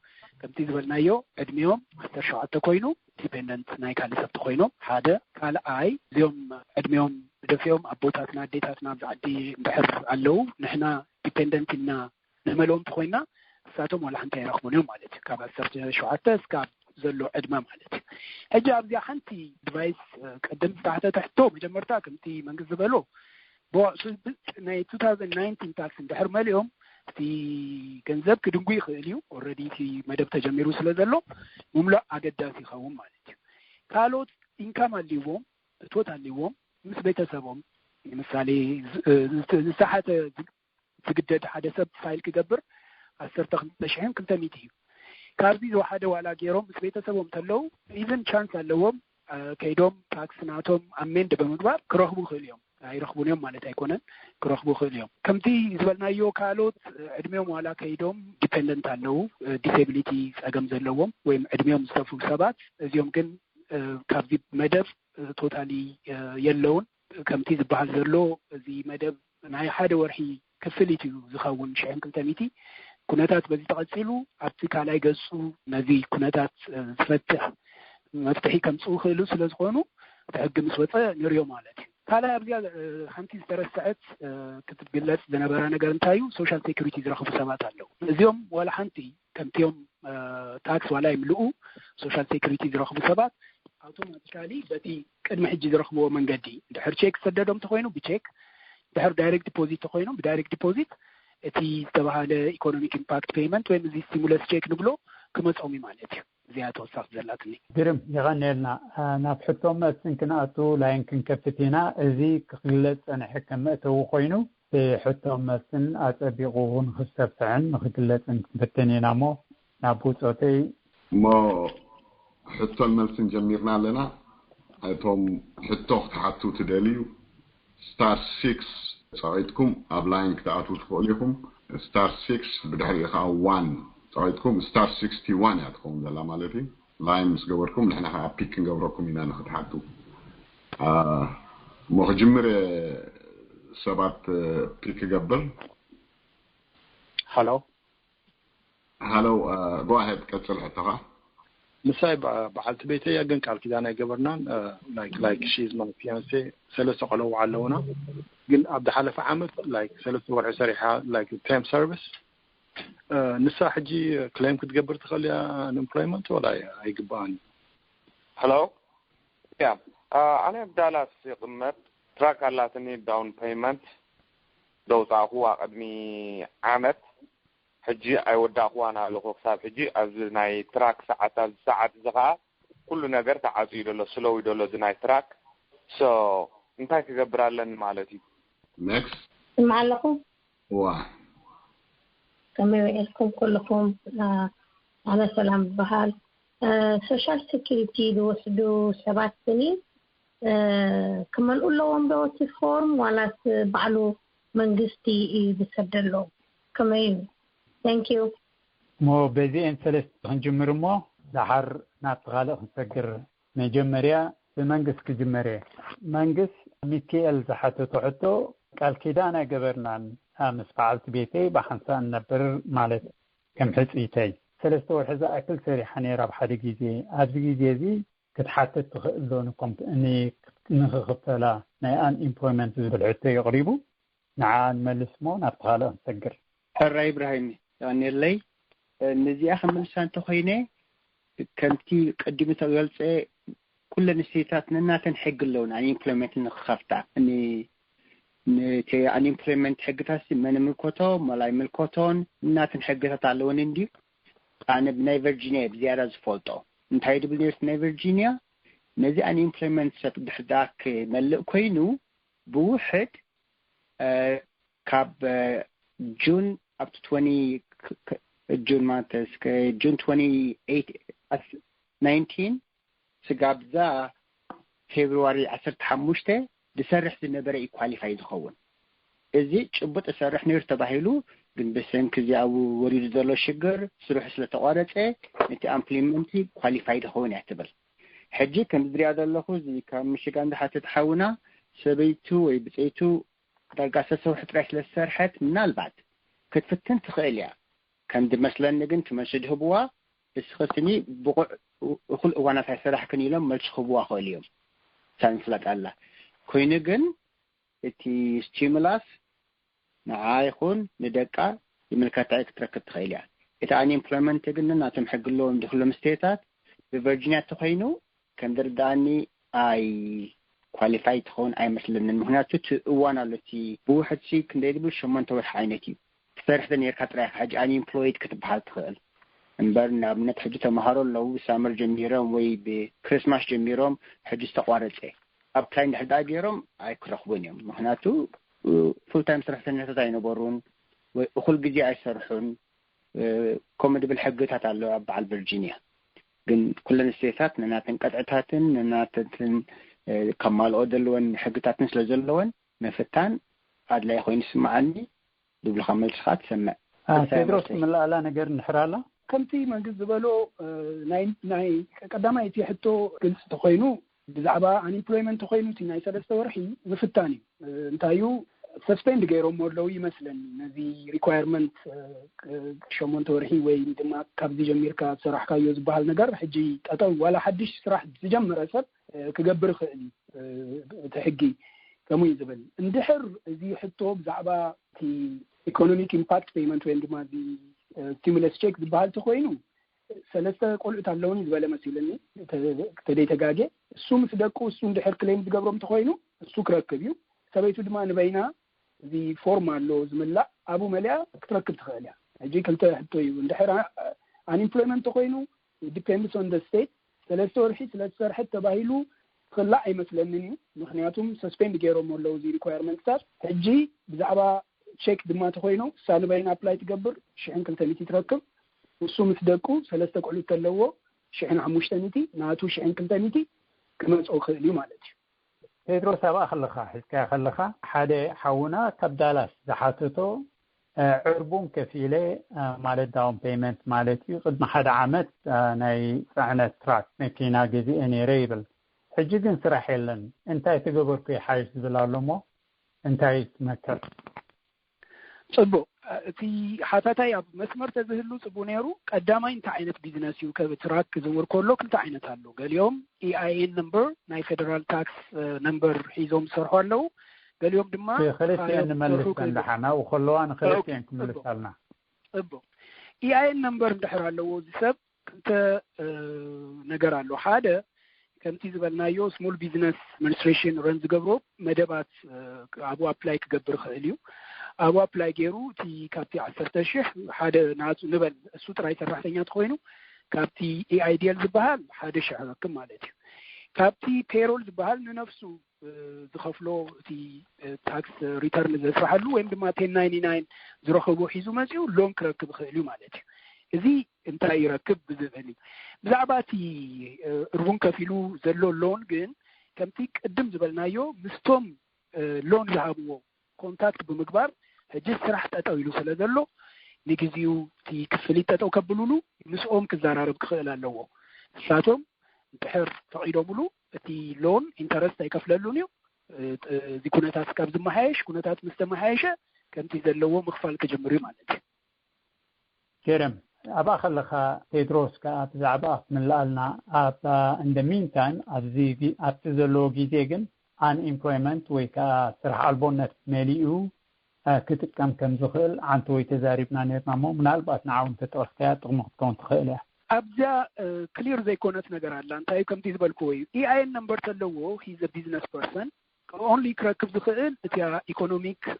ከምቲ ዝበልናዮ ዕድሜዮም 17 ኮይኑ ዲፔንደንት ናይ ካልእ ሰብ ኮይኖም ሓደ ካልኣይ እዚኦም ዕድሜዮም ደፊኦም ኣቦታትና ኣዴታትና ብዓዲ እንድሕር ኣለው ንሕና ዲፔንደንት ኢና ንመሎም ኮይና ሳቶም ወላ ሓንቲ ይረኽቡን እዮም ማለት እዩ ካብ 17 እስካብ ዘሎ ዕድመ ማለት እዩ ሕጂ ኣብዚ ሓንቲ ዲቫይስ ቀደም ተሕቶ መጀመርታ ከምቲ መንግስት ዝበሎ ናይ 2019 ታክስ እንድሕር መሊኦም እቲ ገንዘብ ክድንጉ ይኽእል እዩ ኦልሬዲ እቲ መደብ ተጀሚሩ ስለ ዘሎ ምምላእ ኣገዳሲ ይኸውን ማለት እዩ ካልኦት ኢንካም ኣልይዎም እቶት ኣልይዎም ምስ ቤተሰቦም ምሳሌ ዝሰሓተ ዝግደድ ሓደ ሰብ ፋይል ክገብር 12,200 እዩ ካብዚ ዝወሓደ ዋላ ገይሮም ምስ ቤተሰቦም ተለው ኢቨን ቻንስ ኣለዎም ከይዶም ታክስ ናቶም ኣሜንድ ብምግባር ክረኽቡ ይኽእሉ እዮም ኣይረኽቡን እዮም ማለት ኣይኮነን ክረኽቡ ይኽእሉ እዮም ከምቲ ዝበልናዮ ካልኦት ዕድሜዮም ዋላ ከይዶም ዲፔንደንት ኣለው ዲስኤቢሊቲ ፀገም ዘለዎም ወይም ዕድሜዮም ዝተፍሩ ሰባት እዚኦም ግን ካብዚ መደብ ቶታሊ የለውን ከምቲ ዝበሃል ዘሎ እዚ መደብ ናይ ሓደ ወርሒ ክፍሊት እዩ ዝኸውን 200 ኩነታት በዚ ተቐፂሉ ኣብቲ ካልኣይ ገጹ ነዚ ኩነታት ዝፈትሕ መፍትሒ ከምፅኡ ክእሉ ስለ ዝኾኑ እቲ ሕጊ ምስ ወፀ ንሪኦ ማለት እዩ ካልኣይ ኣብዚኣ ሓንቲ ዝተረስዐት ክትግለጽ ዝነበረ ነገር እንታይ እዩ ሶሻል ሴኩሪቲ ዝረኽቡ ሰባት ኣለው እዚኦም ዋላ ሓንቲ ከምቲኦም ታክስ ዋላ ይምልኡ ሶሻል ሴኩሪቲ ዝረኽቡ ሰባት ኣውቶማቲካሊ በቲ ቅድሚ ሕጂ ዝረኽብዎ መንገዲ ድሕር ቼክ ዝሰደዶም ተኮይኑ ብቼክ ድሕር ዳይሬክት ዲፖዚት ተኮይኖም ብዳይሬክት ዲፖዚት እቲ ዝተባሃለ ኢኮኖሚክ ኢምፓክት ፔይመንት ወይም እዚ ስቲሙለስ ቼክ ንብሎ ክመፅኦም ማለት እዩ እዚኣ ተወሳኺ ዘላትኒ ግርም ይቐኒልና ናብ ሕቶም መልስን ክንኣቱ ላይን ክንከፍት ኢና እዚ ክግለጽ ፀንሐ ከም መእተዊ ኮይኑ ሕቶም መልስን ኣፀቢቑ ንክሰብስዕን ንክግለጽን ክንፍትን ኢና እሞ ናብ ውፆተይ እሞ ሕቶን መልስን ጀሚርና ኣለና እቶም ሕቶ ክትሓቱ ትደልዩ ስታር 6 ጻይትኩም ኣብ ላይን ክትኣትዉ ትኽእሉ ኢኹም ስታር 6 ብድሕሪኡ ከዓ 1 ጻይትኩም ስታር 61 ያትኩም ዘላ ማለት እዩ ላይን ምስ ገበርኩም ንሕና ከዓ ፒክ ክንገብረኩም ኢና ንክትሓቱ እሞ ክጅምር ሰባት ፒክ ክገብር ሃሎ go ahead ቀጽል ሕቶኻ ምሳይ በዓልቲ ቤተይ ግን ቃል ኪዳን ኣይገበርናን like she's my fiance ሰለስተ ቆልዑ ኣለውና ግን ኣብ ዝሓለፈ ዓመት like ሰለስተ ወርሒ ሰሪሓ like temp service ንሳ ሕጂ ክሌም ክትገብር ትኽእል እያ unemployment ወላ ኣይግባእን ሄሎ ያ ኣነ ብዳላስ ይቕመጥ ትራክ ኣላትኒ ዳውን ፔይመንት ደውፃኹ ቅድሚ ዓመት ሕጂ ኣይወዳእኹዋን ኣለኹ ክሳብ ሕጂ ኣብዚ ናይ ትራክ ሰዓት ዝኸዓ ኩሉ ነገር ተዓፅዩ ደሎ ስሎው ደሎ እዚ ናይ ትራክ ሶ እንታይ ክገብር ኣለኒ ማለት እዩ next معلقوا كما يقولكم كلكم على سلام بحال سوشال سيكوريتي دوسدو 7 سنين كما نقول لهم دوتي فورم ولا بعلو منجستي بسدلو كما ثانك يو مو بزي ان ثلاث هنجمر مو دحر ناتغالق نسجر مجمريا بمنجس كجمريا منجس ميكيل زحته تحطو قال كيدانا جبرنان امس فعلت بيتي بحنسان نبر مالت كم حصيتي ثلاثه وحزه اكل سريحني ربح دغيزي ادغيزي زي كتحطت تخلونكم اني نخفلا ناي ان امبلويمنت بالعتي يقريبو نعان ملسمو ناتغالق نسجر حرا ابراهيم يعني لي نزي اخمل سانت خوينه كمتي قدمت تغلصه كل نسيتاتنا ناتن حق لون يعني امبلويمنت نخفتا اني نتي unemployment حقتاس من ملكوتو ملاي ملكوتون ناتن حقتات علون اندي انا بناي فيرجينيا بزياره زفولتو انتي دبليوس ناي فيرجينيا نزي unemployment سب دحداك ملء كوينو بوحد كاب جون up to 20 جون مانتس جون 28 سقابزا فبراير 15 دسرح النبره يكواليفاي يخون ازي ጭብጥ ሰረح ነር ተባሂሉ ግን በሰንክ ዚያው ወሪድ ዘሎ ሽግር ስሩሕ ስለተቋረጸ እቲ አምፕሊመንት ኳሊፋይድ ሆነ ያትብል حجي كم دريادة لخو زي كم مشيغان ده حتى تحاونا سبيتو ويبتيتو درجة سو حترش للسرحة من البعد كتفتن تخيليا كم دي مثلا نجن تمشي هبوا بس خصني بقول أخل وانا في سرح كني لهم ملش خبوا خاليهم سانسلك الله كوينجن تي ستيمولاس نعايخون ندقة يملكات عيك تركت تخيليا إذا أني إمبلمنت جنن ناتم حق لهم دخلهم ستيتات بفرجينيا تخينو كم درداني أي كواليفايد خون أي مثلا المهنات وانا التي بوحد شيء كندير بالشمان توح عينتي فرح دنيا كترة حاجة أني إمبلويد كتب هالتخيل انبرنا بنتحجته مهارو لو سامر جميرهم وي بكريسماس جميرهم حج استقوارته أبكين حدا جيرهم أي كرخبونيهم مهناتو فول تايم سرحتني تتعينو برون وأخل جدي أي سرحون كوميدي بالحقة تعالوا على فيرجينيا جن كلنا السياسات نناتن قطعتاتن نناتن كمال أودلون حقتاتن سلزلون مفتان عاد لا يخوين يسمعني دبل خمل سخات سمع تدرس من لا نقدر نحراله كمتي ما قد زبالو ناي قدامي تي حتى قلت تخينو بزعبا unemployment تخينو تي ناي سلسة ورحي مفتاني انتايو سسبند غيرهم مولوي مثلا نزي ريكوايرمنت شمون تورحي وي دما كابدي جميركا صراحه كايو زبال نجر حجي تطو ولا حدش صراح تجمر اسب كجبر خلي تحقي كمو يزبل اندحر زي حطو بزعبا تي ايكونوميك امباكت بيمنت وين دما دي ستيمولس تشيك زبال تخوينو سلسته قلت علوني زباله مسيلني تدي تجاجه سو مسدقو سو اندحر كليم تجبرهم تخوينو سو كركبيو سبيتو دما نبينا زي فورمال لو زملا ابو مليا تركب تخيلها اجي كنت حتى اندحر unemployment تخوينو depends on the state ثلاثه ورحي ثلاثه حتى بايلو خلا اي مثلني مخنياتهم سسبند غيرو مولو زي ريكوايرمنت تاع اجي بزعبا تشيك دما تخوينو سالبين ابلاي تجبر شحن كنت ميتي تركب وسو متدقو ثلاثه قلت تلوو شحن 5 ناتو شحن كنت ميتي كمصو خلي مالتي تدرس أبا خلخا حسكا خلخا حدا حونا كبدالاس زحاتتو عربون كفيلة مالت داون بيمنت مالتي قد ما حدا عمت ناي فعنا تراك مكينا جزي اني ريبل حجيجن سرحيلن انتاي تقبر في حاجز بلالومو انتاي تمكر صبو تي حتى مسمر تزهلو صبو نيرو قداماي انت عينت بيزنسيو كبتراك زور كله كنت عينت هالو قال يوم EIN number ناي فيدرال تاكس نمبر حيزوم صرحوا له قال يوم دما خليتي ان ملس عندنا وخلوان خليتي انكم ملس لنا صبو EIN number دحر له سب كنت نجر له حدا كنتي زبلنايو سمول بيزنس ادمنستريشن رنز قبرو مدبات ابو ابلاي كقبر خليو ابو ابلاي غيرو تي كابتي 10,000 حدا ناس نبل سوتر يسرحتنيا تخوينو كابتي ايديال زبال حدا شعرك مالتي كابتي بيرول زبال نفسه زخفلو تي تاكس ريتيرن زفحلو وين بما 1099 زرخبو حيزو مازيو لون كركب خيلو مالتي ازي انت يركب بزبني بزعباتي ربون كفيلو زلو لون جن كمتي قدم زبلنايو مستوم لون زعبو كونتاكت بمقبار هجي سرح تطويلو سلازلو نيجيو تي كفليت تطو كبلولو مسؤوم كزارارب كخيل አለው ሳቶም بحر فقيدو بلو تي لون انترست يكفللونيو زي كونتات كابز محايش كونتات مستمحايشه كنتي زلو مخفال كجمري مالتي كرم أبا خلخا تدرس كأتزعبا من لالنا أبا in the meantime أبزي أبتزلوجي ديجن unemployment ويكا سرح البونت مليو كتب كم زخل عن توي تزاربنا نيرنا مو من البات نعاون تتوسكات تغمقتون تخيله أبدا كلير زي كونت نجار لان تاي كم تزبل كوي EIN number تلوه he's a business person only كركب زخل تيا economic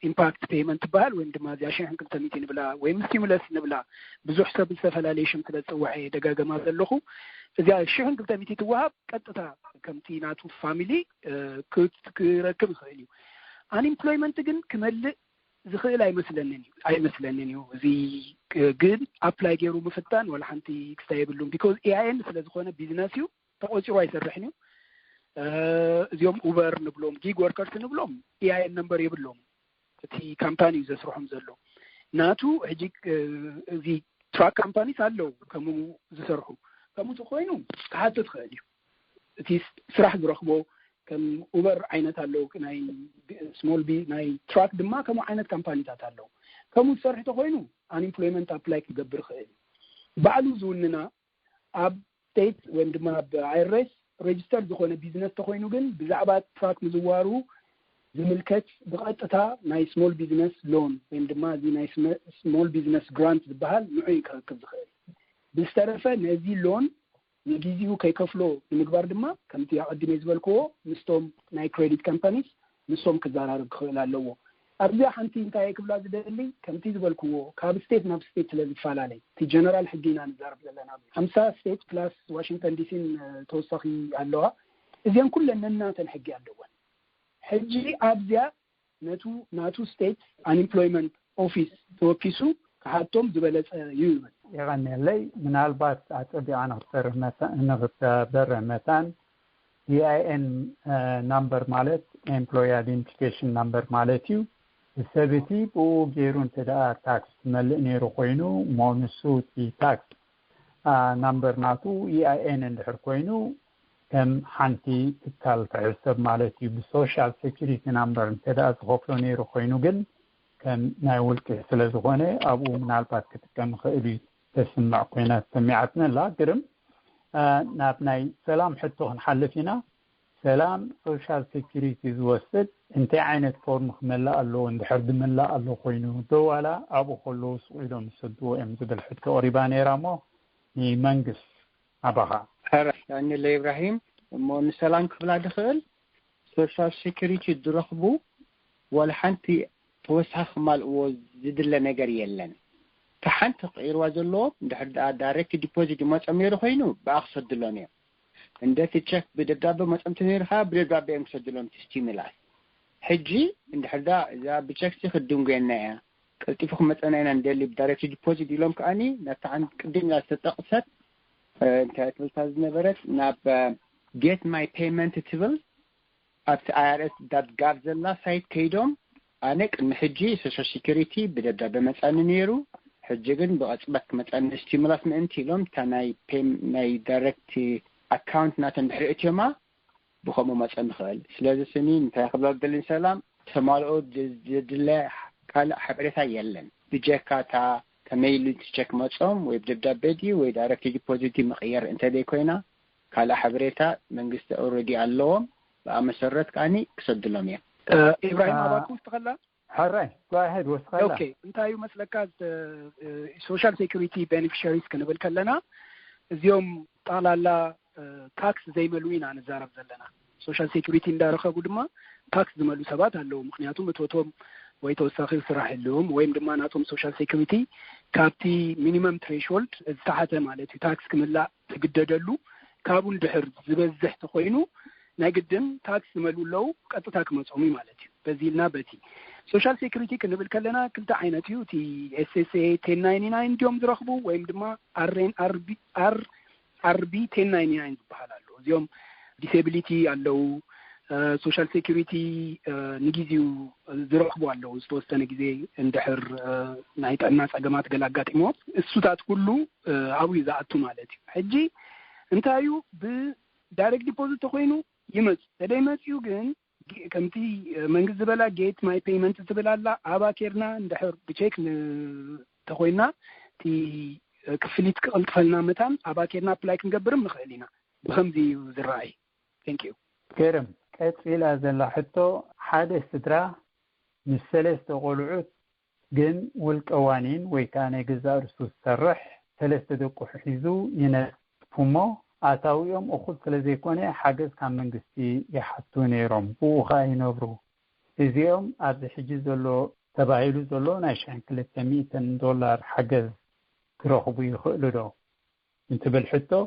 impact payment بال وين دما زي عشان كنت ميتين بلا وين stimulus نبلا بزو حساب السفلاليشن كذا تسوي دقاقة ما زلخو زي عشان كنت ميتين توهب كتتا كم تيناتو family كركب خيليو unemployment جن كمل زخيل أي مثلني زي جن apply جيرو مفتان ولا حنتي كستايبلهم because EIN سلا زخونة businessيو تقول شو يسرحنيو زيوم أوبر نبلوم gig workers نبلوم EIN number يبلوم تي companies يسرحهم زلوا ناتو هجيك زي truck companies هلو كمو زسرحو كم تخوينو كحتى تخليه تيس سرح برخبو كم أوبر عينة تالو ناي سمول بي ناي تراك دما كم عينة كمباني تالو كم سرح تخوينو unemployment apply كجبر خير بعدو زوننا أب ستيت وين دما بعيرس ريجستر دخونا بيزنس تخوينو جن بزعبات تراك مزوارو زملكت بقطتا ناي سمول بيزنس لون وين دما زي ناي سمول بيزنس جرانت بحال نوعي كذا خير بسترفه نزي لون يجيزيو كيكفلو المقبار دما كمتي يقدم يزبلكو مستوم ناي كريديت كامبانيز مستوم كزارار خلالو ارجع حنتي انتي كبلا زدلي كمتي يزبلكو كاب ستيت ناب ستيت لازم فالالي تي جنرال حقينا نزارب لنا 5 ستيت بلاس واشنطن دي سي توسخي علوها اذن كلنا الناس الحقي علوها حجي ابزا ناتو ستيت unemployment office توكيسو كحطم زبلت يوم يعني لي من البات أتبع أنا نغتبر مثلا EIN number مالت employee identification number مالتيو السبتي بو جيرون تدا tax ملء نيرو خوينو مونسو تي tax number ناتو EIN اندحر خوينو كم حانتي تكال تعسب مالتيو بسوشال سيكوريتي number تدا تغفلو نيرو خوينو جن كان ناولك سلازغونه أبو من البات كتكم خيري تسمع قينات سمعتنا لا قرم نابناي سلام حتى نحلفنا سلام سوشال سيكوريتي زوسد انت عينت فورم خملا الله عند حرد من لا الله خوينو دولا ابو خلوص ويدهم سدو امزد الحتى قريبان يرامو يمنقص ابها يعني لابراهيم مو سلام قبل دخل سوشال سيكوريتي درخبو ولا حنتي توسخ مال وزدله ነገር የለን فحنت غير وازلو دحد دايركت ديبوزيت مصمير خوينو باخسدلون اندت تشيك بددابه مصمتيرها بددابه امسدلون تستيملاس حجي اندحدا اذا بتشيك تخدمغنا قلتيفكم مصناينا ندلي دايركت ديبوزيت يلوم كاني نتعن قدم لا تطقست انت تلتاز نبرت ناب get my payment table at irs.gov site كيدوم أنا محجي سوشيال سيكوريتي بددابه مصنيرو حجيجن بأصبح مثلا استيمولاس من أنتي لهم تناي بيم ناي دايركت أكاونت ناتن بحرقتهما بخمو مثلا خال سلازة سنين تأخذ دلين سلام تمالو جدله قال حبرتها يلن بجاكاتا تميل تشيك مصوم ويبدأ بدي ويدايركت ديبوزيتي مغير أنت ديكوينا قال حبرتها من قصة أوريدي علوهم بأمسرت كاني كسد لهم يا إبراهيم أباكو استغلا حري واحد وسخلا اوكي انتايو مسلكات سوشال سيكوريتي بينيفيشريز كنبل كلنا اليوم طالالا ታክስ ዘይመሉይና ነዛረብ ዘለና ሶሻል ሴኩሪቲ እንዳረኸቡ ድማ ታክስ ዝመሉ ሰባት አለው ምክንያቱም እቶቶም ወይ ተወሳኺ ስራሕ የለውም ወይም ድማ ናቶም ሶሻል ሴኩሪቲ ካፕቲ ሚኒመም ትሬሽሆልድ ዝተሓተ ማለት ታክስ ክምላ ትግደደሉ ካብኡን ድሕር ዝበዝሕ ተኮይኑ ናይ ግድን ታክስ ዝመሉለው ቀጥታ ክመጾም ማለት እዩ በዚህና በቲ ሶሻል ሴኩሪቲ ክንብል ከለና ክልተ ዓይነት እዩ ቲ SSA 1099 ዲዮም ዝረኽቡ ወይም ድማ RB 1099 ዝበሃላሉ እዚኦም ዲሴቢሊቲ አለው ሶሻል ሴኩሪቲ ንግዚው ዝረኽቡ አለው ዝተወሰነ ጊዜ እንድሕር ናይ ጠና ጸገማት ገላጋጥሞ እሱታት ሁሉ አቡ ይዛአቱ ማለት እዩ ሕጂ እንታዩ በዳይሬክት ዲፖዚት ተኮይኑ ይመጽ ተደይመጽዩ ግን ከምቲ መንግስት ዝበላ ጌት ማይ ፔመንት ዝብላላ አባኬርና እንድሕር ብቼክ ተኮይና ቲ ክፍሊት ቅልጥፈልና መታን አባኬርና አፕላይ ክንገብርም ንኽእሊና በከምዚ ዝራይ ቴንክ ዩ كرم كتيل أزل حتى حادث ترى مثلث قلعت جن والقوانين وكان يجزار سرح ثلاث دقائق حيزو ينفهمه أتاو يوم أخذ ثلاثة كونه حاجز كان من قصي يحطوني رمبو خاين برو اليوم هذا حجز له تبايلو زلو ناشان كل $100 حاجز كرهبو يخلده انت بالحتى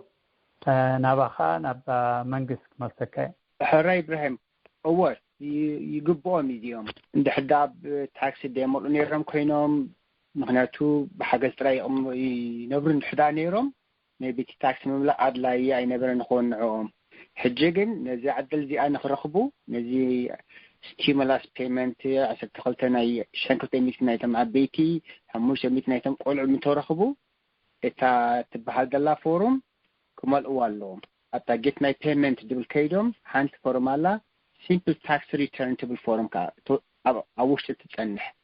نبخا نبا منقص مسكة حرا إبراهيم أول يجبوا ميديوم عند حداب تاكسي ديمور نيرم كينهم مهناتو بحاجة تراي ينبرن حدا نيرم نبي تاكسي مملا عدلاي أي نبرن نخون نعوم حجيجن نزي عدل زي أنا خرخبو نزي ستيمولاس بيمنت عشان تخلتنا شنكتي ميتنا يتم عبيتي هموش ميتنا يتم قول متورخبو إتا تبهال دلا فورم كمالو اللهم أتا get my payment دبل كيدوم حانت فورمالا simple tax return تبل فورم كا أوش تتسنح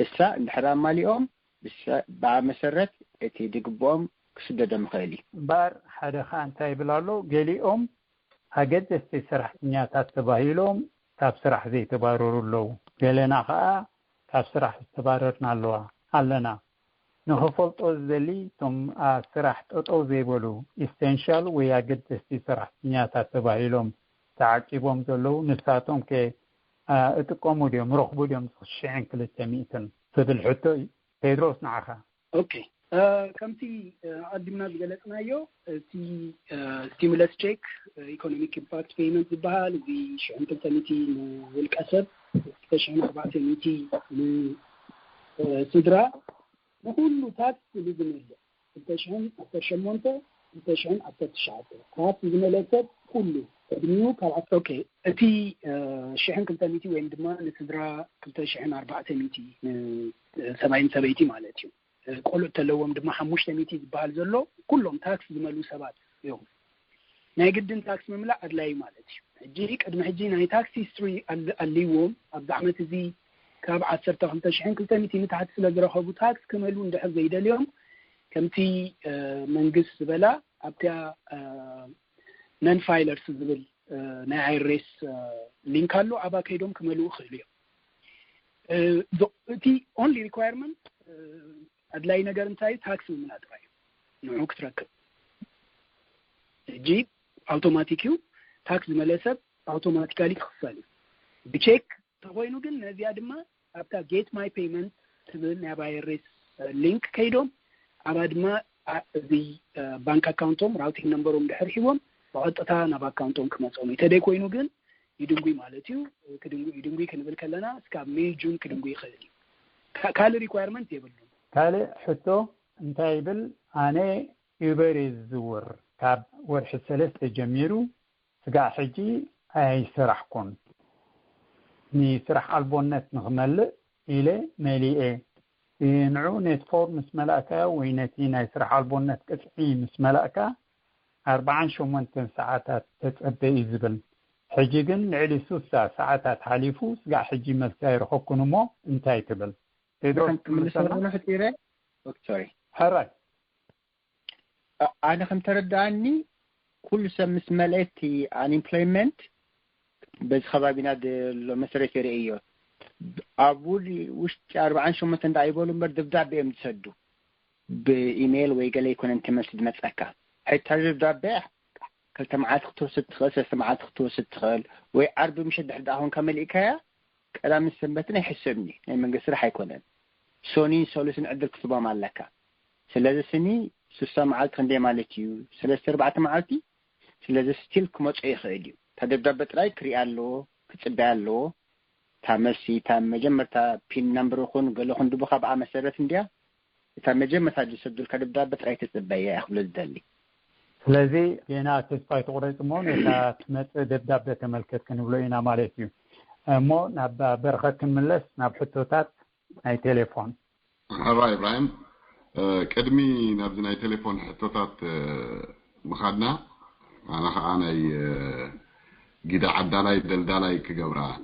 إسا الحرام ماليهم بس بعمسرت إتي دقبهم كسدد مخالي بار حدا خان تايبلالو قاليهم هجد استسرح نياتات تباهيلهم تابسرح زي تبارور له قالنا خا تابسرح استباررنا له علنا نخفلت أزلي ثم سرحت أزي بلو essential ويجد استسرح نياتات تباهيلهم تعجبهم ذلو نساتهم كي اتقاموا ديهم رخبوا ديهم شعين كل التميتن فبالحتو تدرس نعخا اوكي كمتي قدمنا بجلسنا يو تي stimulus check economic impact payment بحال في شعين كل تميتي والكسب تشعين 400 من سدرا وكل تاكس لازم تشعين التشمونته تشعين التشعات تاكس لازم كله بدنيو كالعطا اوكي اتي شحن كنت ميتي وين دما لتدرا كنت شحن 400 70 سبيتي مالتي قولوا تلوم دما 5 ميتي بحال زلو كلهم تاكس يملو سبات يوم ناي قدن تاكس مملا ادلاي مالتي اجي قدم حجي ناي تاكس هيستوري الليوم ابدعمت زي كاب 15 شحن كنت ميتي نتاعت سلاجرخبو تاكس كملو ندح زيد اليوم كمتي منقص بلا ابتا نان فايلرز زبل ناي ريس لينك له ابا كيدوم كملو خليو تي اونلي ريكوايرمنت ادلاي ነገር እንታይ ታክስ ምን አጥራይ ነው ክትረከብ جي አውቶማቲክዩ ታክስ መለሰብ አውቶማቲካሊ ክፈል ቢቼክ ተቆይኑ ግን ነዚያ ድማ አብታ ጌት ማይ ፔመንት ትብል ናባይ ሬስ ሊንክ ከይዶም አባድማ እዚ ባንክ አካውንቶም ራውቲንግ ነምበሮም ድሕርሂቦም ወጣታ ናብ አካውንቶም ከመጾም ይተደይ ኮይኑ ግን ይድንጉይ ማለትዩ ይድንጉይ ክንብል ከለና እስከ ሜይ ጁን ክድንጉይ ይኸል ካለ ሪኳየርመንት ይብሉ ካለ ሕቶ እንታይ ብል አነ ዩበር ዝውር ካብ ወርሕ 3 ጀሚሩ ስጋ ሕጂ አይ ስራሕኩን ኒ ስራሕ አልቦነት ንኽመልእ ኢለ መሊኤ ንዑ ኔት ፎርም መስመላካ ወይ ነቲ ናይ ስራሕ አልቦነት ቅጽዒ መስመላካ 48 ሰዓታት ተጸበይ ዝብል ሕጂ ግን ልዕሊ 3 ሰዓታት ሓሊፉ ስጋ ሕጂ መልስ ይረኸኩን እሞ እንታይ ትብል تدرس من حتيره سوري حراي انا كم ترداني كل سمس ملاتي unemployment بس خبابينا دو مسرت رئيو ابولي وش 40 شو متن دايبولو مردبدا بيم تسدو بايميل ويقال يكون انت مسد مسكا حتى الدبدا كلت معات خطو 6 سمعات خطو 6 وي 40 مش دحداهم كمليكايا كلام السنبتنا يحسبني يعني من قصر حيكونن سوني سوليسن عدل كتبا مالكا سلازي سني سوسا معالت خندي مالتيو سلازي 4 معالتي سلازي ستيل كموش اي خيديو تدبدبت راي كريالو كتصبيالو تامسي تام مجمر تا بين نمبر خون قالو خندو بخا بقى مسارات انديا تام مجمر تاجي سدو الكدبدبت راي تتصبيا اخلو الدالي سلازي ينا تسبايت غريت مون تا تمت دبدبت تملكت كنبلو ينا مالتيو مو ناب برخت ملس ناب حتوتات اي تليفون هاي ابراهيم قدمي ناب زي تليفون حتوتات مخادنا انا جدا عدالاي دلدالاي كجبرا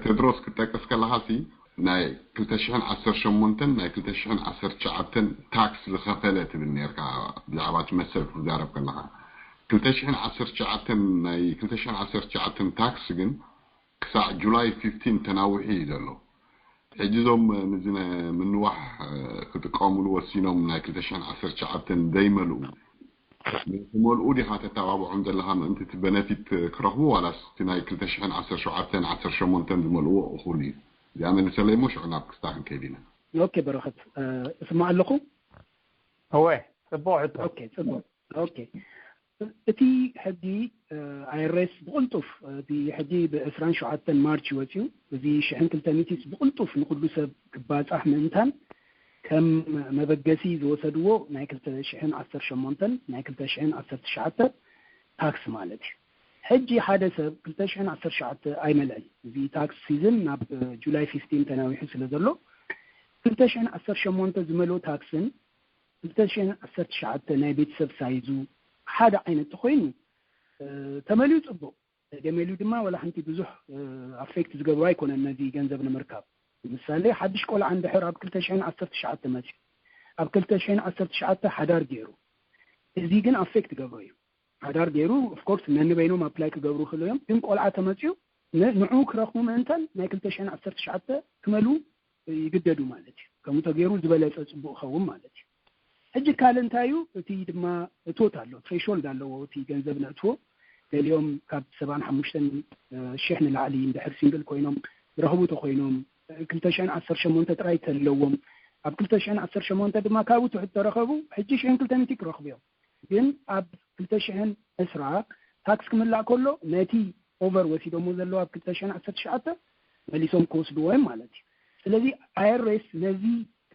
تدرس كتكس كلهاسي ناي كلتشحن 10 شمونتن ناي كلتشحن 10 شعبتن تاكس لخفلت بالنيركا بلعبات مسر وزارب كلها كلتشحن 10 شعبتن ناي كلتشحن 10 شعبتن تاكس جن كساع جولاي 15 تناوحي دلو حجزهم نزنا من واح كتقاموا وسينهم ناي كلتشحن 10 شعبتن دايملو مولو دي حتى توابعهم دلها انت تبناتي كرهوا ولا ستناي كلتشحن 10 شعبتن 10 شمونتن مولو اخولي يعني نسلي مش عناب كستاحن كيدينا اوكي برخت اسمع لكم هو صبوعت اوكي صبوع اوكي اتي حدي ايرس بقلطف دي حدي باسران شعاتن مارتش وتيو دي شحن كلتاميتيس بقلطف نقول سب كباص احمنتن كم مبغسي زوسدو نايكل شحن 10 شمونتن نايكل شحن 10 شعات تاكس مالك حجي حدث كلتا شحن 10 شعات اي ملعي دي تاكس سيزن ناب جولاي 15 تناوي حسل دلو كلتا شحن 10 شمونتن زملو تاكسن كلتا شحن 10 شعات ناي بيت سب سايزو ሓደ ዓይነት ኮይኑ ተመልዩ ጽቡቕ ገመሉ ድማ ወላ ሓንቲ ብዙሕ ኣፌክት ዝገብሩ ኣይኮነን ነዚ ገንዘብ ንምርካብ ምሳሌ ሓድሽ ቆልዓ እንድሕር ኣብ 2019 መፅኡ ኣብ 2019 ሓዳር ገይሩ እዚ ግን ኣፌክት ገብሩ እዩ ሓዳር ገይሩ ኦፍ ኮርስ ነንበይኖም ኣፕላይ ክገብሩ ክልዮም ግን ቆልዓ ተመፅኡ ንዑ ክረኽቡ ምእንተን ናይ 2019 ክመሉ ይግደዱ ማለት እዩ ከምኡ ተገይሩ ዝበለፀ ጽቡቕ ኸውን ማለት እዩ ሕጂ ካልንታዩ እቲ ድማ እቶት ኣሎ ትሬሾልድ ኣለዎ እቲ ገንዘብ ነእትዎ ገሊኦም ካብ 75,000 ንላዕሊ እንድሕር ሲንግል ኮይኖም ዝረኽቡ ተኮይኖም 2018 ጥራይ ተለዎም ኣብ 2018 ድማ ካብኡ ትሕት ተረኸቡ ሕጂ 200 ክረኽቡ እዮም ግን ኣብ 2020 ታክስ ክምላእ ከሎ ነቲ ኦቨር ወሲዶሞ ዘሎ ኣብ 2019 መሊሶም ክወስድዎም ማለት እዩ ስለዚ IRS ነዚ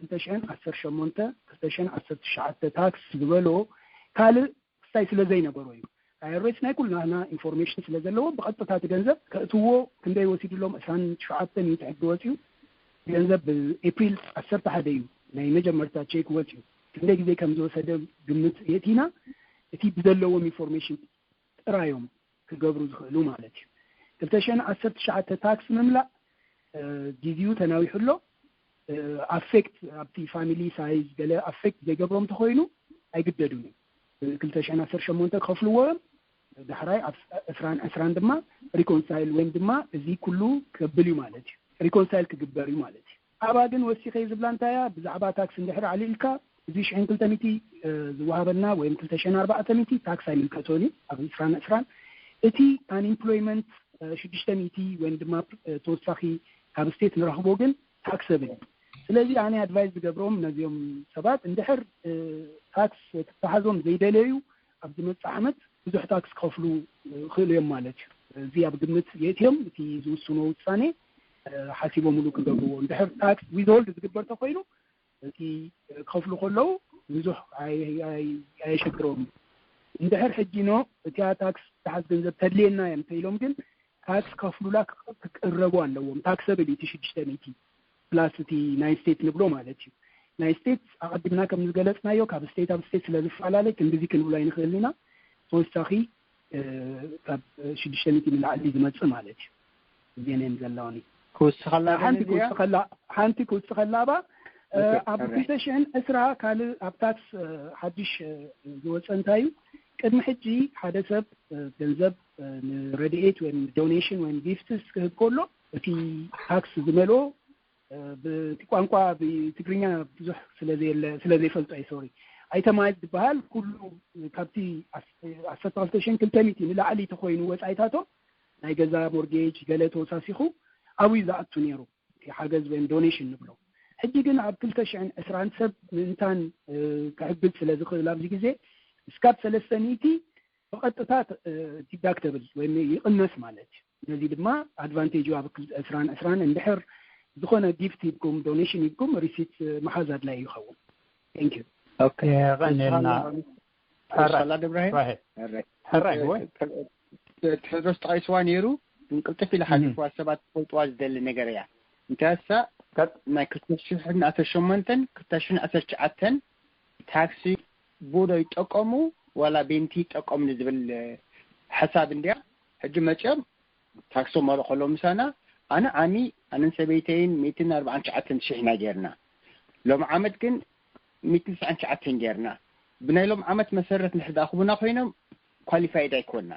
2018 2019 ታክስ ዝበሎ ካልእ ክስታይ ስለ ዘይነበሮ እዩ IRS ናይ ኩልና ኢንፎርሜሽን ስለ ዘለዎ ብቐጥታ ገንዘብ ከእትዎ ክንደይ ወሲድሎም 27 ይትሕግ ወፂኡ ገንዘብ በኤፕሪል 11 እዩ ናይ መጀመርታ ቼክ ወፂኡ ክንደይ ግዜ ከም ዝወሰደ ግምት የቲና እቲ ብዘለዎም ኢንፎርሜሽን ጥራዮም ክገብሩ ዝኽእሉ ማለት እዩ 2019 ታክስ ምምላእ ጊዜው ተናዊሕሎ ኣፌክት ኣብቲ ፋሚሊ ሳይዝ ገለ ኣፌክት ዘይገብሮም ተኮይኑ ኣይግደዱን 2018 ከፍልዎም ዳሕራይ ኣስራን ድማ ሪኮንሳይል ወይም ድማ እዚ ኩሉ ከብል እዩ ማለት እዩ ሪኮንሳይል ክግበር እዩ ማለት እዩ ኣባ ግን ወሲኸ ዝብላ እንታያ ብዛዕባ ታክስ እንድሕር ዓሊልካ እዚ 200 ዝወሃበና ወይም 240 ታክስ ኣይምልከቶን ኣብ እስራን እቲ አንኤምፕሎይመንት 600 ወይም ድማ ተወሳኺ ካብ ስቴት ንረኽቦ ግን ታክሰብል ስለዚ ኣነ ኣድቫይስ ዝገብሮም ነዚኦም ሰባት እንድሕር ታክስ ተሓዞም ዘይደለዩ ኣብ ዝመጽእ ዓመት ብዙሕ ታክስ ከፍሉ ክእሉ እዮም ማለት እዩ እዚ ኣብ ግምት የትዮም እቲ ዝውስኖ ውሳኔ ሓሲቦም ሙሉ ክገብርዎ እንድሕር ታክስ ዊዝሆልድ ዝግበር ተኮይኑ እቲ ከፍሉ ከለው ብዙሕ ኣይሸግሮም እንድሕር ሕጂኖ እቲ ታክስ ተሓዝ ገንዘብ ተድልየና እዮም ተኢሎም ግን ታክስ ከፍሉላ ክቅረቡ ኣለዎም ታክሰብል እቲ 600 ፕላስ እቲ ናይ ስቴት ንብሎ ማለት እዩ ናይ ስቴት ኣቀዲምና ከም ዝገለጽናዮ ካብ ስቴት ኣብ ስቴት ስለ ዝፈላለ ክንድዚ ክንብሎ ኣይንኽእልና ተወሳኺ ካብ 600 ንላዕሊ ዝመጽእ ማለት እዩ እዚአን ዘለዋኒ ሓንቲ ክውስኸላ ባ ኣብ 2010 ካልእ ኣብ ታክስ ሓድሽ ዝወፀ እንታይ እዩ ቅድሚ ሕጂ ሓደ ሰብ ገንዘብ ንረድኤት ወይም ዶኔሽን ወይም ጊፍትስ ክህብ ከሎ እቲ ታክስ ዝመልኦ በቲ ቋንቋ ብትግርኛ ብዙሕ ስለዘይፈልጦ ሶሪ ኣይተማይት ዝበሃል ኩሉ ካብቲ 12,200 ንላዕሊ ተኮይኑ ወፃኢታቶም ናይ ገዛ ሞርጌጅ ገለ ተወሳሲኹ ኣብዩ ዝኣቱ ነይሩ እቲ ሓገዝ ወይም ዶኔሽን ንብሎ ሕጂ ግን ኣብ 2020 ሰብ ምእንታን ክሕግዝ ስለ ዝኽእል ኣብዚ ግዜ እስካብ 300 ብቐጥታ ዲዳክተብል ወይም ይቕነስ ማለት እዩ ነዚ ድማ ኣድቫንቴጅ ኣብ 2020 እንድሕር ዝኾነ ጊፍት ይብኩም ዶኔሽን ይብኩም ሪሲት መሓዝ ኣድላይ ይኸውን ቴንክ ዩ ኦኬ غنينا هلا ابراهيم حراي ወይ ተድሮስ ጣይስዋ ነይሩ እንቅልጥፍ ኢለ ሓሊፉ ሰባት ፈልጥዋ ዝደሊ ነገር እያ እንታሳ ናይ 2018 ታክሲ ቦዶ ይጠቀሙ ወላ ቤንቲ ይጠቀሙ ዝብል ሓሳብ እንዲያ ሕጂ መጨም ታክሶ ማለኸሎ ምሳና ኣነ ዓሚ ኣነን ሰበይተይን 149,000 ጌርና ሎም ዓመት ግን 199 ጌርና ብናይ ሎም ዓመት መሰረት ንሕዳኽቡና ኮይኖም ኳሊፋይድ ኣይኮንና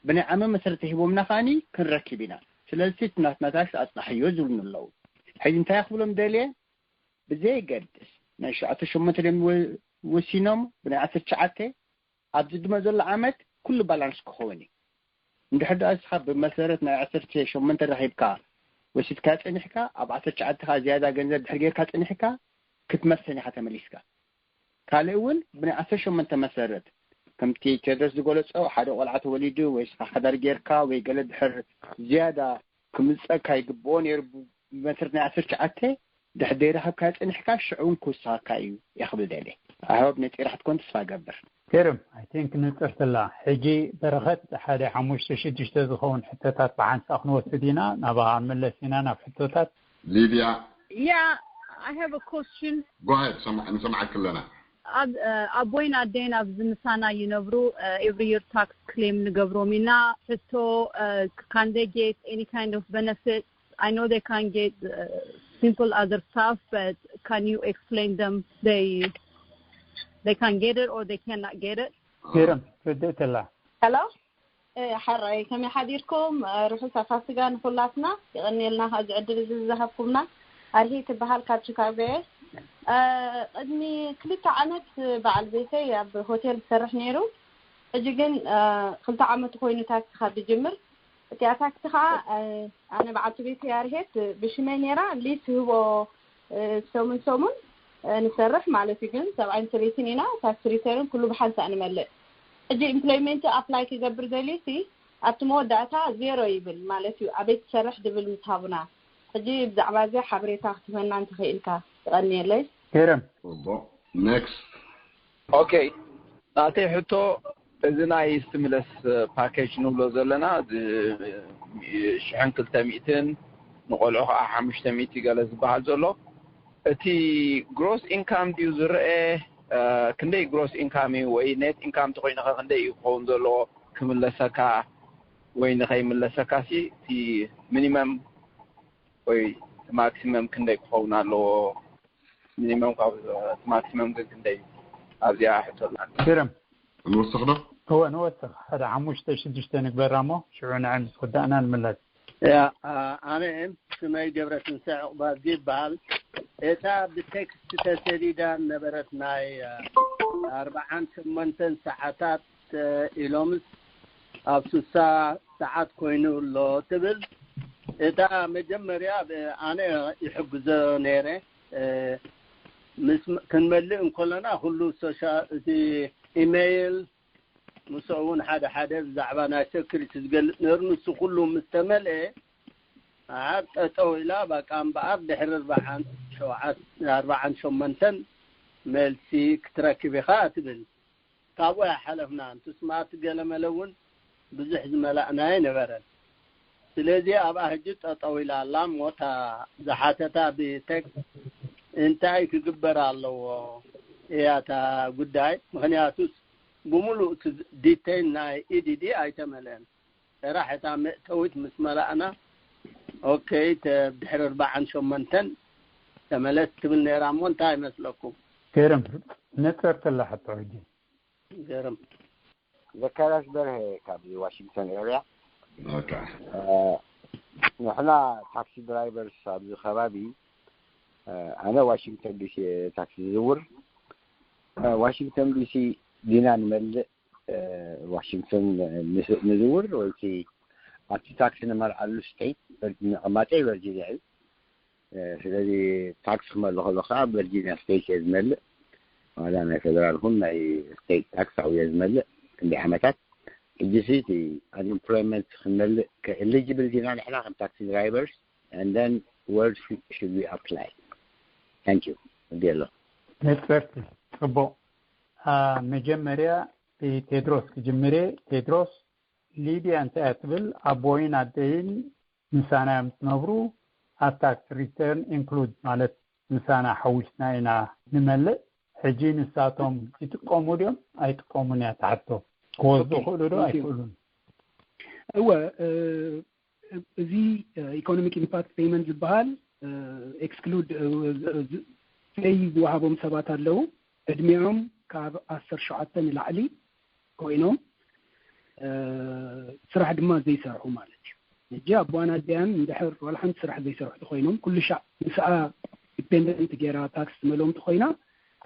ብናይ ዓመት መሰረት ሂቦምና ኻኒ ክንረክብ ኢና ስለዚ ናትና ታክስ ኣፅናሕዮ ዝብሉን ኣለዉ ሕጂ እንታይ ያኽብሎም ደልየ ብዘይገድስ ናይ 8 ወሲኖም ብናይ 19 ኣብዚ ድማ ዘሎ ዓመት ኩሉ ባላንስ ክኸውን እዩ እንድሕር ደኣስኻ ብመሰረት ናይ 18 ረኺብካ ወሲድካ ፀኒሕካ ኣብ 19 ኻ ዝያዳ ገንዘብ ድሕር ጌርካ ፀኒሕካ ክትመሰኒ ኢኻ ተመሊስካ ካልእ እውን ብናይ 18 መሰረት ከምቲ ተድረስ ዝገለፆ ሓደ ቆልዓ ተወሊዱ ወይ ስኻ ሓዳር ጌርካ ወይ ገለ ድሕር ዝያዳ ክምፀካ ይግብኦ ነይሩ ብመሰረት ናይ 19 ድሕር ደይረኸብካ ፀኒሕካ ሽዑን ክውስኻካ እዩ ይኽብል ደልየ ኣህባብ ነጢራሕ ትኮን ተስፋ ገብር كرم I think نترتلا حجي برغت حدا 5-6 ዝኸውን ሕቶታት ብዓንሳ ክንወስድ ኢና ናብኣ መለሲና ናብ ሕቶታት Lydia Yeah, I have a question. Go ahead, نسمعك كلنا أبوين أدين أبزمسانا ينبرو every year tax claim نقبرو منا حتى can they get any kind of benefit? I know they can get simple other stuff, but can you explain them they can get it or they cannot get it? كرم فديت الله. Hello. حرّي كم يحديركم روحوا سافاسجان كلاتنا يغني لنا هذا عدل الذهبكمنا هذه تبهال كاتشكابيس أدني كلتا عمت بعد بيتي بهوتيل سرح نيرو أجيجن كلتا عمت خوينو تاك خد جمر تياتاك تخا أنا بعد بيتي أرهيت بشمي نيرا ليس هو سومن نسرح معلتي جن 73 هنا تاك ريتيرن كله بحال أنا ملأ أجي إمبلويمنت أبلاي كجبر دليسي أتمو داتا زيرو يبل مالتي أبيت شرح دبل متابنا أجي بزعبازي حبريتا أختمنا أنت خيلك تغني ليش كرم next okay أعطي حتى إذا يستملس باكيج نقول زلنا شحن كلتا 200 نقولها 500 قال زبال زلو أتي gross income ديوزر كندي gross income وي net income تقولنا كندي يكون زلو كملسكا وين خي ملسكا سي تي minimum وي maximum كندي يكون له minimum maximum كندي أزياء حتى كرم نوثق ده هو نوثق هذا عموش تشدشت نكبرامو شعون عن خدانا الملات يا أنا سمي جبرة ساعة بعد بال إذا بتكست تسريدا نبرتنا 4-8 ساعات إلومس أبسوسا ساعات كوينو لو تبل إذا مجمريا أنا يحب زنيره كنملئ كلنا كله سوشيال إيميل مسؤون حدا زعبنا شكل تسجل نرنس كله مستملئ عاد طويلة بقام بعد دحر 4 شمنتن ملسي كتركبي خاتبل طاوع حلفنا انت سمعت قال ملون بزح زملأنا نبرن ስለዚህ አባ ህጅት طويلة ሞታ ዘሓተታ በቴክ እንታይ ክግበራለው ያታ ጉዳይ ምክንያቱስ بملو ديتين ناي إدي أيتملين راحت عم تويت مسملأنا أوكي تبحر 4 شمنتن تملت تبني رامون تاي مثلكم كرم نتورك الله حتى وجي كرم ذكرت بره كابي واشنطن اريا اوكي نحنا تاكسي درايفرز سابز خبابي انا واشنطن دي سي تاكسي زور واشنطن دي سي دينا نملء واشنطن نزور وكي أتي تاكس نمر على الستيت أماتي فيرجينيا فلذي تاكس مر لخا فيرجينيا ستيت يزمل هذا أنا فدرال هم ستيت تاكس أو يزمل اللي عمتات الجسيتي unemployment خمل كeligible دينا نحنا خم taxi drivers and then where should we apply? Thank you. ديالله. نتفرق أبو مجمريا بتدرس كجمري تدرس ليبيا أنت أتبل أبوين عدين مسانا متنبرو أتاكس ريتيرن إنكلود مالت مسانا حوشنا إنا نملئ حجين الساتهم يتقوموا اليوم أي تقومون يتعطوا كوزو خلولو أي خلون هو زي economic impact payment زبال exclude في وهابهم سبات اللو ادميهم كاب 10 شعاتن العلي كوينهم سرح دما زي سرحوا مالتي جاب وانا ديان ندحر ولا حد سرح زي سرح تخوينهم كل شعب مساء ديبندنت جيرا تاكس ملوم تخوينا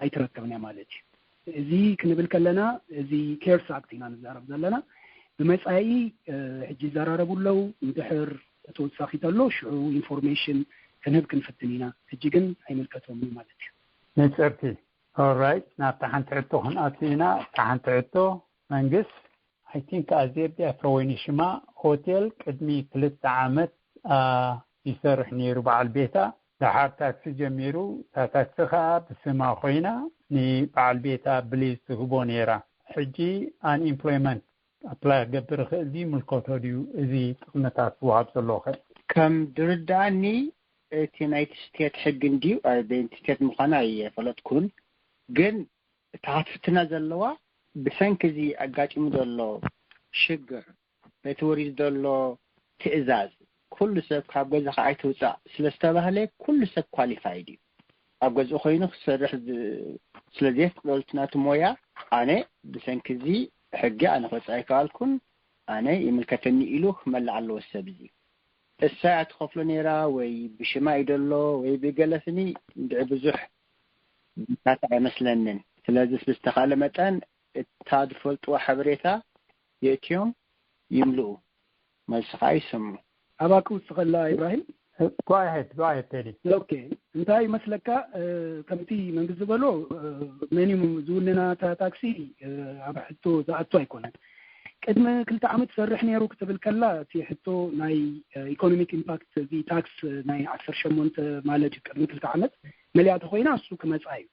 اي تركبنا مالتي زي كنبل كلنا زي كيرس اكتينا نزارب زلنا بمصاي حجي زراربو لو ندحر توصاخيتلو شو انفورميشن كنب كنفتنينا حجي كن اي ملكتهم مالتي نتسرتي alright نفتحن تعتو هن اتينا تحن تعتو منقص I think أزير دي أفرويني شما هوتيل قدمي 3 عامت يسرح نيرو بعل بيتا لحار تاكسي جميرو تاكسيخا بسما خوينا ني بعل بيتا بليز تغبو نيرا حجي ان employment أبلا قبر خلدي ملكوتو ديو إذي تقنطات وهاب سلوخي كم درداني تينايت ستيت حق نديو بين ستيت مخانا يفلت كون جن تحفتنا زلوا بسنكزي أجاج مدلوا شجر بتوريد دلوا تأزاز كل سب كابجز خايتو تا سلستبهله كل سب كواليفايد أبجز أخوينه سرح سلديه قلتنا مويا أنا بسنكزي حقي أنا خص أيكالكن أنا يملكتني إلوه ملع له السبزي الساعة تخفلني را وي بشما يدلو وي بيجلسني بزح تاع مثلا سلازس بستخاله متان تاد فلت وحبريتا يتيوم يملو ما سخاي سمو أباكو سخلا إبراهيم قاعد تاني اوكي انتي مسلكا كمتي من بزبلو مينيموم زولنا تاكسي ابحتو زاتو يكون قدما كلت عمت فرح نيرو كتب كلا في حتو ناي ايكونوميك امباكت دي تاكس ناي 10 شمونت مالج قدما كلت عمت مليات خوينا اسو كمصاي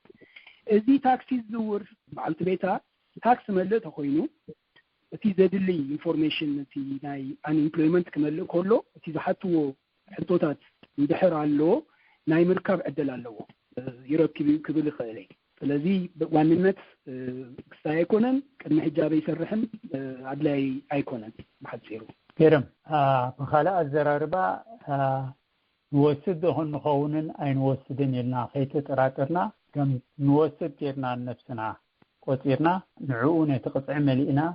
ازي تاكسي زور بعلت بيتا تاكس ملت خوينو تي زدلي انفورميشن تي ناي انيمبلويمنت كمل كله تي زحتو حطوتات يدحر على ناي مركب عدل على يركب كبل خيلي فلذي واننت سايكونن كن حجابي يسرحن عدلاي ايكونن ما حد سيرو كرم بخلاء الزراربا نوسد هون نخونن اي نوسدن يلنا خيت تراكرنا كم نوسد كيرنا نفسنا قصيرنا نعون تقطع ملئنا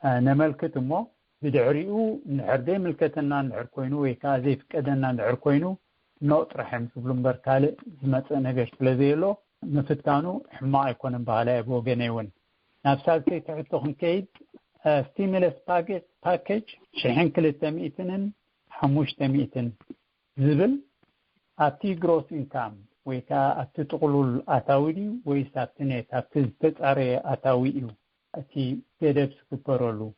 نملكت مو بدعريو نعردي ملكتنا نعر كوينو ويكا زي فكدنا نعر كوينو نوط رحم سبلن بركالي زمتع نقاش بلزيلو نفتكانو حما يكون بهالا يبو جنيون نفسال كي تعطوهم كيد ستيميلس باكيج شحن كل التمئتن حموش تمئتن زبل اتي جروس انكام ويكا اتتقلو الاتاويدي ويسابتنيت اتتتعري اتاويديو اتي كدبس كبرولو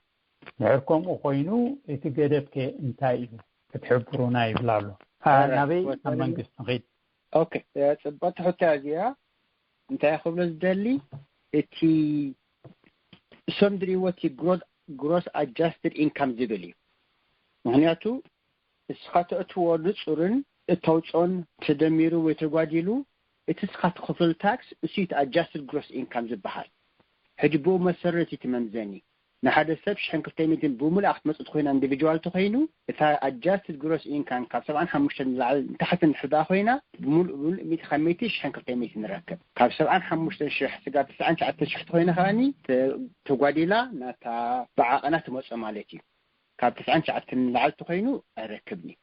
نعركم أخوينو يتجدب كإنتاج تحبرونا يبلالو نبي المنقص نغيد أوكي تبغى حتى هذه أنت يا خبز دلي إتي سندري وتي gross adjusted income زبلي معناته إسقاط أتوارد صورن التوجون تدميرو وتجادلو إتسقاط خفل تاكس إسيت adjusted gross income زبحال حجبو مسرتي تمنزني نحد سبش حنك تيمتين بومل أخت مسؤول خوينا individual تخينو إذا adjusted gross income كاب سبعا حمشتن تحت الحدا خوينا بومل ميت خميتيش حنك تيمتين ركب كاب سبعا حمشتن شح سقاط سبعا شعت شحت خوينا خاني تقاديلا نتا بعقنا تمسأ مالتي كاب سبعا شعت العل تخينو ركبني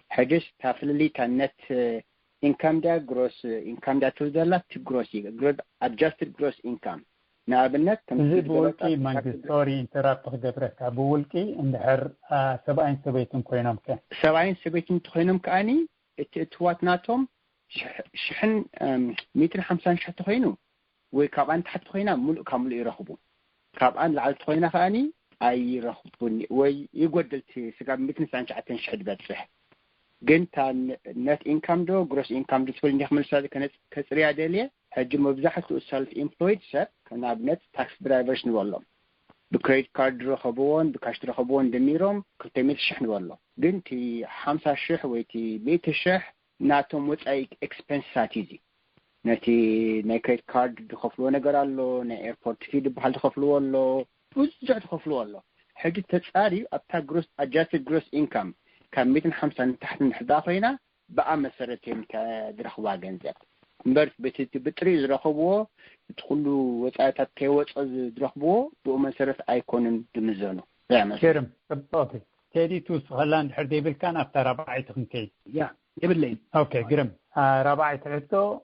حجز تافللي كانت income دا gross income دا تزلا gross adjusted gross income نابنت بولكي مانجستوري انترابط قبرك بولكي اندحر 70 سبيتن كوينم كان 70 سبيتن كوينم كاني اتواتناتهم شحن 150 شحت خوينو وكابان تحت خوينا ملء كامل يرخبو كابان لعلت خوينا خاني اي رخبوني وي يقدلتي سقاب 290 شحتن شحد بتصح جنتان نت انكم دو جروس انكم دو تقول نخمل سالي كانت كسريا داليه حجم مبزحته سيلف امبلويد سب كنا بنت تاكس درايفرز نولم بكريدت كارد رخبون بكاش رخبون دميرهم كلتميت شحن والله بنتي 5 شح ويتي بيت الشح ناتهم وتاي اكسبنساتيزي نتي كريدت كارد دخفلو نغرالو نا ايربورت فيد بحال دخفلو والله وزع دخفلو والله حاجه تساري ابتا جروس ادجستد جروس انكم كان 250 تحت الحداقينا بقى مسرتين كدرخوا جنزب مبرت بتري زرخبو تدخلوا وصايات كيوص زرخبو بو مسرت ايكونن دمزونو زعما كرم بالضبط تيدي توس هلاند حردي بالكان افتر ربعيتكم كي يا يبلين اوكي جرم ربعيت عتو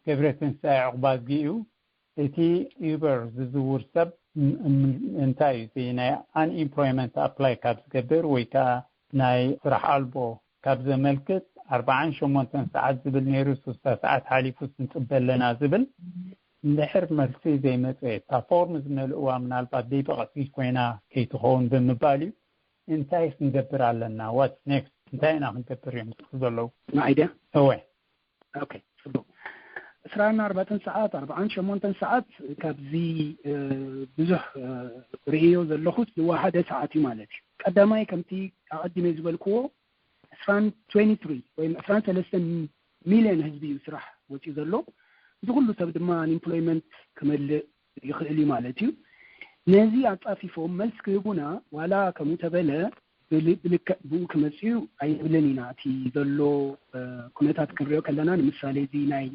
كبرتن ساعه عقبال جيو تي يوبر زور سب انتاي زينا ان امبلويمنت ابلاي كابس كبر ويكا ناي صراح البو كابز ملكت 48 ساعات زبل نيرو 6 ساعات حاليفوس نتقبل لنا زبل نحر مرسي زي ما تقول تفورمز من القوام من البادي بغسيش كوينا كي تخون بمبالي انتايس ندبر علينا واتس نيكست انتاينا ندبر يوم تخذلو ما عيدا هو اوكي تفضل اسرانا 4 ساعات 48 ساعات كابزي بزح ريو زلخوت لواحد ساعتي مالتي قدامي كمتي اقدم يزبلكو اسفان 23 وين اسفان 3 مليون حزبي يسرح وتي زلو ዝኩሉ ሰብ ድማ አንኤምፕሎይመንት ክመልእ ይኽእል ማለትዩ ነዚ አጻፊፎም መልስ ክህቡና ዋላ ከምኡ ተበለ ብኡ ክመጽኡ ኣይብልን ኢና እቲ ዘሎ ኩነታት ክንሪኦ ከለና ንምሳሌ እዚ ናይ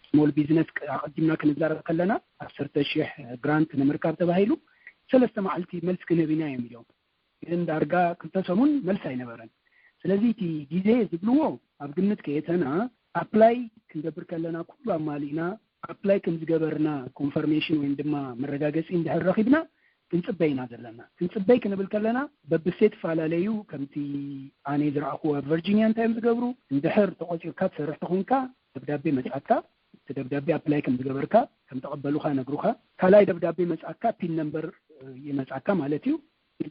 ስሞል ቢዝነስ አቀዲምና ክንዛረብ ከለና 10,000 ግራንት ንምርካብ ተባሂሉ 3 መዓልቲ መልስ ክንህብ ኢና የሚለው ግን ዳርጋ ክልተ ሰሙን መልስ አይነበረን ስለዚህ እቲ ጊዜ ዝብልዎ ኣብ ግምት ከየተና አፕላይ ክንገብር ከለና ኩሉ አማሊና አፕላይ ከምዝገበርና ኮንፈርሜሽን ወይ ድማ መረጋገፂ እንድሕር ረኺብና ክንጽበይና ዘለና ክንጽበይ ክንብል ከለና በብሴት ፈላለዩ ከምቲ ኣነ ዝረኣኹ ኣብ ቨርጂኒያ እንታይ ዝገብሩ እንድሕር ተቆፂርካ ትሰርሕ ተኾንካ ደብዳቤ መጻካ ደብዳቤ አፕላይ ከምዝገበርካ ከም ተቀበሉኻ ነግሩኻ ካልኣይ ደብዳቤ መጻካ ፒን ነምበር ይመጻካ ማለት እዩ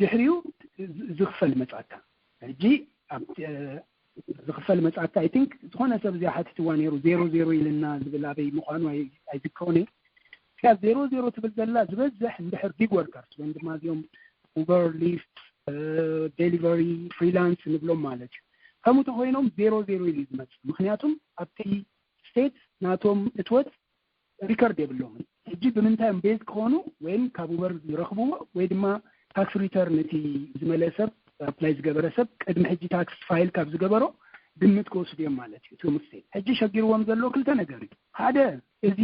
ድሕሪኡ ዝኽፈል መጻካ እጂ ዝኽፈል መጻካ አይ ቲንክ ዝኾነ ሰብ እዚኣ ሓቲትዋ ነይሩ 00 ኢልና ዝብል ኣበይ ምዃኑ ኣይዝክሮኒ ካ 00 ትብል ዘላ ዝበዝሕ እንድሕር ቢግ ወርከርስ ወይ ድማ እዚኦም ኡበር ሊፍት ዴሊቨሪ ፍሪላንስ ንብሎም ማለት እዩ ከምኡ ተኮይኖም 00 ኢሉ ዝመጽእ ምክንያቱም ኣብቲ ስቴት ናቶም እትወት ሪከርድ የብሎምን እጂ ብምንታይም ቤዝ ክኾኑ ወይም ካብ ኡበር ዝረኽብዎ ወይ ድማ ታክስ ሪተርን እቲ ዝመለሰብ አፕላይ ዝገበረ ሰብ ቅድሚ ሕጂ ታክስ ፋይል ካብ ዝገበሮ ግምት ክወስዱ እዮም ማለት እዩ እቶም ስቴት ሕጂ ሸጊርዎም ዘሎ ክልተ ነገር እዩ ሓደ እዚ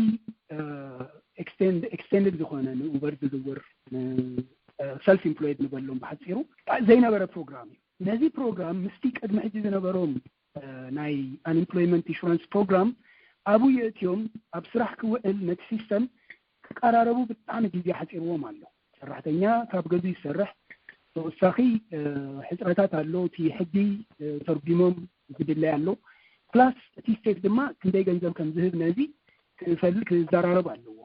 ኤክስቴንድድ ዝኾነ ንኡበር ዝዝውር ሰልፍ ኢምፕሎይድ ንበሎም ብሓፂሩ ዘይነበረ ፕሮግራም እዩ ነዚ ፕሮግራም ምስቲ ቅድሚ ሕጂ ዝነበሮም ናይ አንኤምፕሎይመንት ኢንሹራንስ ፕሮግራም ኣብኡ የእትዮም ኣብ ስራሕ ክውዕል ነቲ ሲስተም ክቀራረቡ ብጣዕሚ ግዜ ሓፂርዎም ኣሎ ሰራሕተኛ ካብ ገዙ ይሰርሕ ተወሳኺ ሕፅረታት ኣሎ እቲ ሕጊ ተርጉሞም ዝድለይ ኣሎ ፕላስ እቲ ስቴት ድማ ክንደይ ገንዘብ ከም ዝህብ ነዚ ክዘራረብ ኣለዎ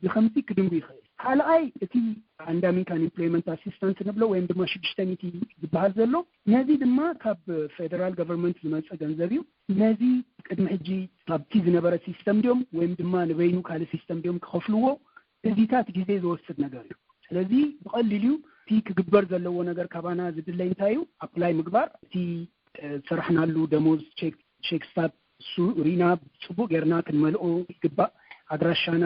ብኸምሲ ክድንጉ ይኽእል ካልኣይ እቲ ፓንዳሚክ አንኤምፕሎይመንት አሲስታንስ ንብሎ ወይም ድማ 600 ዝበሃል ዘሎ ነዚ ድማ ካብ ፌደራል ገቨርንመንት ዝመጽእ ገንዘብ እዩ ነዚ ቅድሚ ሕጂ ካብቲ ዝነበረ ሲስተም ዲዮም ወይም ድማ ንበይኑ ካልእ ሲስተም ዲዮም ክኸፍልዎ እዚታት ግዜ ዝወስድ ነገር እዩ ስለዚ ብቐሊሉ እዩ እቲ ክግበር ዘለዎ ነገር ካባና ዝድለይ እንታይ እዩ አፕላይ ምግባር እቲ ስራሕናሉ ደሞዝ ቼክ ስታት ሪና ጽቡቅ ጌርና ክንመልኦ ይግባእ አድራሻና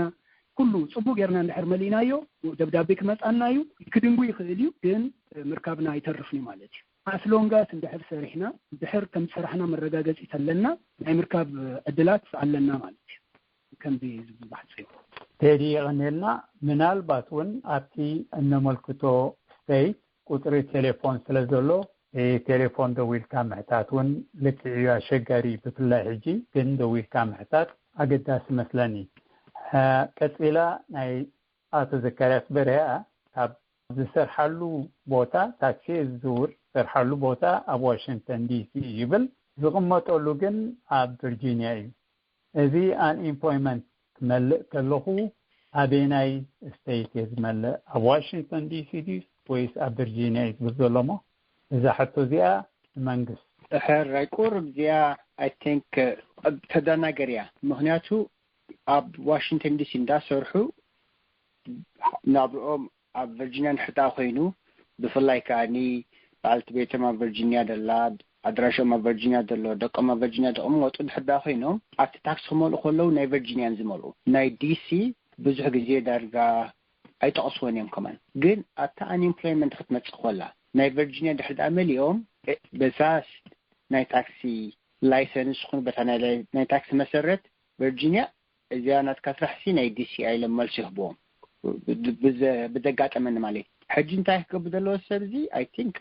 ኩሉ ጽቡቅ ጌርና እንድሕር መሊናዮ ደብዳቤ ክመጻና እዩ ክድንጉ ይኽእል እዩ ግን ምርካብና አይተርፍኒ ማለት እዩ አስሎንጋስ እንድሕር ሰሪሕና እንድሕር ከም ሰራሕና መረጋገፂ ተለና ናይ ምርካብ ዕድላት ኣለና ማለት እዩ ከምዚ ዝባሕጽ እዩ ቴዲ ቀነልና ምናልባት እውን ኣብቲ እነመልክቶ ስቴት ቁጥሪ ቴሌፎን ስለ ዘሎ ቴሌፎን ደዊልካ ምሕታት እውን ልክዕዩ አሸጋሪ ብፍላይ ሕጂ ግን ደዊልካ ምሕታት ኣገዳሲ መስለኒ ቀፂላ ናይ ኣቶ ዘካርያስ በርያ ካብ ዝሰርሓሉ ቦታ ታክሲ ዝውር ዝሰርሓሉ ቦታ ኣብ ዋሽንግተን ዲሲ ይብል ዝቕመጠሉ ግን ኣብ ቨርጂኒያ እዩ እዚ አንኤምፕሎይመንት ክመልእ ከለኹ ኣበናይ ስቴት እየ ዝመልእ ኣብ ዋሽንግተን ዲሲ ዲስ ወይስ ኣብ ቨርጂኒያ እዩ ዝብል ዘሎ ሞ እዛ ሕቶ እዚኣ መንግስት ሕራይ ቁርብ እዚኣ አይ ቲንክ ተደናገር እያ ምክንያቱ ኣብ ዋሽንግተን ዲሲ እንዳሰርሑ ናብኦም ኣብ ቨርጂኒያ ንሕጣ ኮይኑ ብፍላይ ከዓኒ በዓልቲ ቤቶም ኣብ ቨርጂኒያ ደላ ኣድራሾም ኣብ ቨርጂኒያ ዘሎ ደቆም ኣብ ቨርጂኒያ ደቕመጡ ድሕዳ ኮይኖም ኣብቲ ታክስ ክመልኡ ከለዉ ናይ ቨርጂኒያን ዝመልኡ ናይ ዲሲ ብዙሕ ግዜ ዳርጋ ኣይጠቕስዎን እዮም ከማን ግን ኣብታ አንኤምፕሎይመንት ክትመጽእ ኮላ ናይ ቨርጂኒያ ድሕዳ መሊኦም በሳስ ናይ ታክሲ ላይሰንስኹን በታ ናይ ታክሲ መሰረት ቨርጂኒያ እዚኣ ናትካ ትራሕሲ ናይ ዲሲ ኣይለም መልሲ ይህብዎም ብዘጋጠመኒ ማለት ሕጂ እንታይ ክገብር ዘለዎ ሰብ እዚ አይ ቲንክ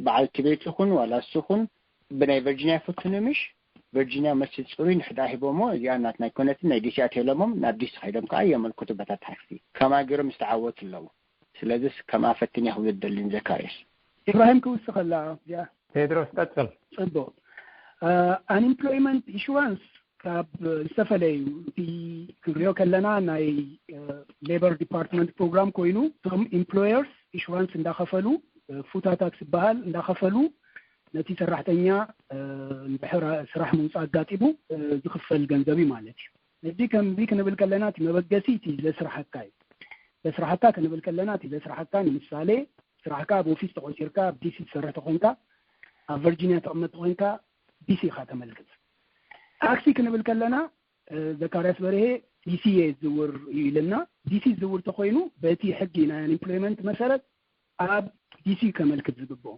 በዓልቲ ቤት ይኹን ዋላ እሱ ይኹን ብናይ ቨርጂኒያ ፍትንምሽ ቨርጂኒያ መልሲ ፅሩይ ንሕዳ ሂቦሞ እዚኣ ናት ናይ ኮነትን ናይ ዲሲ ኣትየሎሞም ናብ ዲሲ ከይዶም ከዓ የመልክቱ በታ ታክሲ ከማ ገይሮም ዝተዓወቱ ኣለዉ ስለዚ ከማ ፈትን ያህው ይደልን ዘካርያስ ኢብራሂም ክውስኸላ እዚኣ ቴድሮስ ቀጥል ጽቡቅ አንኤምፕሎይመንት ኢንሹራንስ ካብ ዝተፈለዩ እቲ ክንሪኦ ከለና ናይ ሌበር ዲፓርትመንት ፕሮግራም ኮይኑ እቶም ኤምፕሎየርስ ኢንሹራንስ እንዳኸፈሉ ፉታ ታክስ ይበሃል እንዳኸፈሉ ነቲ ሰራሕተኛ እንድሕር ስራሕ ምውፃእ ኣጋጢሙ ዝኽፈል ገንዘብ ማለት እዩ እዚ ከምዚ ክንብል ከለና እቲ መበገሲ እቲ ዘስራሕካ እዩ ዘስራሕካ ክንብል ከለና እቲ ዘስራሕካ ንምሳሌ ስራሕካ ኣብ ኦፊስ ተቆፂርካ ኣብ ዲሲ ትሰርሕ ተኮንካ ኣብ ቨርጂኒያ ተቐመጥ ኮንካ ዲሲ ኢኻ ተመልክት ታክሲ ክንብል ከለና ዘካርያስ በርሄ ዲሲ ዝውር ይልና ዲሲ ዝውር ተኮይኑ በቲ ሕጊና አንኢምፕሎይመንት መሰረት ኣብ ዲሲ ከመልክት ዝግበው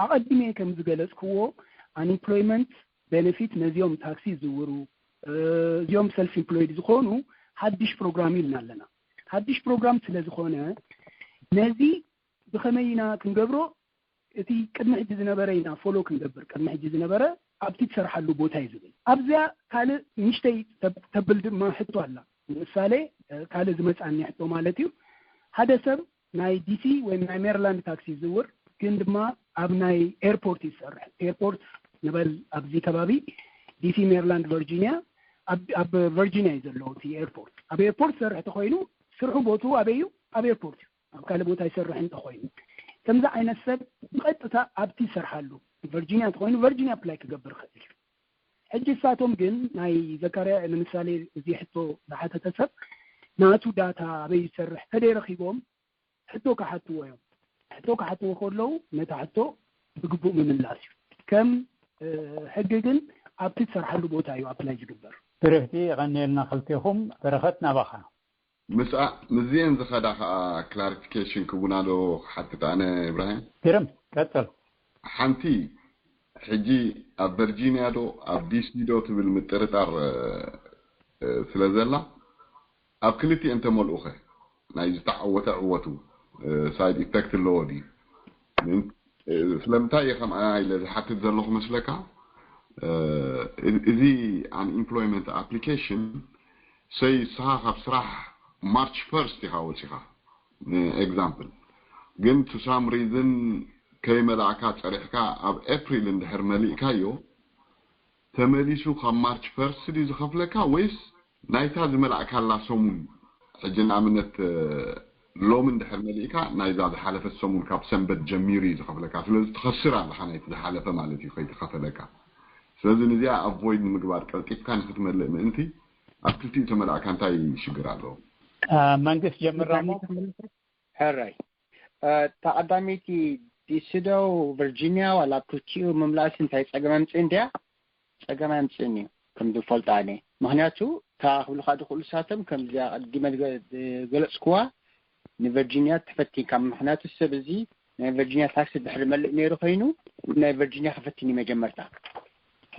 ኣቀድሜ ከም ዝገለጽክዎ አንኢምፕሎይመንት ቤኔፊት ነዚዮም ታክሲ ዝውሩ እዚዮም ሰልፍ ኢምፕሎይድ ዝኾኑ ሓድሽ ፕሮግራም ይልናለና ሓድሽ ፕሮግራም ስለ ዝኾነ ነዚ ብኸመይና ክንገብሮ እቲ ቅድሚ ሕጂ ዝነበረ ኢና ፎሎ ክንገብር ቅድሚ ሕጂ ዝነበረ ኣብቲ ትሰርሓሉ ቦታ ይዝብል ኣብዚያ ካልእ ንሽተይ ተብል ድማ ሕቶ ኣላ ምሳሌ ካልእ ዝመጻኒ ሕቶ ማለት እዩ ሓደ ሰብ ናይ ዲሲ ወይ ናይ ሜሪላንድ ታክሲ ዝውር ግን ድማ ኣብ ናይ ኤርፖርት ይሰርሕ ኤርፖርት ንበል ኣብዚ ከባቢ ዲሲ ሜሪላንድ ቨርጂኒያ ኣብ ቨርጂኒያ ይዘለው እቲ ኤርፖርት ኣብ ኤርፖርት ሰርሕ ተኮይኑ ስርሑ ቦቱ ኣበዩ ኣብ ኤርፖርት ኣብ ካልእ ቦታ ይሰርሕ እንተኮይኑ ከምዛ ዓይነት ሰብ ቀጥታ ኣብቲ ይሰርሓሉ ቨርጂኒያ ተኮይኑ ቨርጂኒያ አፕላይ ክገብር ክእል ሕጂ ሳቶም ግን ናይ ዘካርያ ለምሳሌ እዚ ሕቶ ዝሓተተ ሰብ ናቱ ዳታ ኣበይ ይሰርሕ ተደረኺቦም ሕቶ ካሓትዎ እዮም ሕቶ ካሓትዎ ከለው ነታ ሕቶ ብግቡእ ምምላስ እዩ ከም ሕጂ ግን ኣብቲ ትሰርሓሉ ቦታ እዩ ኣፕላይ ዝግበር ብርህቲ ቀኒልና ክልቲኹም በረኸት ናባኻ مزين زخدا كلاريفيكيشن كبنادو حتى أنا إبراهيم كرم كتر حنتي حجي أب فيرجينيا دو أب دي سي دو تبل مترتار سلازلا أب كلتي أنت مول أخي نايز تعوتو سايد إفكت اللودي فلمتا يخم أنا إذا حتى تزلخ مسلكا إذي عن employment application سي صاحب بصراحة March 1st يحاول شيخا example قلت to some reason كيما دعكات صريحكا أب April اندحر مليكايو تمليسو خا March 1st دي زخفلكا ويس نايتا زملعكا لا سومون حجنا عملت لو من دحر مليكا نايزا حالة السومون كاب سنبت جميري زخفلكا فلازم تخسر على حنايت حالة مالتي خيت خفلكا فلازم نزيع avoid مقبار كيف كان ختملق من انتي أبتلتي تملعكا انتاي شقرالو መንግስት ጀምራሞ هراي تقدميتي ديسيدو فيرجينيا ولا بروتيو مملاس انتاي صقمانصني كم دفولطاني مهنياتو تاخلو خادو كل ساتم كم زي قديمه غلصكوا ني فيرجينيا تفتي كم مهنياتو سبزي ني فيرجينيا تاكس دحر ملء نيرو خينو ني فيرجينيا خفتني مجمرتا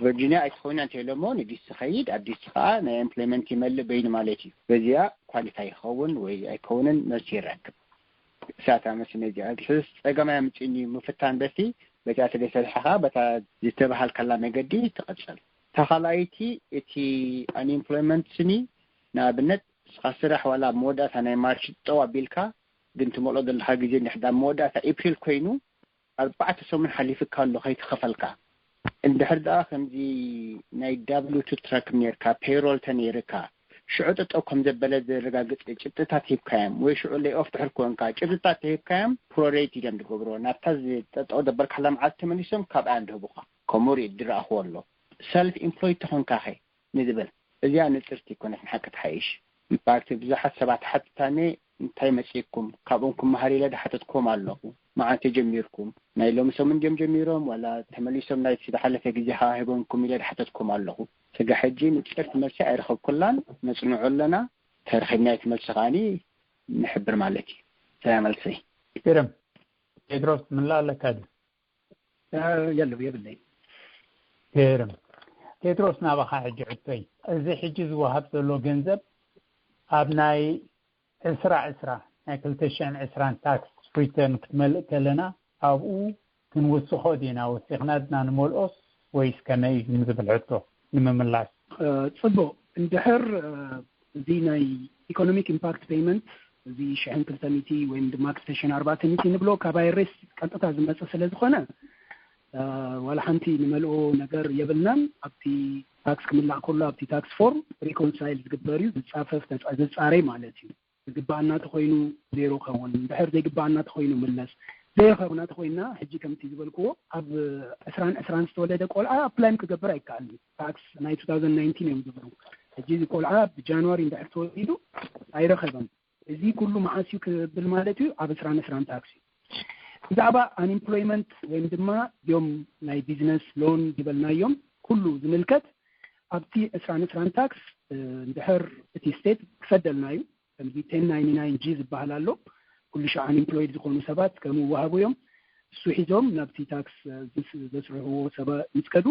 فيرجينيا ايتخون انت لمون ديس خيد اديس خا ني امبلمنت يملء بين مالتي بزيا كواليفاي يخون وي ايكونن مسيرك ساعه مسنجي الحس اجماع متني مفتان بسي بتاعت لسلحها بتا يتبحال كلا مجدي تقصل تخلايتي اتي ان امبلمنت سني نابنت خسرح ولا مودات انا مارش طوا بيلكا بنت مولود الحاجه نحدا مودات ابريل كوينو 4 سومن حليف كان له خيت خفلكا عند حدا خمزي ناي دبليو تو تراك ميركا بيرول تنيركا شعوت أو كم زبلة رجعت جبتها تيب كام ويشعو اللي أفتح الكونكا جبتها تيب كام بروريتي جنب كبرو نتازي تقعد بركلام عادة من يسمى كاب عنده بقى كموري درا هو سيلف إمبلويد تهون كاهي نزبل إذا نترتي كنا نحكي حيش بعد بزحت سبعة حتى تاني انتهي مسيكم كابونكم مهاري لده حتى تكون الله مع تجميركم نايلو مسومن جميرهم ولا تملي سوم نايت سيدا حلفة جزيها هيبونكم لده حتى تكون الله سجى حجين نتكلم مرسي عرخو كلان نصنع لنا تاريخنا يكمل سغاني نحبر مالكي سلام عليكم كرم يدرس من لا لك هذا يلا بيبلي كرم يدرس نابخا حجي عطي زي حجز وهب له جنزب ابناي اسرع اكل تشان اسران تاكس ريتيرن كملك لنا او كنوسخو دينا وسخنادنا نمولوس ويس كماي نمزب العطو نمملاس تصبو اندحر زيناي ايكونوميك امباكت بيمنت زي شحن كلتميتي وين دماكس تشن 4 نبلو كبايرس قططا زمص سلازخونه ولا حنتي نملو ነገር يبلنام ابتي ታክስ كملا كله ابتي ታክስ فورم ريكونسايل ዝግበርዩ ዝጻፈፍ ተጻጻሪ ማለት እዩ ዝግባና ተኮይኑ ዜሮ ከውን ድሕር ዘይግባና ተኮይኑ መለስ زي خبرنا تخوينا حجي كم تيجبلكو أب أسران استولد قولها أبلايم كجبر أيكالي تاكس 2019 يوم جبرو حجي قولها بجانوري إن دعتوا يدو أيرا خبرن زي كله معاسيو بالمالتي أب أسران تاكسي إذا أبا unemployment وين دما يوم ناي business loan جبلنا يوم كله زملكت أبتي أسران تاكس እንድሕር እቲ ስቴት ክፈደልናዩ ከምዚ 1099 ጂ ዝበሃል ኣሎ ኩሉ ሻዕ አንኤምፕሎይድ ዝኾኑ ሰባት ከም ወሃቡ እዮም እሱ ሒዞም ናብቲ ታክስ ዘስርሕዎ ሰባት ይትከዱ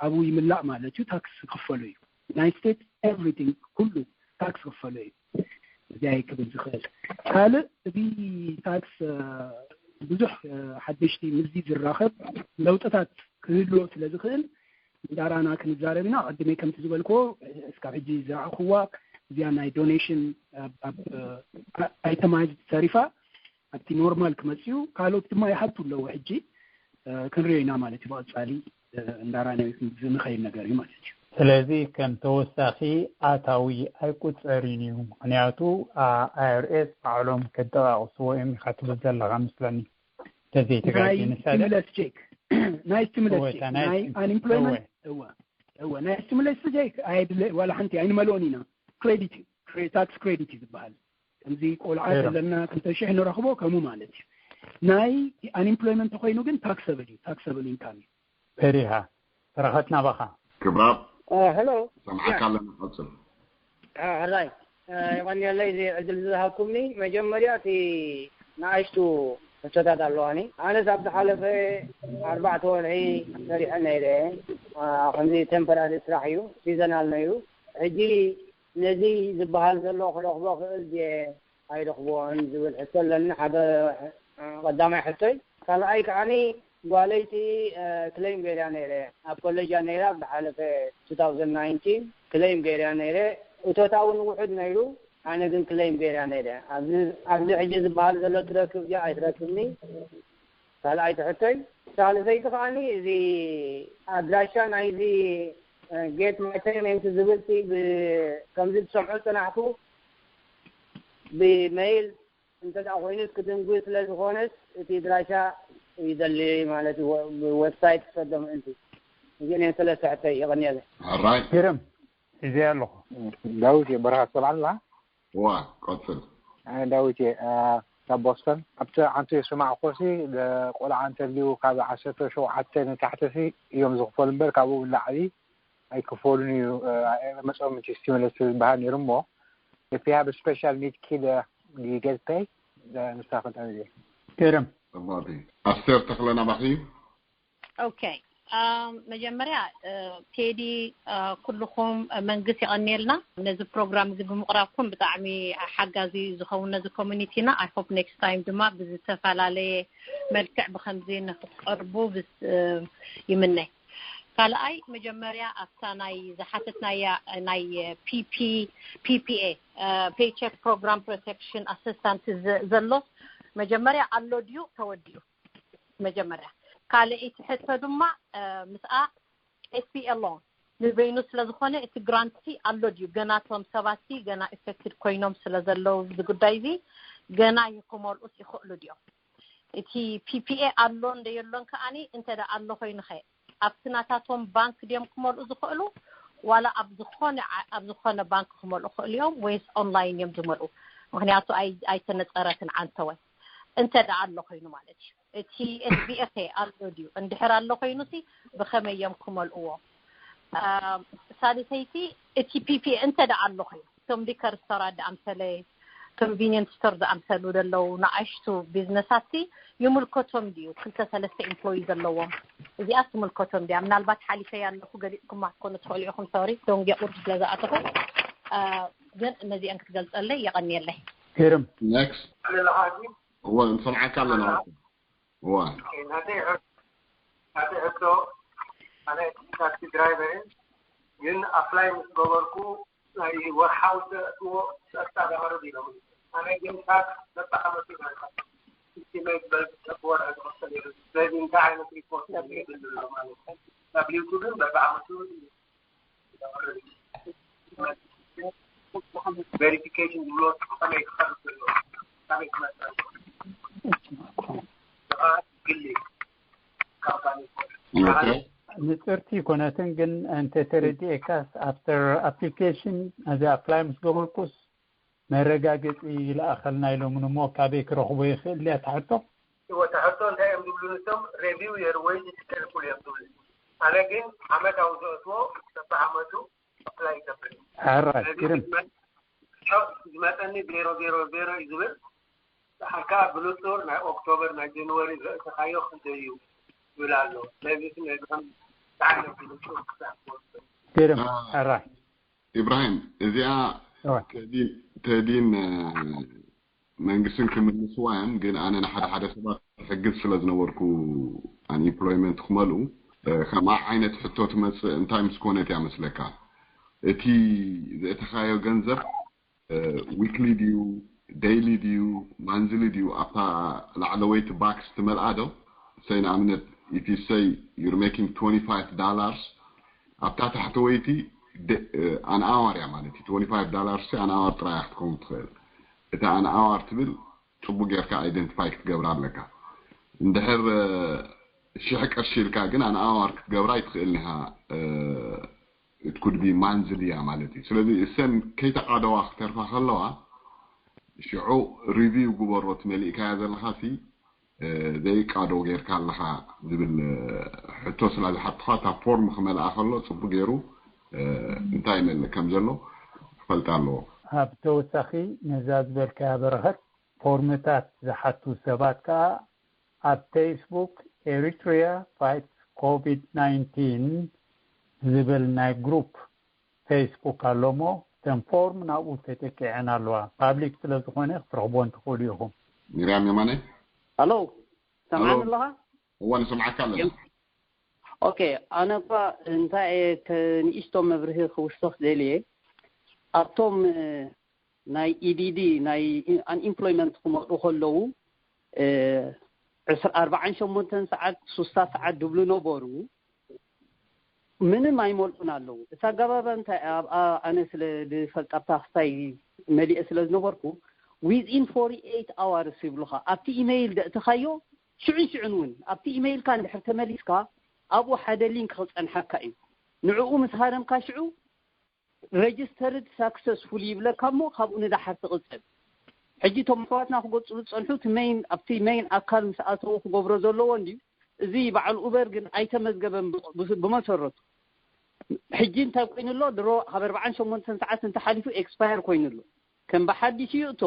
ኣብኡ ይምላእ ማለት እዩ ታክስ ክፈሉ እዩ ናይ ስቴት ኤቭሪቲንግ ኩሉ ታክስ ክፈሉ እዩ እዚኣይ ክብል ዝኽእል ካልእ እዚ ታክስ ብዙሕ ሓደሽቲ ምዚ ዝራኸብ ለውጥታት ክህልዎ ስለ ዝኽእል ዳራና ክንዛረብ ኢና ቅድሜ ከምቲ ዝበልክዎ እስካብ ሕጂ ዝረኣኽዋ እዚኣ ናይ ዶኔሽን ኣይተማይዝ ተሪፋ ኣብቲ ኖርማል ክመፅኡ ካልኦት ድማ ይሓቱ ኣለዎ ሕጂ ክንሪኦ ኢና ማለት እዩ ብቐፃሊ እንዳራናዮ ዝንኸይድ ነገር እዩ ማለት እዩ ስለዚ ከም ተወሳኺ ኣታዊ ኣይቁፀርን እዩ ምክንያቱ IRS ባዕሎም ከጠቃቅስዎ እዮም ይካትሉ ዘለካ ምስለኒ ተዘይተጋጭ ስቲሙለስ ቼክ ናይ ስቲሙለስ ቼክ ናይ አንኤምፕሎይመንት እወ ናይ ስቲሙለስ ቼክ ኣይድለ ዋላ ሓንቲ ኣይንመልኦን ኢና ክሬዲት ታክስ ክሬዲት ዝበሃል ከምዚ ቆልዓት ዘለና 2,000 ንረኽቦ ከምኡ ማለት እዩ ናይ አንኤምፕሎይመንት ኮይኑ ግን ታክሰብል እዩ ታክሰብል ኢንካም እዩ በሪሃ ረኸትና ባኻ ክብራብ hello سمعك على المحصل هاي يعني الله يجزل ذهبكمني مجمرياتي نعيشتو فتات اللواني انا سبت حلفه 4 ورعي سريحنا إليه خمسي تمبرات إسراحيو سيزنال نيو هجي نزي زبهال زلو خلوخ بوخل دي هاي رخبوان زبال حسل لن حدا قدامي حسي قال ايك عني قاليتي كليم غيراني له أبقول جاني له بحالة 2019 كليم غيراني له وتتعاون واحد نيرو أنا قلت كليم غيراني له عبد عجز بعض زلوا تركب جاء تركبني قال أي تحتي قال زي تفاني زي أدراشان أي زي جيت مثلا أنت زبلتي بكم زد سمعت تنعكو بميل أنت أخوينك كتن قلت لزخونس تدراشا يدلي مالتي ويب سايت تقدم انت يجيني 3 ساعات يغني هذا الراي كرم ازاي له داوتي برا طبعا لا وا قصد انا داوتي بوسطن ابتا انت سمع قوسي قول عن تليو كاب 10 شو حتى تحتسي يوم زغفل بر كابو لعلي اي كفولني مسؤول من ستيمولس بهاني رمو if you have a special need كده you get pay ده نستاخد عليه كرم تفضلي أستاذ تخلنا بخير اوكي مجمريا كيدي كلكم منقص يغنيلنا نزي بروجرام زي بمقراكم بطعمي حقازي زخونا زي كوميونيتينا I hope next time دما بزتفعلالي ملكع بخمزين قربو بس يمني قال اي مجمريا افتاناي زحاتتنا ناي PPA Paycheck Program Protection Assistance زلو مجمريا اللوديو توديو مجمريا قال يتحدث دما مسأ SPL loan نبينو سلازخونه ات جرانتي اللوديو جناتهم سباتي جنا افكتد كوينوم سلازلو بغدايزي جنا يقومول اس يخلوديو اتي PPA اللون ديلون كاني انت دا الله خين خير ابتناتاتهم بانك ديم كمول ازخلو ولا ابزخونه بانك كمول اليوم ويس اونلاين يوم جملو مخنياتو اي تنصرتن عنتوي انت دع الله خينو مالتي تي اس بي اف الوديو اندحر الله خينو سي بخمه يمكم القوا سادسيتي تي بي بي انت دع الله خينو ثم ذكر استراد امثله convenience store امثله دلو نعشتو بزنساتي يملكتهم ديو كنت 3 امبلويز اللوهم اذا اسم الكتم دي منالبات حالفه يالله قريكم ما تكونوا تخليكم سوري دون يقول لذا اتفق ግን እነዚህ አንተ ገልጸልኝ ያቀንየልኝ كرم next هو نسمعك على هو هذا حتى انا تاكسي درايفر ين ابلاي مصوركو اي ورهاوس تو استاذ عربي انا جيم تاك نتعامل معها استماع بس ابور لازم تعمل ريبورت W2 بعمل verification block انا نترتي كوناتن جن أنت تردي إكاس after application هذا apply مسقبل كوس مرجعت إلى آخرنا إلى منو مو كابيك رخوي اللي أتحطه هو تحطه ده يمدلونهم review يروي يتكلموا يمدلون أنا جن عملت أوزوه تفهمته apply تبري حرات كرم ዝመጠኒ 000 ይዝብል ሓካ ብሉቶር ናይ ኦክቶበር ናይ ጃንዋሪ ተኻዮ ክንደዩ ይብላሉ ለዚህ ነግም تعرف كرم حرات إبراهيم إذا تدين መንግስትን ክምልስዋን ግን ኣነ ሓደ ሰባት ሕግዝ ስለዝነበርኩ አንኢምፕሎይመንት ክመሉ ከማ ዓይነት ሕቶት መስ እንታይ ምስኮነት ያመስለካ እቲ ዘተኻዮ ገንዘብ ዊክሊ ዲዩ ዴይሊ ዲዩ ማንዝሊ ዲዩ ኣታ ላዕለወይት ባክስ ትመልኣዶ saying አምነት if you say you're making $25 ኣታ ታሕተወይቲ an hour ያ ማለት $25 an hour ጥራይ ክትኮን ትኽእል እታ an hour ትብል ጽቡቅ ጌርካ አይደንቲፋይ ክትገብር ኣለካ እንድሕር ሽሕ ቀርሺ ኢልካ ግን an hour ክትገብራ ይትኽእልኒሃ it could be monthly ያ ማለት ስለዚ እሰን ከይተቃደዋ ክትርፋ ከለዋ ሽዑ ሪቪው ግበሮት መልእካ ያዘለኻሲ ዘይ ቃዶ ጌርካ ኣለኻ ዝብል ሕቶ ስለዝሓትኻ ታ ፎርም ክመልኣ ከሎ ጽቡቅ ጌሩ እንታይ መለ ከም ዘሎ ፈልጣ ኣለዎ ኣብ ተወሳኺ ነዛዝ በልካ በረኸት ፎርምታት ዝሓቱ ሰባት ከዓ ኣብ ፌስቡክ ኤሪትሪያ ፋይት ኮቪድ-19 ዝብል ናይ ግሩፕ ፌስቡክ ኣሎሞ ተን ፎርም ናብኡ ተተኪዐን ኣለዋ ፓብሊክ ስለ ዝኾነ ክትረኽቦን ትኽእሉ ኢኹም ሚርያም የማነ አሎ ሰማዕን ኣለኻ እዋን ሰማዕካ ኣለና ኦኬ ኣነ እኳ እንታይ ንእሽቶም መብርሂ ክውስኽ ዘልየ ኣብቶም ናይ ኢዲዲ ናይ አንኢምፕሎይመንት ክመጡ ከለዉ 48 ሰዓት 3 ሰዓት ድብሉ ነበሩ ምንም አይሞልጡን ኣለዉ እታ ገባባ እንታይ ኣነ ስለ ዝፈልጣብታ ክስታይ መሊእ ስለ ዝነበርኩ within 48 hours ይብሉኻ ኣብቲ ኢሜይል ደእትኻዮ ሽዑን እውን ኣብቲ ኢሜይልካ እንድሕር ተመሊስካ ኣብኡ ሓደ ሊንክ ክፀንሐካ እዩ ንዕኡ ምስ ሃረምካ ሽዑ registered successful ይብለካ እሞ ካብኡ ንዳሓር ትቕፅል ሕጂ ቶም ኣሕዋትና ክገፅሉ ዝፀንሑ ሜይን ኣብቲ ሜይን ኣካል ምስ ኣተዉ ክገብሮ ዘለዎ እንድዩ እዚ በዓል ኡበር ግን ኣይተመዝገበን ብመሰረቱ ሕጂ እንታይ ኮይኑሎ ድሮ ካብ 48 ሰዓት እንተሓሊፉ ኤክስፓየር ኮይኑሎ ከም በሓዲሽ ይእቶ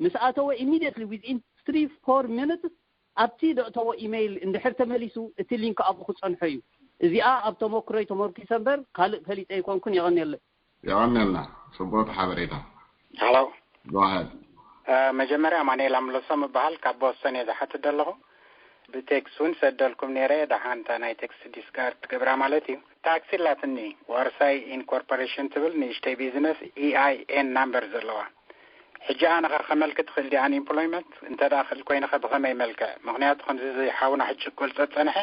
ምስ ኣተወ immediately within 3-4 minutes ኣብቲ ደእተዎ ኢሜይል እንድሕር ተመሊሱ እቲ ሊንክ ኣብኡ ክፀንሖ እዩ እዚኣ ኣብ ተሞክሮይ ተመርኪሰ እምበር ካልእ ፈሊጠ ይኮንኩን ይቐኒየለይ يغنيلنا صبوت حبريتا هلو go ahead መጀመሪያ ማኔላ ምለሰም በሃል ካብወሰን የዛሓት ደለኹ ብቴክስቱን ሰደልኩም ነይረ ዳሓንታ ናይ ቴክስት ዲስካርድ ትገብራ ማለት እዩ ታክሲ ላትኒ ወርሳይ ኢንኮርፖሬሽን ትብል ንእሽተይ ቢዝነስ EIN ናምበር ዘለዋ ሕጂ ኣነ ከመልክት ክልዲ አንኢምፕሎይመንት እንተ ዳኽል ኮይንኸ ብኸመይ መልክዕ ምክንያቱ ከምዚ ሓውና ሕጂ ገልፀ ፀንሐ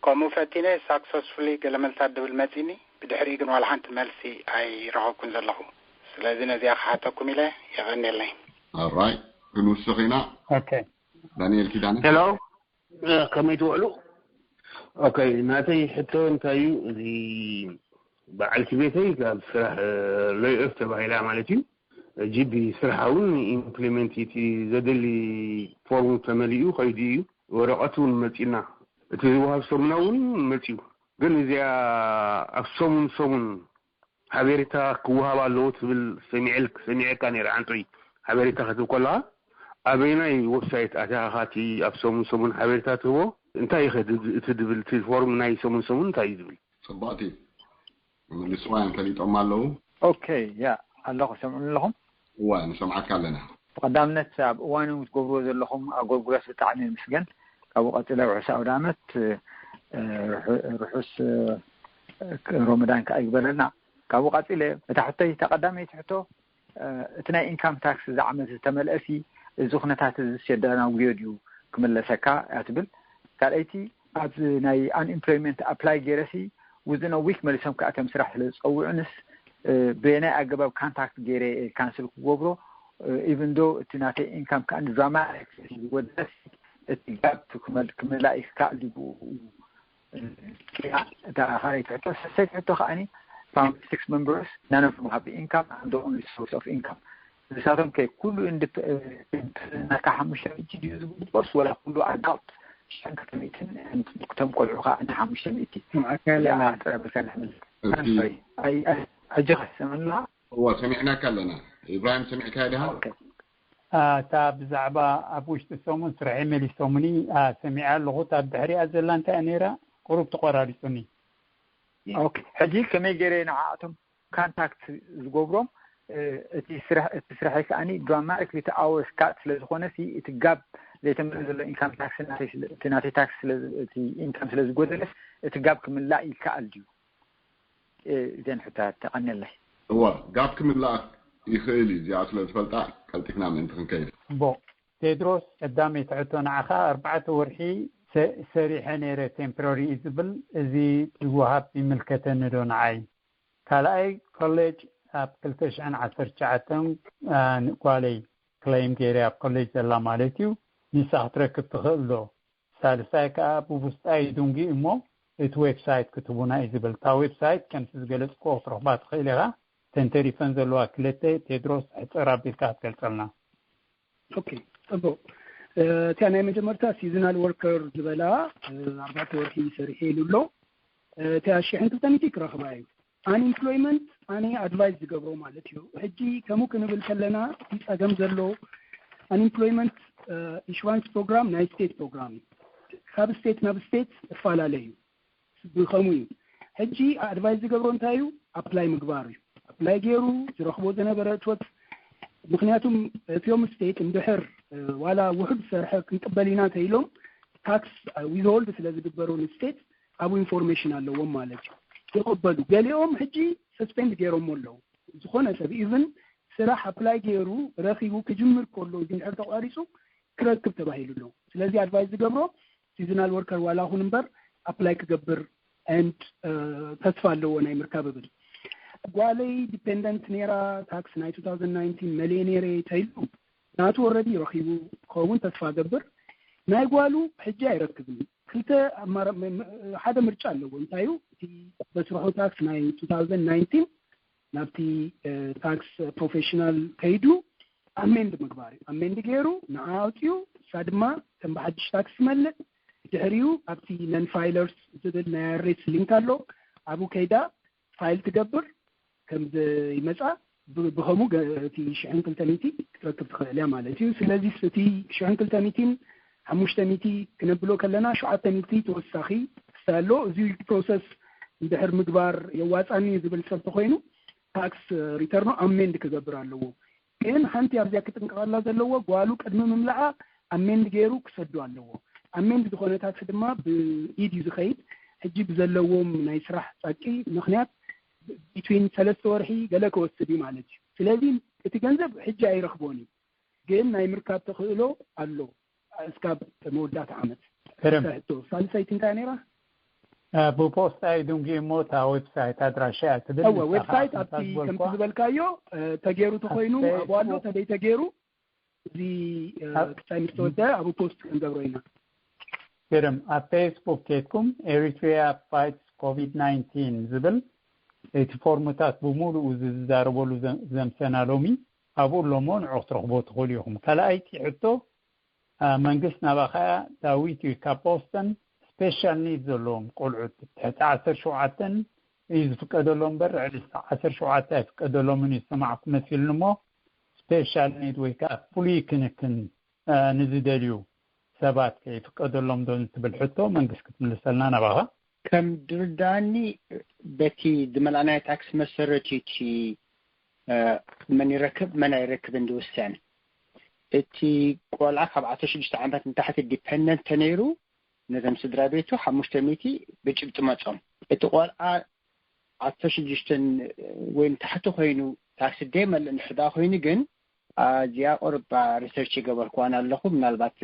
ከምኡ ፈቲነ ሳክሰስፉሊ ገለመልታት ድብል መፂኒ ብድሕሪ ግን ዋላ ሓንቲ መልሲ ኣይረኸብኩን ዘለኹ ስለዚ ነዚኣ ክሓተኩም ኢለ ይቐኒለይ alright ክንውስኺና okay ዳንኤል ኪዳነ ሄሎ ከመይ ትውዕሉ ኦኬይ ናተይ ሕቶ እንታይ እዩ እዚ በዓልቲ ቤተይ ካብ ስራሕ ለይኦፍ ተባሂላ ማለት እዩ ጂቢ ስራሕ እውን ኢምፕሊመንት እቲ ዘድሊ ፎርም ተመሊኡ ከይዲ እዩ ወረቐት እውን መፂና እቲ ዝወሃብ ሰሙና እውን መፂኡ ግን እዚኣ ኣብ ሰሙን ሓበሬታ ክወሃብ ኣለዎ ትብል ሰሚዕካ ነይረ ዓንጦይ ሓበሬታ ክትብ ከለኻ ኣበይናይ ዌብሳይት ኣታኻቲ ኣብ ሰሙን ሓበሬታ ትህቦ እንታይ እቲ ድብል እቲ ፎርም ናይ ሰሙን እንታይ እዩ ዝብል ፅባእቲ ምልስዋን ፈሊጦም ኣለዉ ኦኬይ ያ ኣለኹ ሰምዑን ኣለኹም እዋ ንሰምዓካ ኣለና ብቐዳምነት ኣብ እዋኑ ትገብርዎ ዘለኹም ኣገልግሎት ብጣዕሚ ምስገን ካብኡ ቀፂለ ርሑስ ኣውደ ዓመት ርሑስ ሮመዳን ከዓ ይግበረልና ካብኡ ቀፂለ እታ ሕቶይ ተቐዳመይቲ ሕቶ እቲ ናይ ኢንካም ታክስ ዝዓመት ዝተመልአሲ እዚ ኩነታት ዝሸደና ጉዮ ድዩ ክመለሰካ ያትብል ካልአይቲ ኣብ ናይ አንኢምፕሎይመንት ኣፕላይ ገይረሲ within a week መልሰም ከኣተም ስራሕ ስለዝፀውዑንስ ብናይ ኣገባብ ካንታክት ገይረ ካንስል ክገብሮ even though እቲ ናተይ ኢንካም ከዓ ድራማቲክ ወደስ እቲ ጋብ ክመላእካ ልቡ that high factor sector to any from 6 members none of them have income and the only source of income the southern ke kullu naka hamusha use bus wala kullu adult shanka kamitin and tam qolqa ana hamusha iti حجي خسمنا هو سمعنا كلنا إبراهيم سمعك هذا تاب زعبا أبوش تسومن سرعي ملي سومني سمع اللغة تاب دحري أزلان تأنيرا قروب تقراري سوني اوكي حجي كمي جرينا عاتم كونتاكت زغوبروم تسرحي كأني دراماتيك لتا أوش كات لزخونة في إتقاب ليتمرز الإنكام تاكس تناتي تاكس لتي إنكام لزغودلس إتقاب كمن لا يكال ديو زين حتى تقني الله هو قاب كمن لا يخيلي زيادة لتفلتا قلتكنا من تنكيف بو تدروس قدامي تعطونا عخا 4 ورحي سريحة نيرة تمبروري إزبل زي الوهاب بملكة ندون عين كالاي كوليج اب كلتش عن 10 ساعتين نقالي كليم كيري اب كوليج زلا مالتيو نساح تركب تخلو ثالثاي كاب وبستاي دونجي امو ات ويب سايت كتبونا إزبل تا ويب سايت كان سجلت كوف رهبات خيلها تنتري فنزلوا كلتي تدروس اعترابي كاتلنا اوكي ابو تاني مجمرتا سيزونال وركر زبلا 4 وركي سرحي لولو تاشي انت تمتي كرخباي unemployment أنا advice زقبرو مالتيو هجي كممكن بالكلنا أجمع زلو unemployment issuance program ناي state program خاب state ناب state فعلا ليه بخموي هجي advice زقبرو انتايو apply مقباري apply جيرو زرخبو زنا براتوت مخنياتهم في يوم state مدحر ولا وحد سرح كنقبلينا تايلهم tax withhold سلا زقبرو state أبو information على مالتيو يقبلوا قال يوم حجي سسبند جيرهم مولو زخونه سب ايفن سراح ابلاي جيرو رخيو كجمر كله دين حرته قاريسو كركب تباهيلو له ስለዚህ አድቫይስ ዝገብሮ ሲዝናል ወርከር ዋላ አሁን ነበር አፕላይ ከገብር and ተስፋለው ናይ ምርካበብል ጓለይ ዲፔንደንት ኔራ ታክስ ናይ 2019 ሚሊዮኔር ታይሉ ናቱ ኦሬዲ ረኺቡ ኮውን ተስፋ ገብር ናይ ጓሉ ሕጂ አይረክብም ክልተ ሓደ ምርጫ አለው እንታዩ በስራው ታክስ ናይ 2019 ናብቲ ታክስ ፕሮፌሽናል ከይዱ አሜንድ ምግባር አሜንድ ገይሩ ናአውቲው ሳድማ ተንባሐድሽ ታክስ መልጥ ድሕሪው ኣብቲ ነን ፋይለርስ ዝብል ናይ ሬት ሊንክ አሎ አቡ ከይዳ ፋይል ትገብር ከም ይመጻ ብኸሙ እቲ ሽዕንክል ተሚቲ ትረክብ ትኽእልያ ማለት እዩ ስለዚህ እቲ ሽዕንክል ተሚቲን 500 كنبلو كلنا شعات ميتي توسخي سالو زي بروسس دحر مغبار يواصاني زبل سبت خوينو ታክስ ሪተርኑ አሜንድ ከገብራለሁ ግን ሓንቲ ኣብዚያ ክትንቀሳቀስ ዘለዎ ጓሉ ቅድሚ ምምላዓ አሜንድ ገይሩ ክሰዷለዎ አሜንድ ዝኾነ ታክስ ድማ ብኢድ ዝኸይድ ሕጂ ብዘለዎም ናይ ስራሕ ጻቂ ምክንያት ቢትዊን 3 ወርሒ ገለ ከወስድ ማለት እዩ ስለዚህ እቲ ገንዘብ ሕጂ አይረክቦኒ ግን ናይ ምርካብ ተኽእሎ አሎ اسكاب مودات عمد فرمتو ثالثاي تنتانيرا بوبوست اي دونجي موتا ويب سايت ادراشات تدل هو ويب سايت ابتي كم تزبلكايو تغيرو تخوينو ابوالو تدي تغيرو زي تايم ستودا ابو بوست كندبروينا فرم فيسبوك كيتكم اريتريا فايتس كوفيد 19 زبل ايت فورماتات بمولو زاربولو زمسنالومي ابو لومون عطرخبوت خوليهم كلا ايتي عطو منقص نبخا داويتي كابوستن سبيشال نيدز لهم قلعت تحت 10 شعاتن يفقدوا لهم برع 10 شعات يفقدوا لهم من يسمعكم مثل نمو سبيشال نيد ويكا فولي كنكن نزيداليو سبات يفقدوا لهم دون تبلحتو منقص كتملسلنا نبخا كم درداني بتي دملعنا تاكس مسرتي من يركب من يركب اندوستان اتي قولع 17 عامات من تحت الديبندنت تنيرو نظام سدرا بيتو 500 بجبت ماصم اتي قولع 16 وين تحت خوينو تاكس ديما الانحدا خويني جن ازيا اوربا ريسيرش يقبركو انا لكم ምናልባት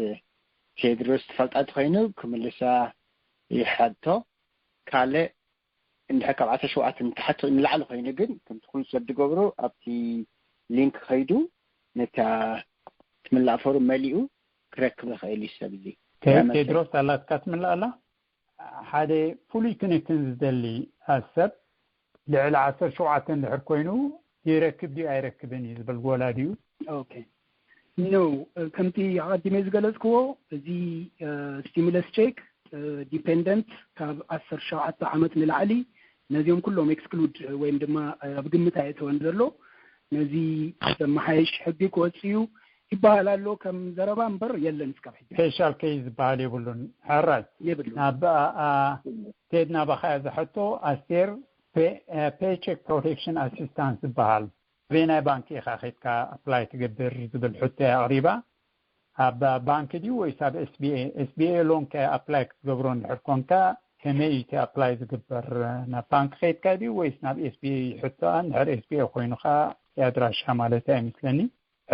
ቴድሮስ ተፈልጣት ኮይኑ ክምልሳ ይሓቶ ካለ እንድሕር 17 تحت ንላዕሊ ኮይኑ ግን ከም ትኩን ዝገብሩ ኣብቲ ሊንክ ኸይዱ ነታ من العفور مليئو كركب خيلي سبزي تدرس على كاتم لا حدا فولي كونكتنز دلي السب لعل 10 شعاتن دحر كوينو يركب دي ايركبني بالغولاديو اوكي نو كمتي عادي مزغلسكو زي ستيمولس تشيك ديبندنت كاب 10 شعات عامت للعلي ነዚኦም ኩሎም ኤክስክሉድ ወይም ድማ ኣብ ግምት ኣይተወን ዘሎ ነዚ ማሓይሽ ሕጊ ክወፅዩ ይባሃል ኣሎ ከም ዘረባ እምበር የለን እስካብ ሕጂ ስፔሻል ኬዝ ይባሃል ይብሉን ሕራይ ናብ ቴድና ባኻያ ዝሕቶ ኣስቴር ፔቼክ ፕሮቴክሽን ኣሲስታንስ ይባሃል በናይ ባንኪ ኢኻ ኸይድካ ኣፕላይ ትገብር ዝብል ሕቶ ኣቕሪባ ኣብ ባንኪ ድዩ ወይስ ኣብ ኤስቢኤ ሎን ኣፕላይ ክትገብሮ እንድሕር ኮንካ ከመይ እቲ ኣፕላይ ዝግበር ናብ ባንክ ኸይድካ ድዩ ወይስ ናብ ኤስቢኤ ሕቶ እንድሕር ኤስቢኤ ኮይኑኻ የኣድራሻ ማለት ኣይመስለኒ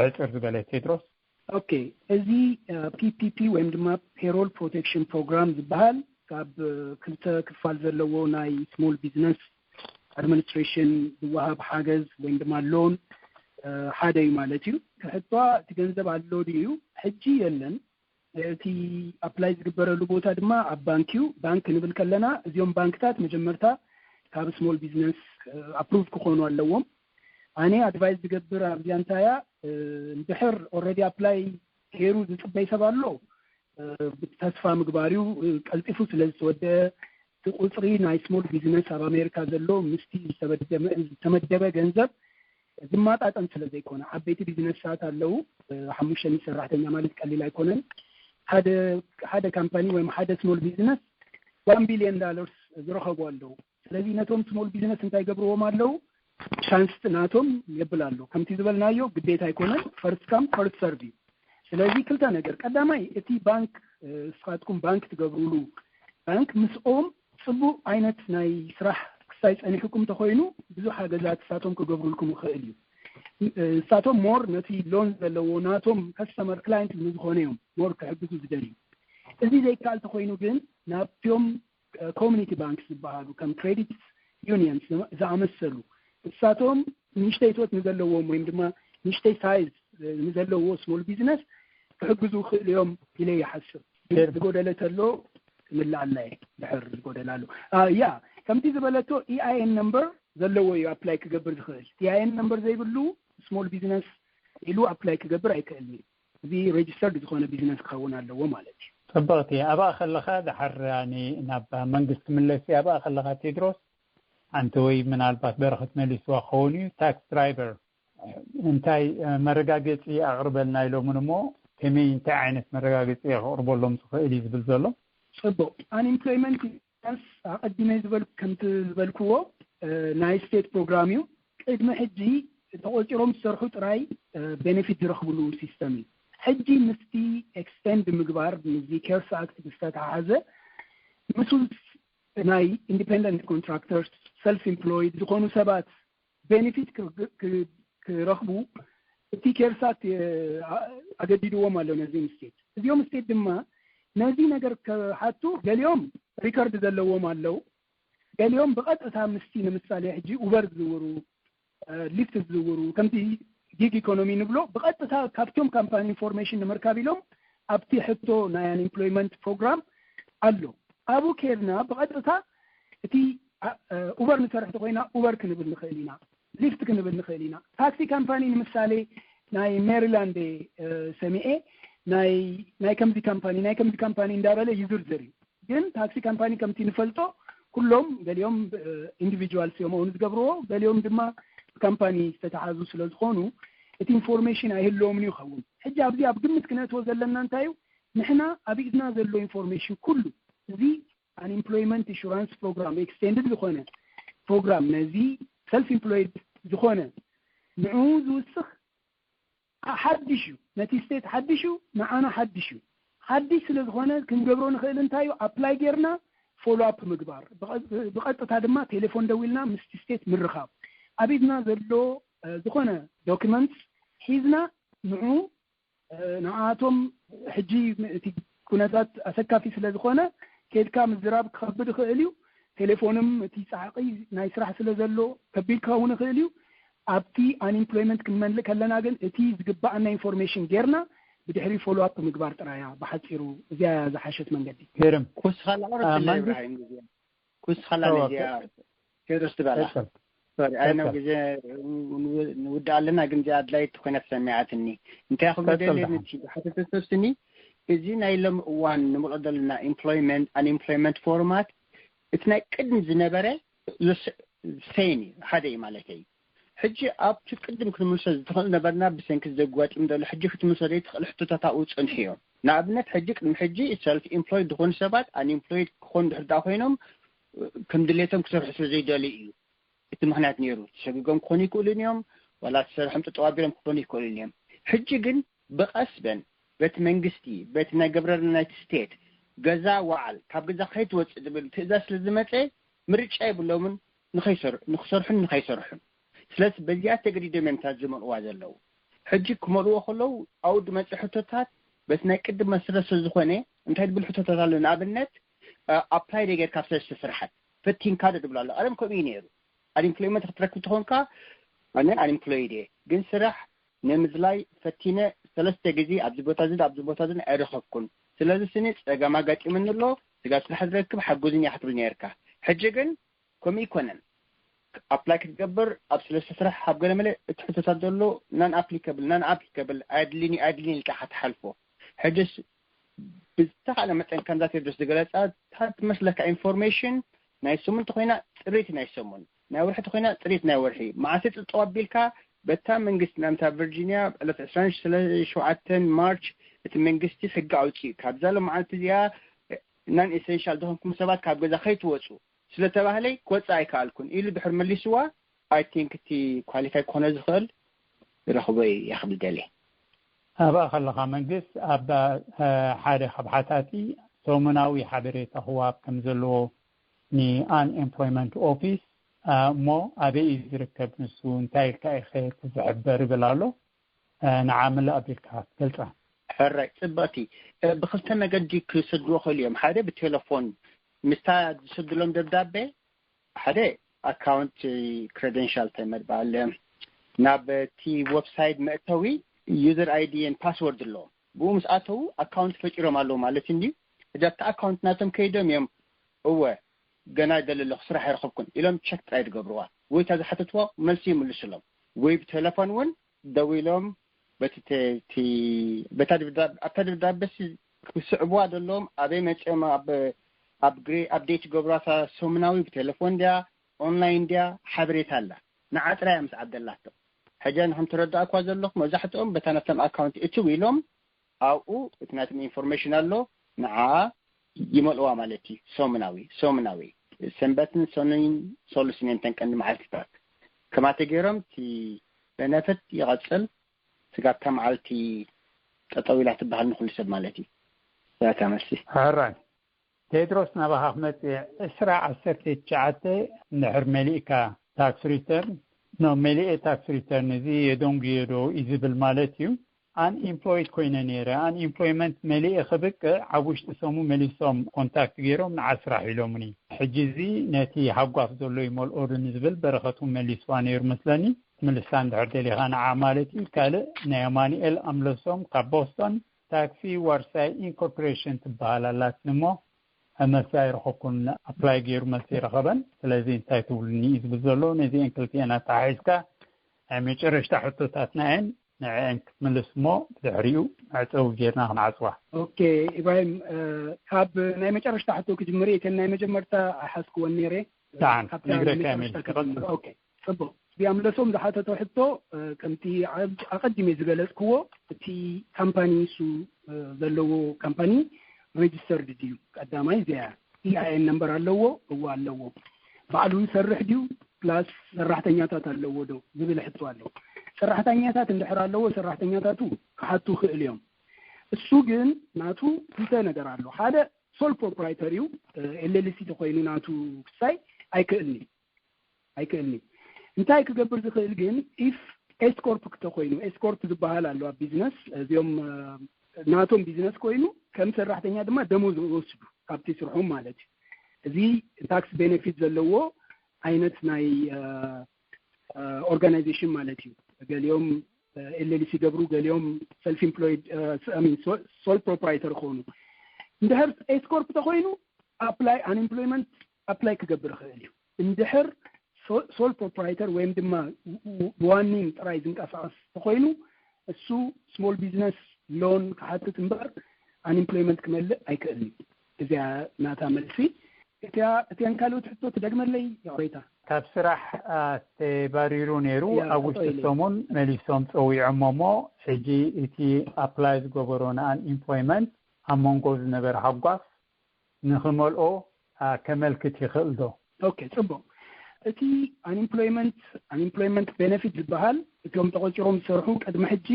ሕፅር ዝበለ ቴድሮስ ኦኬ እዚ ፒፒፒ ወይም ድማ ፔሮል ፕሮቴክሽን ፕሮግራም ዝበሃል ካብ ክልተ ክፋል ዘለዎ ናይ ስሞል ቢዝነስ አድሚኒስትሬሽን ዝወሃብ ሓገዝ ወይም ድማ ሎን ሓደ እዩ ማለት እዩ ክሕቷ እቲ ገንዘብ ኣሎ ድዩ ሕጂ የለን እቲ ኣፕላይ ዝግበረሉ ቦታ ድማ ኣብ ባንክ እዩ ባንክ ንብል ከለና እዚኦም ባንክታት መጀመርታ ካብ ስሞል ቢዝነስ ኣፕሩቭ ክኾኑ ኣለዎም ኣነ ኣድቫይስ ዝገብር ኣብዚኣ እንታያ እንድሕር ኦልሬዲ ኣፕላይ ገይሩ ዝፅበይ ሰብ ኣሎ ተስፋ ምግባር እዩ ቀልጢፉ ስለ ዝተወደአ ቁፅሪ ናይ ስሞል ቢዝነስ ኣብ ኣሜሪካ ዘሎ ምስቲ ዝተመደበ ገንዘብ ዝማጣጠን ስለ ዘይኮነ ዓበይቲ ቢዝነሳት ኣለው 500 ሰራሕተኛ ማለት ቀሊል ኣይኮነን ሓደ ካምፓኒ ወይ ሓደ ስሞል ቢዝነስ $1 billion ዝረኸቡ ኣለው ስለዚ ነቶም ስሞል ቢዝነስ እንታይ ገብርዎም ኣለው ቻንስ ናቶም ይብላሉ ከምቲ ዝበልናዮ ግዴታ ኣይኮነን ፈርስት ካም ፈርስት ሰርቭ ስለዚ ክልተ ነገር ቀዳማይ እቲ ባንክ ስኻትኩም ባንክ ትገብሩሉ ባንክ ምስኦም ጽቡቕ ዓይነት ናይ ስራሕ ክሳይ ጸኒሕኩም ተኾይኑ ብዙሕ ሓገዛት ሳቶም ክገብሩልኩም ይኽእል እዩ ሳቶም ሞር ነቲ ሎን ዘለዎ ናቶም ከስተመር ክላይንት ዝኮነ እዮም ሞር ክሕግዙ ዝደልዩ እዚ ዘይከኣል ተኾይኑ ግን ናብቶም ኮሚኒቲ ባንክስ ዝበሃሉ ከም ክሬዲት ዩኒየንስ ዝኣመሰሉ እሳቶም ንእሽተይ ቶት ንዘለዎም ወይም ድማ ንእሽተይ ሳይዝ ንዘለዎ ስሞል ቢዝነስ ክሕግዙ ይኽእሉ እዮም ኢለ ይሓስብ ዝጎደለ ተሎ ምልዓላይ ድሕር ዝጎደላሉ ያ ከምቲ ዝበለቶ ኢአይኤን ነምበር ዘለዎ እዩ ኣፕላይ ክገብር ዝኽእል ኢአይኤን ነምበር ዘይብሉ ስሞል ቢዝነስ ኢሉ ኣፕላይ ክገብር ኣይክእልኒ እዚ ሬጅስተርድ ዝኾነ ቢዝነስ ክኸውን ኣለዎ ማለት እዩ ፅብቕቲ ኣብኣ ከለኻ ድሓር ናብ መንግስቲ ምለሲ ኣብኣ ከለኻ ቴድሮስ ኣንተ ወይ ምናልባት በረኸት መሊስዋ ክኸውን እዩ ታክስ ድራይቨር እንታይ መረጋገፂ ኣቕርበልና ኢሎምን እሞ ከመይ እንታይ ዓይነት መረጋገፂ ኣቕርበሎም ዝኽእል እዩ ዝብል ዘሎ ጽቡቕ አንኢምፕሎይመንት ኣቀዲመ ከምቲ ዝበልክዎ ናይ ስቴት ፕሮግራም እዩ ቅድሚ ሕጂ ተቆፂሮም ዝሰርሑ ጥራይ ቤኔፊት ዝረኽብሉ ሲስተም እዩ ሕጂ ምስቲ ኤክስቴንድ ምግባር ምዚ ኬርስ ኣክት ዝተተሓሓዘ ምስ ናይ ኢንዲፔንደንት ኮንትራክተርስ ሰልፍ ኢምፕሎይድ ዝኾኑ ሰባት ቤኔፊት ክረኽቡ እቲ ኬርስ ኣክት ኣገዲድዎም ኣሎ ነዚኦም ስቴት እዚኦም ስቴት ድማ ነዚ ነገር ከሓቱ ገሊኦም ሪከርድ ዘለዎም ኣለው ገሊኦም ብቐጥታ ምስቲ ንምሳሌ ሕጂ ኡበር ዝዝውሩ ሊፍት ዝዝውሩ ከምቲ ጊግ ኢኮኖሚ ንብሎ ብቐጥታ ካብቶም ካምፓኒ ኢንፎርሜሽን ንምርካብ ኢሎም ኣብቲ ሕቶ ናይ አንኢምፕሎይመንት ፕሮግራም ኣሎ ኣብኡ ኬድና ብቐጥታ እቲ ኡበር ንሰርሕ ተኮይና ኡበር ክንብል ንኽእል ኢና ሊፍት ክንብል ንኽእል ኢና ታክሲ ካምፓኒ ንምሳሌ ናይ ሜሪላንድ ሰሚኤ ናይ ከምዚ ካምፓኒ እንዳበለ ይዝርዝር እዩ ግን ታክሲ ካምፓኒ ከምቲ ንፈልጦ ኩሎም ገሊኦም ኢንዲቪጁዋልስ እዮም እውን ዝገብርዎ ገሊኦም ድማ ካምፓኒ ዝተተሓዙ ስለ ዝኾኑ እቲ ኢንፎርሜሽን ኣይህልዎምን ይኸውን ሕጂ ኣብዚ ኣብ ግምት ክነትዎ ዘለና እንታይ እዩ ንሕና ኣብ ኢድና ዘሎ ኢንፎርሜሽን ኩሉ እዚ አንኢምፕሎይመንት ኢንሹራንስ ፕሮግራም ኤክስቴንድድ ዝኾነ ፕሮግራም ነዚ ሰልፍ ኢምፕሎይድ ዝኾነ ንዑ ዝውስኽ ሓድሽ እዩ ነቲ ስቴት ሓድሽ እዩ ንዓና ሓድሽ እዩ ሓድሽ ስለ ዝኾነ ክንገብሮ ንኽእል እንታይ እዩ ኣፕላይ ጌርና ፎሎ ኣፕ ምግባር ብቐጥታ ድማ ቴሌፎን ደዊልና ምስቲ ስቴት ምርኻብ ኣብ ኢድና ዘሎ ዝኾነ ዶክመንትስ ሒዝና ንዑ ንዓቶም ሕጂ እቲ ኩነታት ኣሰካፊ ስለ ዝኾነ ከድካ ምዝራብ ክኸብድ ይኽእል እዩ ቴሌፎንም እቲ ፃዕቂ ናይ ስራሕ ስለ ዘሎ ከቢድ ክኸውን ይኽእል እዩ ኣብቲ አንኢምፕሎይመንት ክንመልእ ከለና ግን እቲ ዝግባአና ኢንፎርሜሽን ጌርና ብድሕሪ ፎሎ ኣፕ ምግባር ጥራያ ብሓፂሩ እዚያ ዝሓሸት መንገዲ ገርም ኩስኻላ እዚያ ቴድሮስ ትበላ ሶሪ ኣነ ግዜ ንውዳእ ኣለና ግን እዚኣ ኣድላይት ኮይናት ሰሚዓትኒ እንታይ ክብደል ነቲ ሓተተሰብስኒ እዚ ናይ ሎም እዋን ንምልኦ ዘለና አንኢምፕሎይመንት ፎርማት እቲ ናይ ቅድሚ ዝነበረ سيني هذا مالتي حجي اب تقدم كنمسه تخل نبرنا بسنك زغوات اندل حجي كتمسه دي تخلحتتا او صنحيو نابنت حجي من حجي سيلف امبلويد دون سبات ان امبلويد كون دحدا خوينم كم دليتم كسرح زي دالي እዩ እቲ ምክንያት ነይሩ ሸግጎም ኮን ይኩልን እዮም ወላ ተሰርሐም ተጠዋቢሎም ኮን ይኩልን እዮም ሕጂ ግን በቀስበን በት መንግስቲ በት ነገብረና ስቴት ገዛ ወዓል ካብ ገዛ ኸይት ወጽ ድብል ትእዛዝ ስለዝመፀ ምርጫ ይብሎምን ንኸይሰርሑን ስለዚህ በዚያ ተግሪደ መንታት ዘመንዋ ዘለው ሕጂ ክመልዎ ከለው አውድ መጽሕቶታት በስናይ ቅድም መስረስ ዝኾነ እንታይ ድብል ሕቶታት አለ ንኣብነት አፕላይ ደገር ካፍሰስ ተሰርሐት ፈቲን ካደ ድብላለ አለም ኮሚ ነይሩ አንኢምፕሎይመንት ተረክብ ተኾንካ አነ አንኢምፕሎይድ ግን ስራሕ ንምዝላይ ፈቲነ ሰለስተ ጊዜ ኣብዚ ቦታ ዝን አይረኸብኩን ስለዚህ ስኒ ጸጋማ ጋጢምንሎ ስጋ ስራሕ ዝረክብ ሓጎዝን ያሕትብል ነርካ ሕጂ ግን ኮሚ ይኮነን አፕላይ ክትገበር ኣብ ሰለስተ ስራሕ ኣብ ገለ መለ እትሕቶታት ዘሎ ናን አፕሊካብል አድሊኒ ልካ ሓትሓልፎ ሕጂስ ብዝተኻለ መጠን ከምዛ ተድረስ ዝገለጻ ታት መስለካ ኢንፎርሜሽን ናይ ስሙንት ኮይና ጥሪት ናይ ሰሙን ናይ ወርሒ ኮይና ጥሪት ናይ ወርሒ ማዓሰት ተጠዋቢልካ በታ መንግስት ናምታ ቨርጂኒያ ዕለት 27 ማርች እቲ መንግስቲ ሕጊ አውጪ ካብዛለ መዓልቲ እዚኣ ናን ኤሰንሻል ዝኾንኩም ሰባት ካብ ገዛ ከይትወፁ ስለተባህለይ ክወፃ ኣይከኣልኩን ኢሉ ድሕር መሊስዋ አይ ቲንክ እቲ ኳሊፋይ ክኾነ ዝኽእል ረኽበይ ያኽብል ደለ أبا خلقها منجس أبا حادي خبحاتي سومناوي حبريت أخواب كمزلو ني unemployment office مو أبي يزركب نسون تايل كايخي تزعبر بلالو نعامل أبليكات كلتا حرك سباتي بخلتنا قد كسدلو خليهم حدا بالتليفون مستعد سدلهم دبدابة حدا account credential تمر بعلم نابتي ويب سايت مأتوي user ID and password له بومس أتو account فكره ماله مالتي دي جات account ناتم كيدم يوم هو جنا دلله خسر حيرخبكم إلهم check ترايد قبروه ويتهذا حتى توا ملسي ملشلهم ويب تلفون ون دويلهم بتدري بس صعوبة دلهم أبي متى update قبراسا سومناوي بتلفون ده online ده حبريت هلا نعت رايم سعد الله حاجان هم ترد أكوا زلهم مزحتهم بتناتم account إتويلهم أو بتناتم information له نع يملوا مالتي سومناوي سنبتن سولسين تنكن معلتك كما تجرم تي بنفت يغسل تقطع معلتي تطويلات بحال نخل سب مالتي لا تمسي هراي تدرس نبه أحمد إسرع عسرت الشعاتة نهر مليكا تاكس ريترن نو مليئة تاكس ريترن زي يدونجيرو إذا بالمالتيو unemployed كوينة نيرا unemployment مليئة خبك عوش تسمو مليسوم كونتاكت جيرو من عسرع حلومني حجزي ناتي حقو أفضلو يمول أورن زبل برختو مليسوانير مثلاني ملسان دعردلي غانا عمالتي كالي نيماني أملسوم كابوستون تاكسي وارساي incorporation تبالالات نمو مسائر حكون أبلاي جيرو مسير خبن لازين تايتولني إذ بزلو نزي انكلتي أنا تعيزكا عميش رشتا حطو تاتنين نعينك من الاسمو بتحريو عتو جيرنا هن عصوة اوكي إبراهيم هاب نايمة رشتا حطو كجمري كان نايمة جمرتا أحسكو والنيري تعال نقرأ كامل اوكي صبو بيعملسوم زحاتة توحدتو كمتي أقدمي زغالسكو تي كامباني سو ذلو كامباني ريجسترد ديو قدامي زيها EIN نمبر اللوو هو اللوو بعدو يسرح ديو بلاس سرحتنياتات اللوو دو زبيل حطو اللوو سرحتنياتات اندحر اللوو سرحتنياتاتو كحطو خئليوم السوقن ناتو بيتا نقر اللو هذا سول بروبرايتريو اللي لسي تقوينو ناتو كساي أيكلني انتاي كقبر زخيل جين if اسكورب كتقوينو اسكورب زباهل اللو بيزنس اليوم ناتهم بيزنس كوينو كم سرحتنيا دما دموز وسدو كابتي سرحهم مالتي زي تاكس بينيفيت زلوو عينت ناي اورجانيزيشن مالتي قال يوم اللي سيجبرو قال يوم سيلف امبلويد سول بروبرايتر خونو اندحر اسكورب تخوينو ابلاي ان امبلويمنت ابلاي كقبر خيليو اندحر سول بروبرايتر وين دما وانين رايزنج اساس تخوينو السو سمول بيزنس لون كحتى تنبر unemployment كمل أيكلني إذا ناتا ملفي እቲያን ካልኦት ሕቶ ትደግመለይ ያውሬታ ካብ ስራሕ ተባሪሩ ነይሩ ኣብ ውሽጢ ሰሙን መሊሶም ፀዊዖሞሞ ሕጂ እቲ ኣፕላይ ዝገበሮን አንኢምፕሎይመንት ኣብ መንጎ ዝነበረ ሓጓፍ ንኽመልኦ ከመልክት ይኽእል ዶ? ኦኬ ጽቡቕ እቲ አንኢምፕሎይመንት ቤኔፊት ዝበሃል እቶም ተቆፂሮም ዝሰርሑ ቅድሚ ሕጂ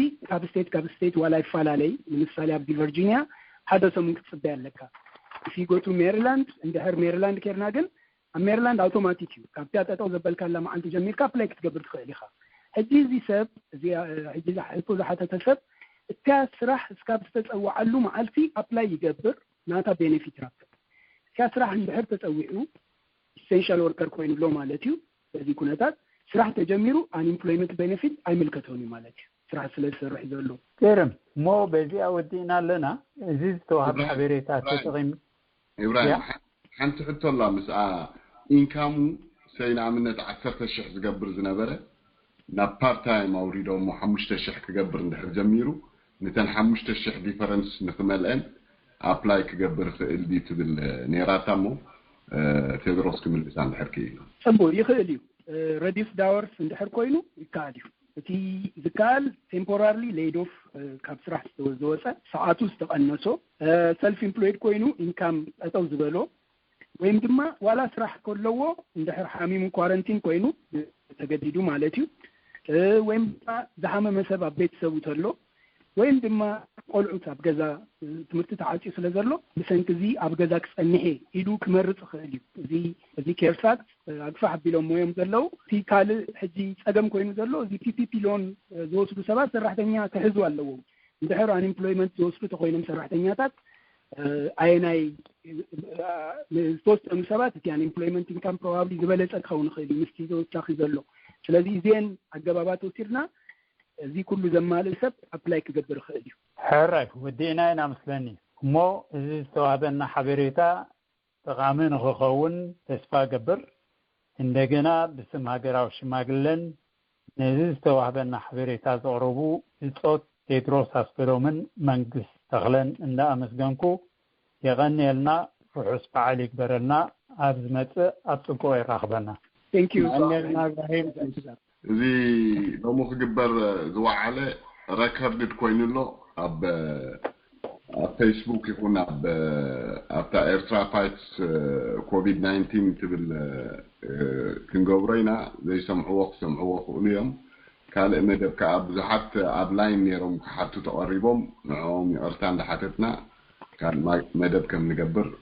ካብ ስቴት ዋላ ይፈላለይ ንምሳሌ ኣብ ቨርጂኒያ ሓደ ሰሙን ክትፅበይ ኣለካ if you go to Maryland እንድሕር ሜሪላንድ ኬርና ግን ኣብ ሜሪላንድ ኣውቶማቲክ እዩ ካብቲ ጠጠው ዘበልካላ መዓልቲ ጀሚርካ ኣፕላይ ክትገብር ትኽእል ኢኻ ሕጂ እዚ ሰብ እዚ ሕጂ ሕቶ ዝሓተተ ሰብ እታ ስራሕ እስካብ ዝተፀዋዓሉ መዓልቲ ኣፕላይ ይገብር ናታ ቤኔፊት ይረክብ እታ ስራሕ እንድሕር ተፀዊዑ ኢሴንሻል ወርከር ኮይኑ ብሎ ማለት እዩ በዚ ኩነታት ስራሕ ተጀሚሩ አንኢምፕሎይመንት ቤኔፊት ኣይምልከተውኒ ማለት እዩ ስራሕ ስለዝሰርሕ ዘሎ ገርም ሞ በዚ ኣወዲና ኣለና እዚ ዝተዋህበ ሓበሬታ ተጠቒም إبراهيم حنت حتى الله مسأ إن كانوا سينا عملنا 10,000 زقبر زنبرة نا بارت تايم أوريدو مو 5,000 كقبر ندحر جميرو نتن 5,000 ديفرنس نخمل إن أبلاي كقبر الدي تبل نيراتامو تدرس كمل بسان الحركي. سبور يخليو رديف داورس ندحر كوينو يكاديو. እቲ ዝካል ቴምፖራሪ ሌድ ኦፍ ካብ ስራሕ ዝተወዘወፀ ሰዓቱ ዝተቐነሶ ሰልፍ ኢምፕሎይድ ኮይኑ ኢንካም ጠጠው ዝበሎ ወይም ድማ ዋላ ስራሕ ከለዎ እንድሕር ሓሚሙ ኳረንቲን ኮይኑ ተገዲዱ ማለት እዩ ወይም ድማ ዝሓመመ ሰብ ኣብ ቤተሰቡ ተሎ ወይም ድማ ቆልዑት ኣብ ገዛ ትምህርቲ ተዓፂዩ ስለ ዘሎ ብሰንኪ እዚ ኣብ ገዛ ክፀንሐ ኢሉ ክመርፅ ይኽእል እዩ እዚ ኬርሳት ኣግፋ ሓቢሎም ሞዮም ዘለው እቲ ካልእ ሕጂ ፀገም ኮይኑ ዘሎ እዚ ፒፒፒ ሎን ዝወስዱ ሰባት ሰራሕተኛ ክሕዙ ኣለዎ እንድሕር አንኢምፕሎይመንት ዝወስዱ ተኮይኖም ሰራሕተኛታት ኣይናይ ዝተወሰኑ ሰባት እቲ አንኢምፕሎይመንት ኢንካም ፕሮባብሊ ዝበለፀ ክኸውን ይኽእል እዩ ምስቲ ዘወሳኺ ዘሎ ስለዚ እዚአን ኣገባባት ወሲድና እዚ ኩሉ ዘማልእ ሰብ ኣፕላይ ክገብር ይኽእል እዩ ሕራይ ወዲእና ኢና መስለኒ እሞ እዚ ዝተዋህበና ሓበሬታ ጠቃሚ ንክኸውን ተስፋ ገብር እንደገና ብስም ሃገራዊ ሽማግለን ነዚ ዝተዋህበና ሓበሬታ ዘቕረቡ እፆት ቴድሮስ ኣስገዶምን መንግስት ተኽለን እንዳኣመስገንኩ የቐኒየልና ርሑስ በዓል ይግበረልና ኣብ ዝመፅእ ኣብ ፅቡቅ ይራኽበና ቴንኪዩ زي لو مخبر زوعله ريكوردد كوينلو اب فيسبوك يكون اب ابتا ايرترا فايتس كوفيد 19 تبل كنغورينا زي سمعوا اليوم قال ان دبك اب زحت اب لاين نيرهم حتى تقريبهم معهم ارتان لحتتنا قال ما دبكم نقبر